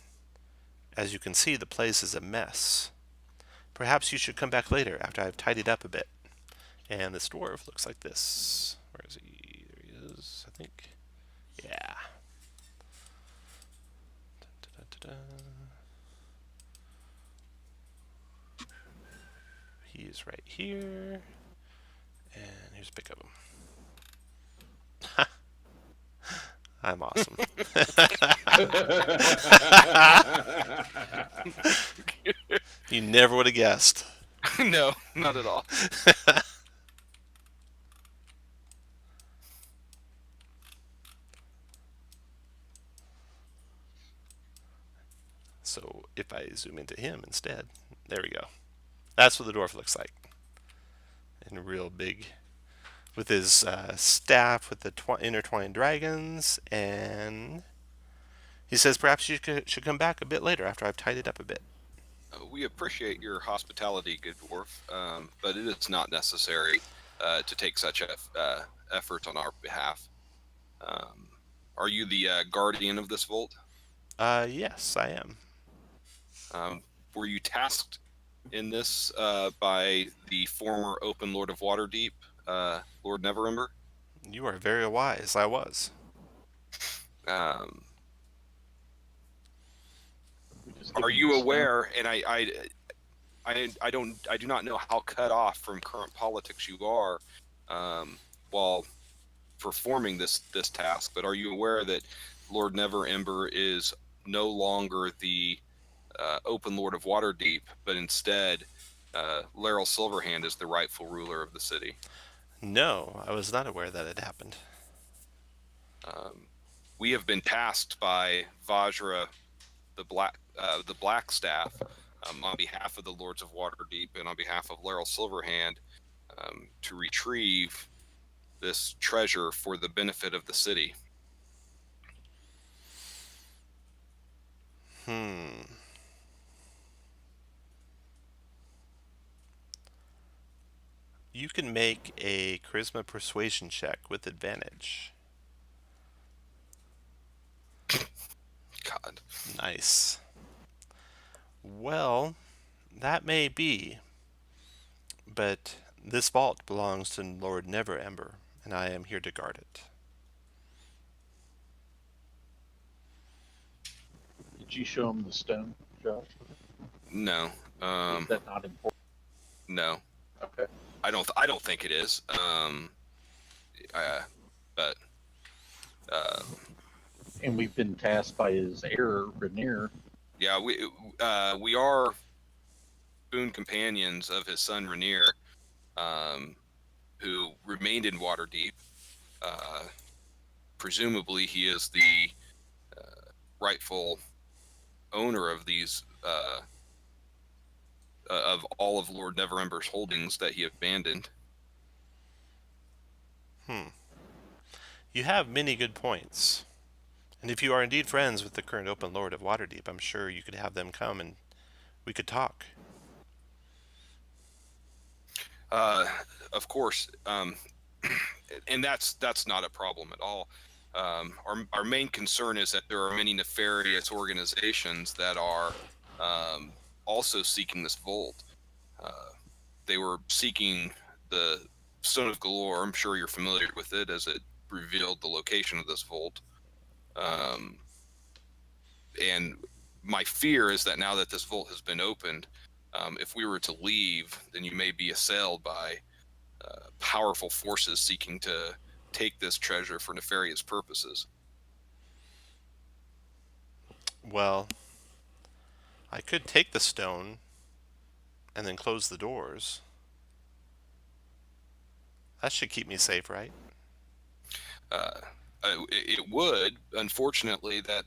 As you can see, the place is a mess. Perhaps you should come back later after I've tidied up a bit." And this dwarf looks like this. Where is he? There he is, I think. Yeah. Da-da-da-da. He's right here. And here's a pic of him. I'm awesome. You never would have guessed. No, not at all. So if I zoom into him instead, there we go. That's what the dwarf looks like. And real big, with his staff with the intertwined dragons, and he says, "Perhaps you should come back a bit later after I've tidied up a bit." We appreciate your hospitality, good dwarf, but it is not necessary to take such effort on our behalf. Are you the guardian of this vault? Yes, I am. Were you tasked in this by the former Open Lord of Waterdeep, Lord Neverember? You are very wise. I was. Are you aware? And I do not know how cut off from current politics you are, while performing this task. But are you aware that Lord Neverember is no longer the Open Lord of Waterdeep, but instead Laeral Silverhand is the rightful ruler of the city? No, I was not aware that it happened. We have been tasked by Vajra, the Black Staff, on behalf of the Lords of Waterdeep and on behalf of Laeral Silverhand, to retrieve this treasure for the benefit of the city. You can make a charisma persuasion check with advantage. God. Nice. Well, that may be, but this vault belongs to Lord Neverember, and I am here to guard it. Did you show him the stone, Josh? No. Is that not important? No. Okay. I don't think it is. But And we've been tasked by his heir, Rainier. yeah, we are boon companions of his son Rainier, who remained in Waterdeep. Presumably, he is the rightful owner of these of all of Lord Neverember's holdings that he abandoned. You have many good points, And if you are indeed friends with the current Open Lord of Waterdeep, I'm sure you could have them come and we could talk. Of course, and that's not a problem at all. Our main concern is that there are many nefarious organizations that are also seeking this vault. They were seeking the Stone of Galore. I'm sure you're familiar with it, as it revealed the location of this vault. And my fear is that now that this vault has been opened, if we were to leave, then you may be assailed by powerful forces seeking to take this treasure for nefarious purposes. Well, I could take the stone and then close the doors. That should keep me safe, right? It would, unfortunately, that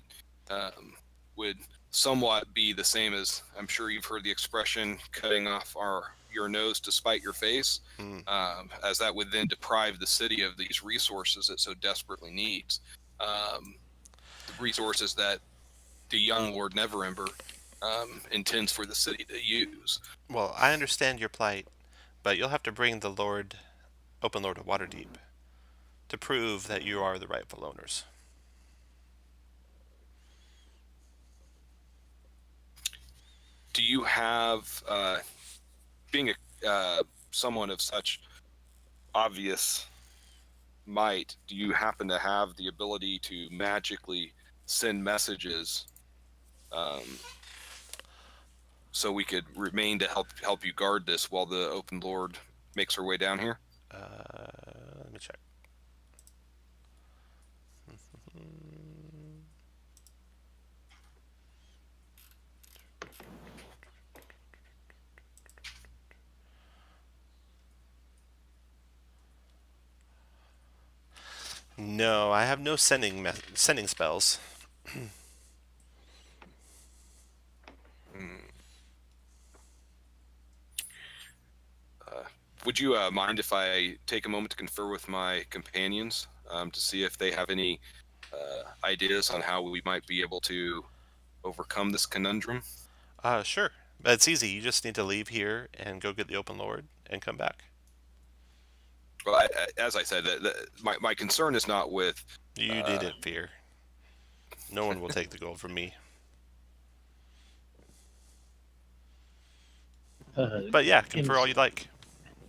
would somewhat be the same as, I'm sure you've heard the expression, cutting off your nose to spite your face, as that would then deprive the city of these resources it so desperately needs. The resources that the young Lord Neverember intends for the city to use. Well, I understand your plight, but you'll have to bring the Open Lord of Waterdeep, to prove that you are the rightful owners. Do you have, being someone of such obvious might, do you happen to have the ability to magically send messages so we could remain to help you guard this while the Open Lord makes her way down here? Let me check. No, I have no sending spells. Would you mind if I take a moment to confer with my companions to see if they have any ideas on how we might be able to overcome this conundrum? Sure. It's easy. You just need to leave here and go get the Open Lord and come back. Well, as I said, my concern is not with... You needn't fear. No one will take the gold from me. But yeah, confer all you like.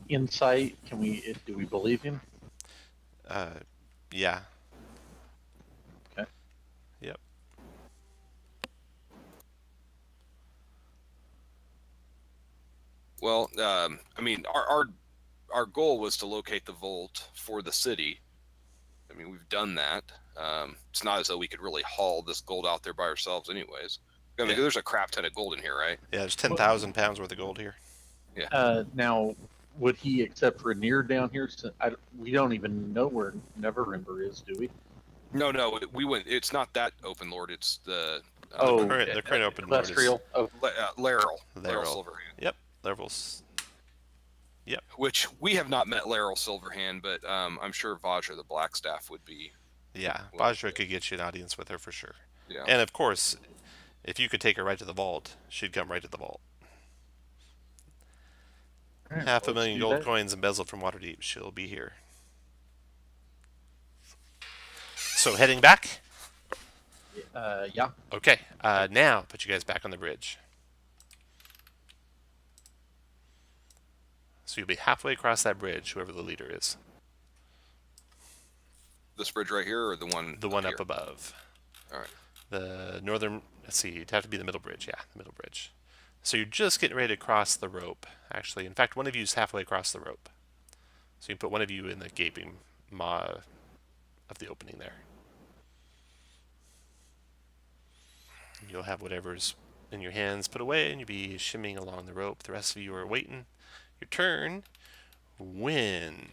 Insight? Do we believe him? Yeah. Okay. Yep. Well, I mean, our goal was to locate the vault for the city. I mean, we've done that. It's not as though we could really haul this gold out there by ourselves anyways. I mean, Yeah. there's a crap ton of gold in here, right? Yeah, there's 10,000 pounds worth of gold here. Now, would he accept Rainier down here? We don't even know where Neverember is, do we? No, we went. It's not that Open Lord. It's the the current Open Lord is Terrestrial. Oh, Laryl Laryl. Silverhand. Yep, levels. Yep. Which we have not met Laryl Silverhand, but I'm sure Vajra the Blackstaff would be. Yeah, Well, Vajra could get you an audience with her for sure. Yeah. And of course, if you could take her right to the vault, she'd come right to the vault. all right, Half a let's million do gold that. coins embezzled from Waterdeep. She'll be here. So heading back? Yeah. Okay, now put you guys back on the bridge. So you'll be halfway across that bridge, whoever the leader is. This bridge right here, or the one? The one here? up above. All right. The northern, let's see, it'd have to be the middle bridge. Yeah, the middle bridge. So you're just getting ready to cross the rope, actually. In fact, one of you is halfway across the rope. So you can put one of you in the gaping maw of the opening there. You'll have whatever's in your hands put away, and you'll be shimmying along the rope. The rest of you are waiting your turn when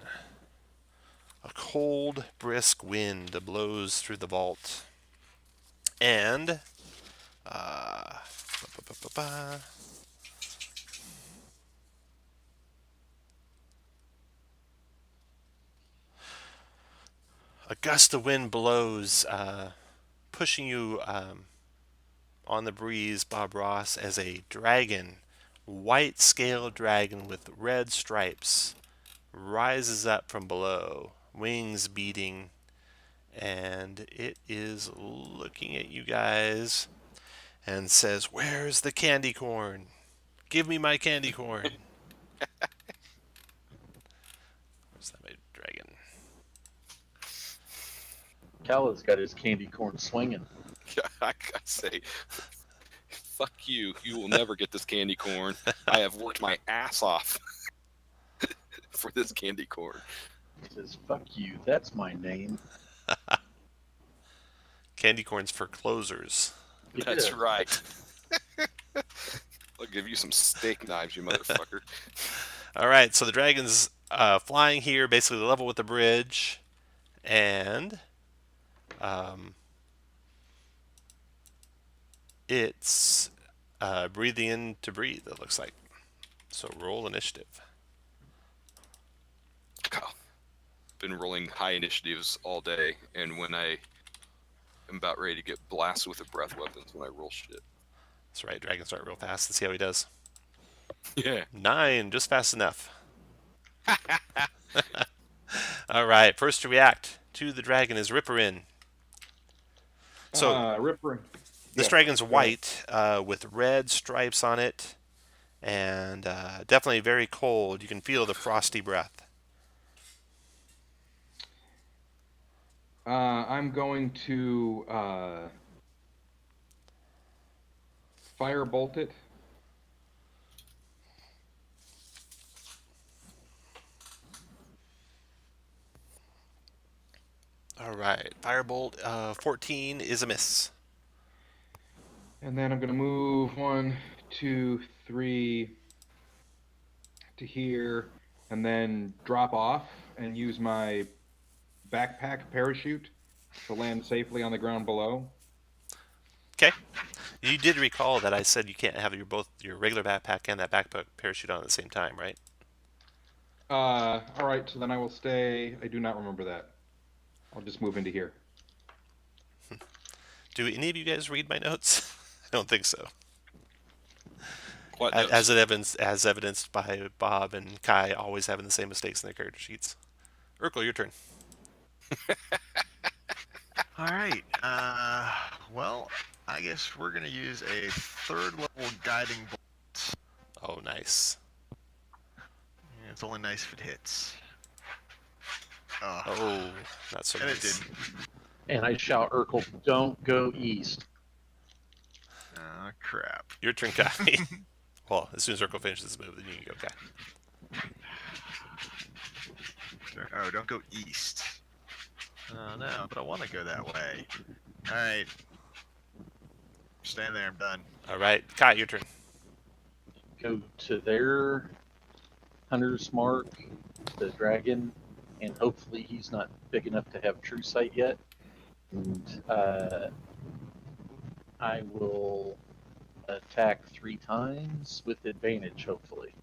a cold, brisk wind blows through the vault. And a gust of wind blows pushing you on the breeze, Bob Ross, as a dragon, white scaled dragon with red stripes, rises up from below, wings beating, and it is looking at you guys and says, "Where's the candy corn? Give me my candy corn." Where's that, my dragon? Callow's got his candy corn swinging. I gotta say, fuck you. You will never get this candy corn. I have worked my ass off for this candy corn. He says, "Fuck you. That's my name." Candy corn's for closers. That's right. I'll give you some steak knives, you motherfucker. All right, so the dragon's flying here, basically level with the bridge, and it's breathing in to breathe, it looks like. So roll initiative. God, been rolling high initiatives all day, and when I am about ready to get blasted with a breath weapons when I roll shit. That's right, dragons start real fast. Let's see how he does. Yeah. 9, just fast enough. All right, first to react to the dragon is Ripperin. So Ripper. this Yeah, dragon's go ahead. white with red stripes on it, and definitely very cold. You can feel the frosty breath. I'm going to firebolt it. All right, firebolt 14 is a miss. And then I'm going to move 1, 2, 3 to here, and then drop off and use my backpack parachute to land safely on the ground below. Okay. You did recall that I said you can't have both your regular backpack and that backpack parachute on at the same time, right? All right, so then I will stay. I do not remember that. I'll just move into here. Do any of you guys read my notes? I don't think so. What As evidenced by Bob and Kai always having the same mistakes in their character sheets. Urkel, your turn. All right. Well, I guess we're gonna use a 3rd level guiding bolt. Oh, nice. Yeah, it's only nice if it hits. Oh, not so and it nice. didn't. And I shout, "Urkel, don't go east." Oh crap. Your turn, Kai. Well, as soon as Urkel finishes this move, then you can go, Kai. Oh, don't go east. Oh no, but I want to go that way. All right. Stand there. I'm done. All right, Kai, your turn. Go to their hunter's mark, the dragon, and hopefully he's not big enough to have true sight yet. And I will attack 3 times with advantage, hopefully.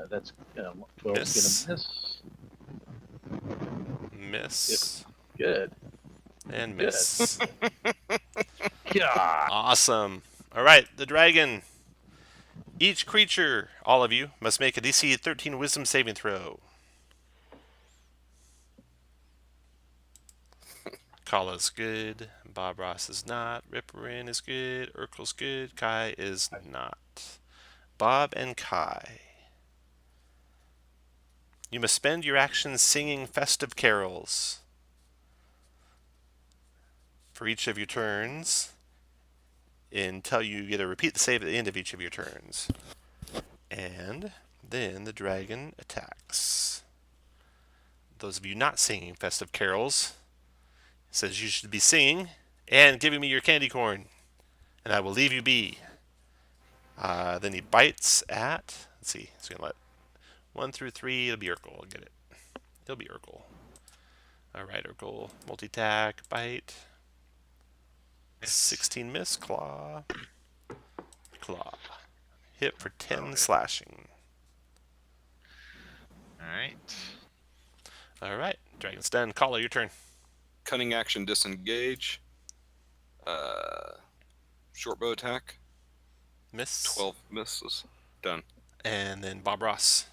That's 12 is gonna Miss. Good. And Good. miss. God. Awesome. All right, the dragon. Each creature, all of you, must make a DC 13 Wisdom saving throw. Kala's good. Bob Ross is not. Ripperin is good. Urkel's good. Kai is not. Bob and Kai. You must spend your actions singing festive carols for each of your turns until you get to repeat the save at the end of each of your turns. And then the dragon attacks. Those of you not singing festive carols, it says you should be singing and giving me your candy corn, and I will leave you be. Then he bites at, let's see, he's going to let 1 through 3, it'll be Urkel, I'll get it. It'll be Urkel. Alright, Urkel, multi-attack, bite. 16 miss, claw. Claw. Hit for 10 slashing. All right. Alright, dragon's done. Kala, your turn. Cunning action disengage. Short bow attack. Miss. 12 misses. Done. And then Bob Ross.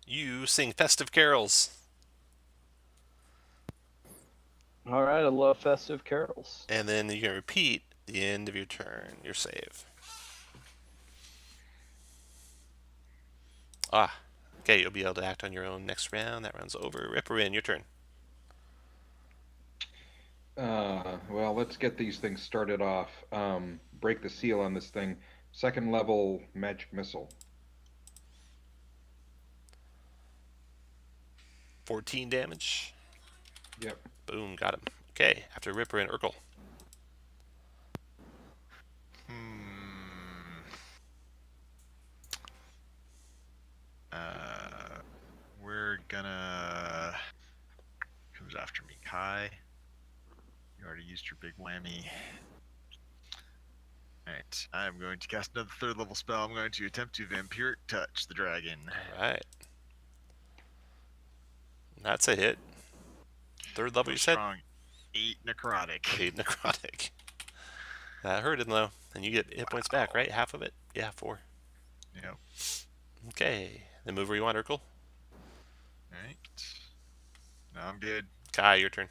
You sing festive carols. All right, I love festive carols. And then you can repeat the end of your turn, your save. Okay, you'll be able to act on your own next round. That round's over. Ripperin, your turn. Well, let's get these things started off. Break the seal on this thing. Second level magic missile. 14 damage. Yep. Boom, got him. Okay, after Ripperin, Urkel. We're gonna. Comes after me, Kai. You already used your big whammy. Alright, I'm going to cast another third level spell. I'm going to attempt to Vampiric Touch the dragon. Alright. That's a hit. Third level, you said? Strong. 8 necrotic. 8 necrotic. That hurt him, though. And you get hit points back, right? Half of it? Yeah, 4. Yep. Okay. Then move where you want, Urkel. Alright. No, I'm good. Kai, your turn.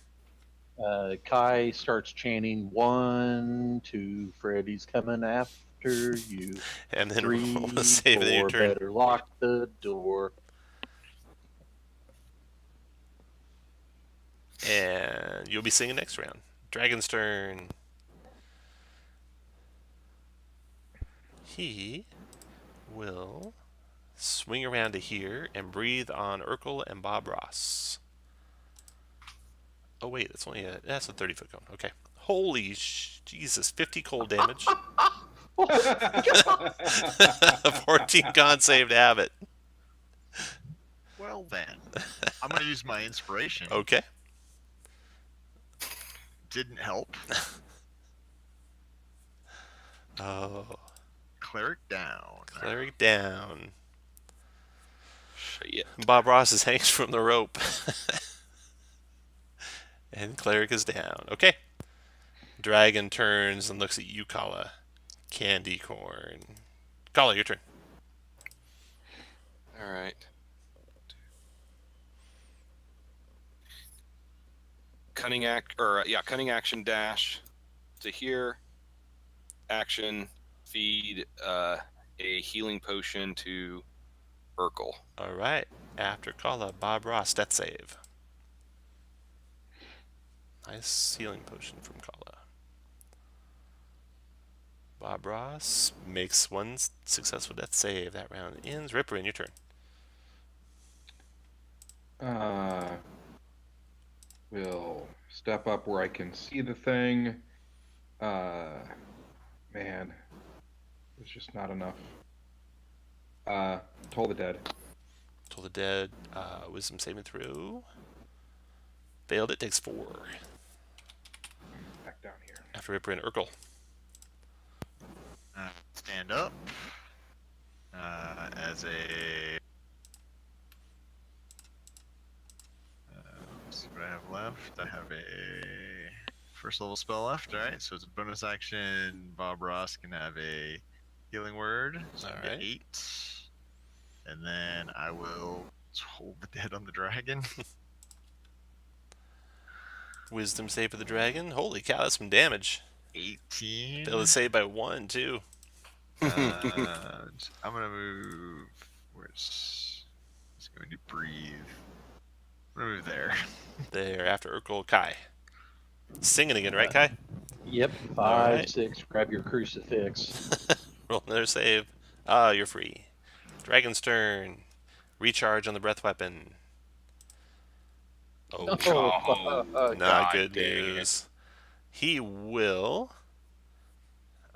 Kai starts chanting 1, 2, Freddy's coming after you. And then 3, roll a save in your 4, turn. better lock the door. And you'll be singing next round. Dragon's turn. He will swing around to here and breathe on Urkel and Bob Ross. Oh wait, that's a 30-foot cone. Okay. Holy Jesus, 50 cold damage. 14 con save to have it. Well then, I'm gonna use my inspiration. Okay. Didn't help. Oh, Cleric down. Cleric down. Shit. Bob Ross is hanging from the rope. And Cleric is down. Okay. Dragon turns and looks at you, Kala. Candy corn. Kala, your turn. All right. Cunning action dash to here. Action feed a healing potion to Urkel. All right. After Kala, Bob Ross, death save. Nice healing potion from Kala. Bob Ross makes one successful death save. That round ends. Ripperin, your turn. We'll step up where I can see the thing. Man, it's just not enough. Toll the Dead. Toll the Dead. Wisdom saving throw. Failed it. Takes 4. Back down here. After Ripperin, Urkel. Stand up. As a. Let's see what I have left. I have a first level spell left. Alright, so it's a bonus action. Bob Ross can have a healing word. So I get Alright. 8. And then I will hold the dead on the dragon. Wisdom save for the dragon. Holy cow, that's some damage. 18. Failed to save by 1, too. I'm gonna move. Where's? It's going to breathe. I'm gonna move there. There, after Urkel, Kai. Singing again, right, Kai? Yep, 5, Alright. 6, grab your crucifix. Roll another save. Ah, you're free. Dragon's turn. Recharge on the breath weapon. Oh, not God good dang it. news. He will.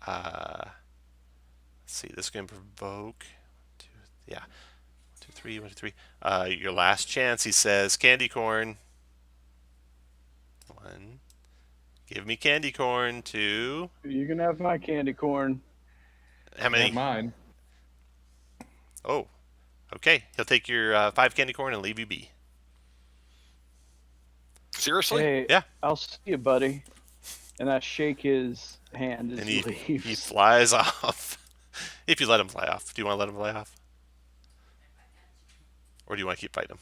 Let's see. This is going to provoke. 1, 2, 3. 1, 2, 3. Your last chance, he says. Candy corn. 1. Give me candy corn. 2. You can have my candy corn. How many? Not mine. Oh, okay. He'll take your 5 candy corn and leave you be. Seriously? Hey, Yeah. I'll see you, buddy. And I shake his hand as And he he leaves. flies off. If you let him fly off. Do you want to let him fly off? Or do you want to keep fighting him?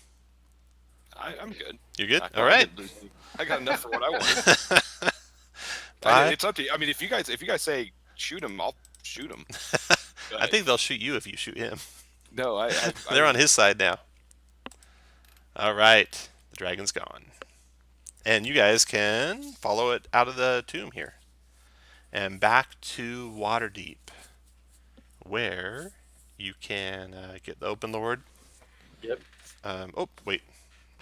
I'm good. You're good? No, All I right. didn't lose any. I got enough for what I wanted. Bye. It's up to you. I mean, if you guys say shoot him, I'll shoot him. I think they'll shoot you if you shoot him. No, They're on his side now. All right. The dragon's gone. And you guys can follow it out of the tomb here. And back to Waterdeep, where you can get the Open Lord. Yep. Oh, wait.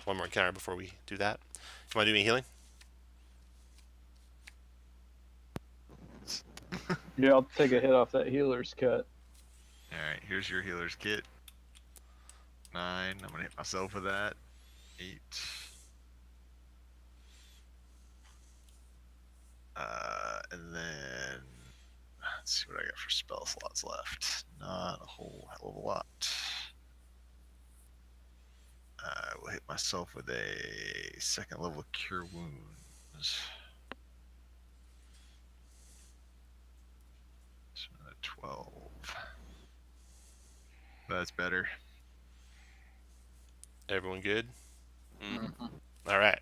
One more encounter before we do that. You want to do any healing? Yeah, I'll take a hit off that healer's cut. Alright, here's your healer's kit. 9. I'm gonna hit myself with that. 8. And then let's see what I got for spell slots left. Not a whole hell of a lot. I will hit myself with a 2nd level Cure Wounds. So 12. That's better. Everyone good? Mm. All right.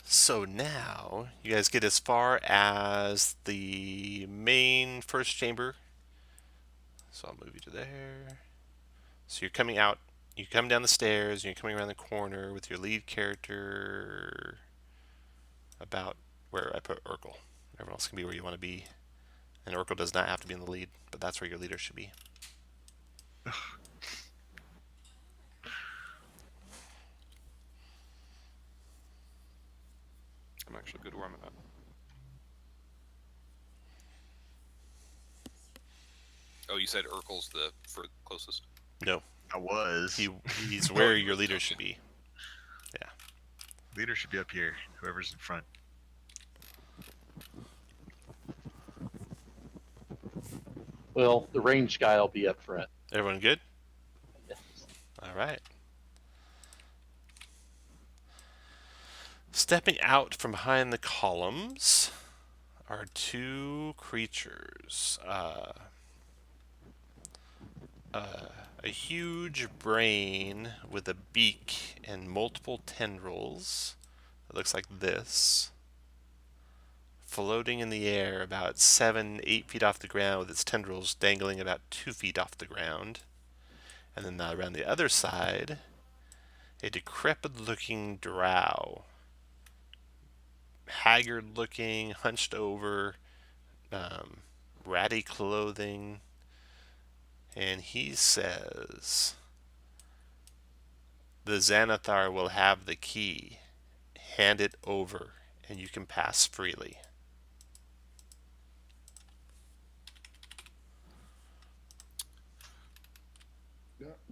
So now you guys get as far as the main first chamber. So I'll move you to there. So you're coming out. You come down the stairs. And you're coming around the corner with your lead character about where I put Urkel. Everyone else can be where you want to be. And Urkel does not have to be in the lead, but that's where your leader should be. I'm actually good where I'm at. Oh, you said Urkel's the closest. No, I was. he's where your leader should be. Yeah. Leader should be up here. Whoever's in front. Well, the range guy will be up front. Everyone good? Yes. All right. Stepping out from behind the columns are 2 creatures. A huge brain with a beak and multiple tendrils. It looks like this. Floating in the air about 7-8 feet off the ground with its tendrils dangling about 2 feet off the ground. And then around the other side, a decrepit looking drow. Haggard looking, hunched over, ratty clothing. And he says, "The Xanathar will have the key. Hand it over, and you can pass freely."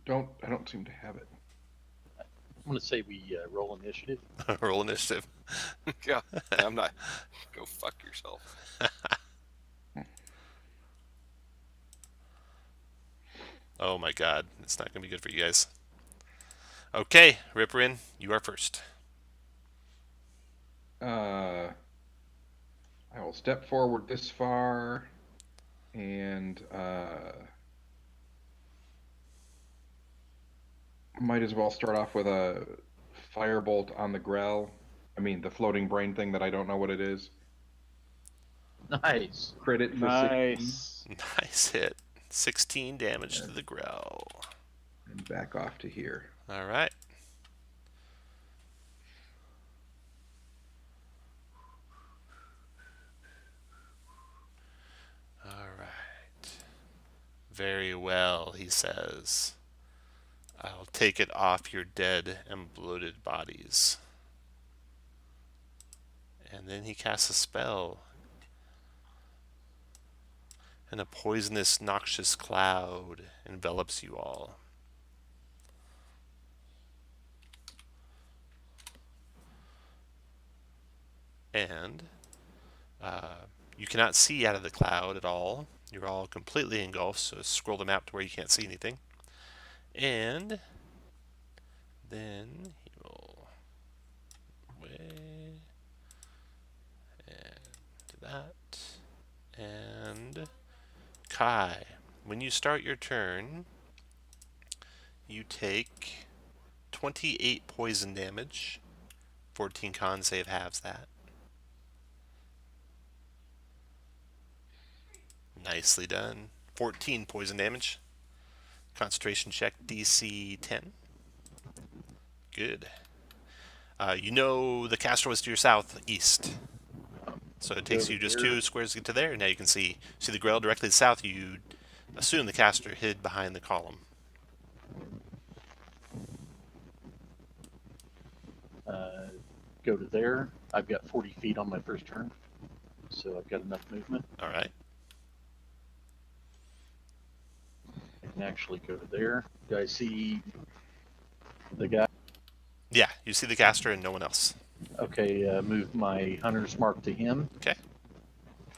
I don't seem to have it. I'm going to say we roll initiative. Roll initiative. Yeah, I'm not. Go fuck yourself. Oh my god, it's not going to be good for you guys. Okay, Ripperin, you are first. I will step forward this far, and might as well start off with a firebolt on the Grell. I mean, the floating brain thing that I don't know what it is. Nice. Crit it for 16. Nice. Nice hit. 16 damage to the Grell. And back off to here. All right. All right. Very well, he says. I'll take it off your dead and bloated bodies. And then he casts a spell. And a poisonous, noxious cloud envelops you all. And you cannot see out of the cloud at all. You're all completely engulfed, so scroll the map to where you can't see anything. And then he will And Kai, when you start your turn, you take 28 poison damage. 14 con save halves that. Nicely done. 14 poison damage. Concentration check DC 10. Good. You know the caster was to your southeast. So it takes you just 2 squares to get to there. Now you can see the grill directly to the south. You assume the caster hid behind the column. Go to there. I've got 40 feet on my first turn, so I've got enough movement. All right. I can actually go to there. Do I see the guy? Yeah, you see the caster and no one else. Okay, move my hunter's mark to him. Okay.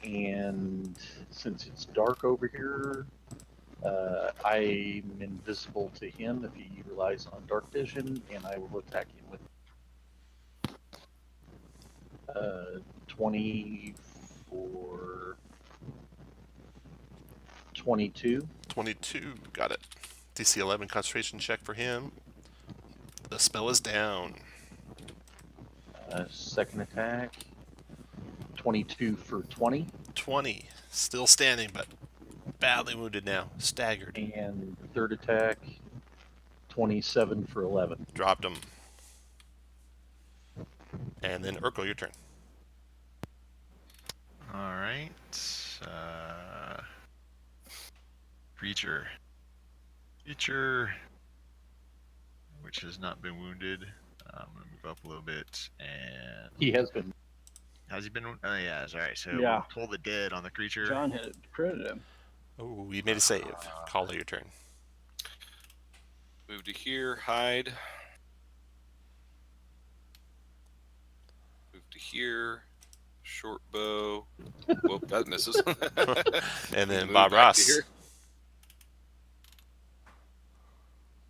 And since it's dark over here, I'm invisible to him if he relies on dark vision, and I will attack him with 20 for 22. 22, got it. DC 11 concentration check for him. The spell is down. Second attack, 22 for 20. 20, still standing, but badly wounded now, staggered. And third attack, 27 for 11. Dropped him. And then Urkel, your turn. All right. Creature, which has not been wounded. I'm gonna move up a little bit, and He has been. has he been? Oh yeah, all right. So Yeah. we'll pull the dead on the creature. John hit it. Credit him. Oh, you made a save. Call it your turn. Move to here, hide. Move to here, short bow. Whoop, that misses. And then Move Bob back to Ross. here.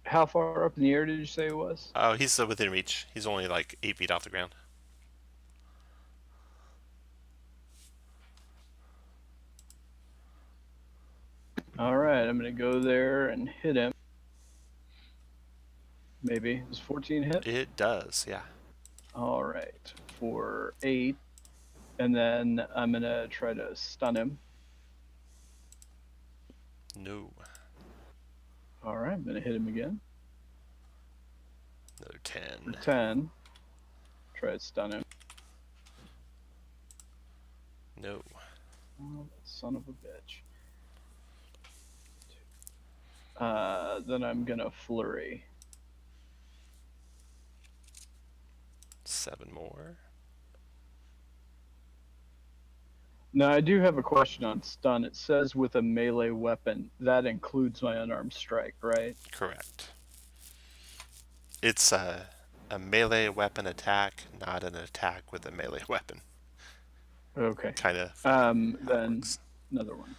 How far up in the air did you say it was? Oh, he's within reach. He's only like 8 feet off the ground. All right, I'm gonna go there and hit him. Maybe does 14 hit? It does, yeah. All right, for 8, and then I'm gonna try to stun him. No. All right, I'm gonna hit him again Another for 10. 10. Try to stun him. No. Oh, son of a bitch. Then I'm gonna flurry. 7 more. Now I do have a question on stun. It says with a melee weapon. That includes my unarmed strike, right? Correct. It's a melee weapon attack, not an attack with a melee weapon. Okay. Kind of. Then another one.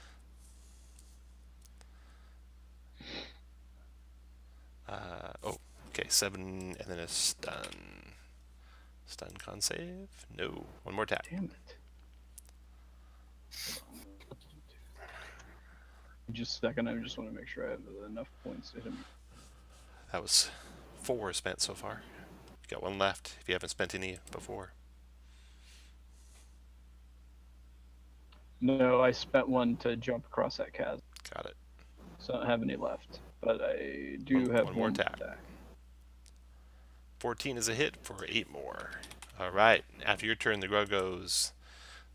Okay, 7, and then a stun. Stun con save? No. One more attack. Damn it. Just a second, I just want to make sure I have enough points to hit him. That was 4 spent so far. You got 1 left if you haven't spent any before. No, I spent one to jump across that chasm, Got it. so I don't have any left. But I do One- have one more one attack. attack. 14 is a hit for 8 more. Alright, after your turn, the grill goes.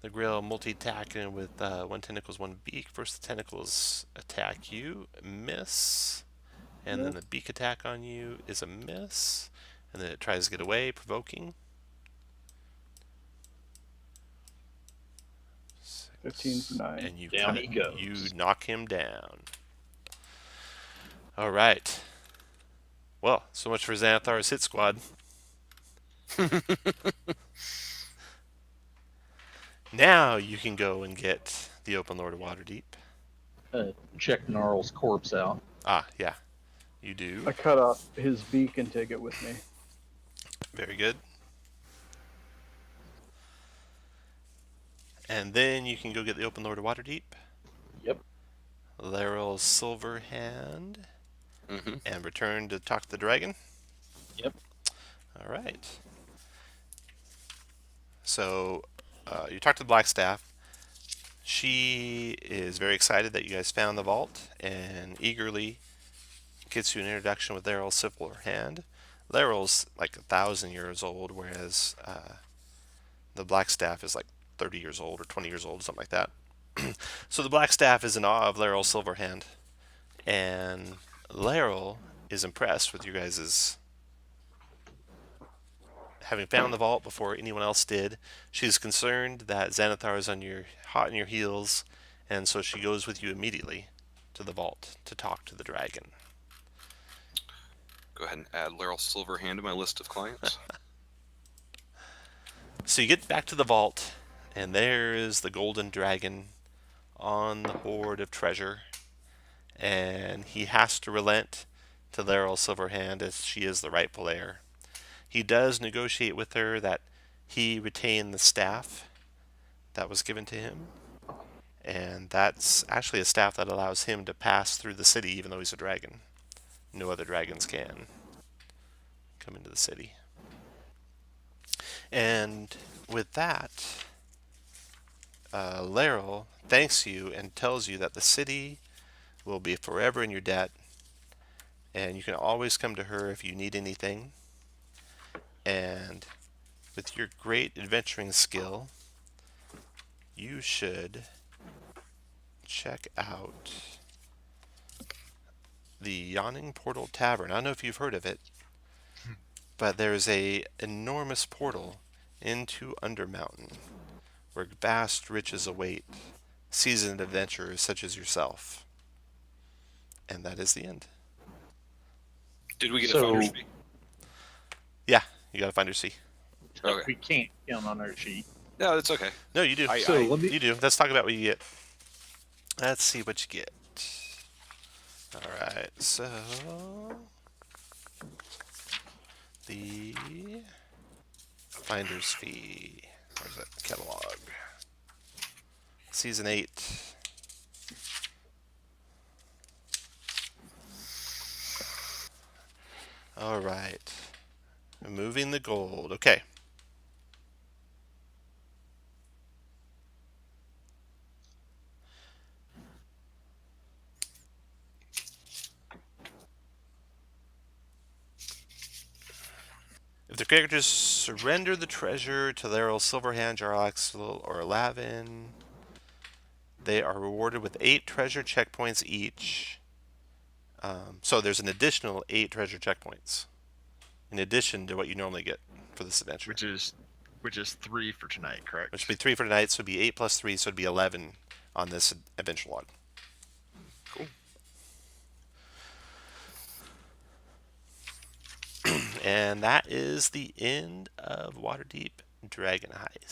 The grill multi-attacking with 1 tentacles, 1 beak. First the tentacles attack you, miss. And then the beak attack on you is a miss. And then it tries to get away, provoking. 15 for 9. And you Down he goes. You knock him down. Alright. Well, so much for Xanathar's hit squad. Now you can go and get the Open Lord of Waterdeep. Check Gnarl's corpse out. Ah, yeah. You do. I cut off his beak and take it with me. Very good. And then you can go get the Open Lord of Waterdeep, Yep. Laryl's Silver Hand, Mm-hmm. and return to talk to the dragon. Yep. All right. So you talk to the Blackstaff. She is very excited that you guys found the vault and eagerly gets you an introduction with Laryl's Silver Hand. Laryl's like 1,000 years old, whereas the Blackstaff is like 30 years old or 20 years old, something like that. So the Blackstaff is in awe of Laryl's Silver Hand, and Laryl is impressed with you guys' having found the vault before anyone else did. She's concerned that Xanathar is hot on your heels, and so she goes with you immediately to the vault to talk to the dragon. Go ahead and add Laryl Silverhand to my list of clients. So you get back to the vault, and there is the golden dragon on the hoard of treasure, and he has to relent to Laryl Silverhand as she is the rightful heir. He does negotiate with her that he retain the staff that was given to him, and that's actually a staff that allows him to pass through the city even though he's a dragon. No other dragons can come into the city. And with that, Laryl thanks you and tells you that the city will be forever in your debt, and you can always come to her if you need anything. And with your great adventuring skill, you should check out the Yawning Portal Tavern. I don't know if you've heard of it, but there's a enormous portal into Undermountain where vast riches await seasoned adventurers such as yourself. And that is the end. Did we get a So- founder's fee? Yeah, you gotta find your C. Okay. We can't count on our sheet. No, it's okay. No, you do. So let me. You do. Let's talk about what you get. Let's see what you get. Alright, so the finder's fee. Where's that catalog? Season 8. Alright. Removing the gold. Okay. If the characters surrender the treasure to Laryl Silverhand, Jarlaxle, or Lavin, they are rewarded with 8 treasure checkpoints each. So there's an additional 8 treasure checkpoints in addition to what you normally get for this adventure. Which is 3 for tonight, correct? Which would be 3 for tonight, so it'd be 8 plus 3, so it'd be 11 on this adventure log. Cool. And that is the end of Waterdeep Dragon Heist.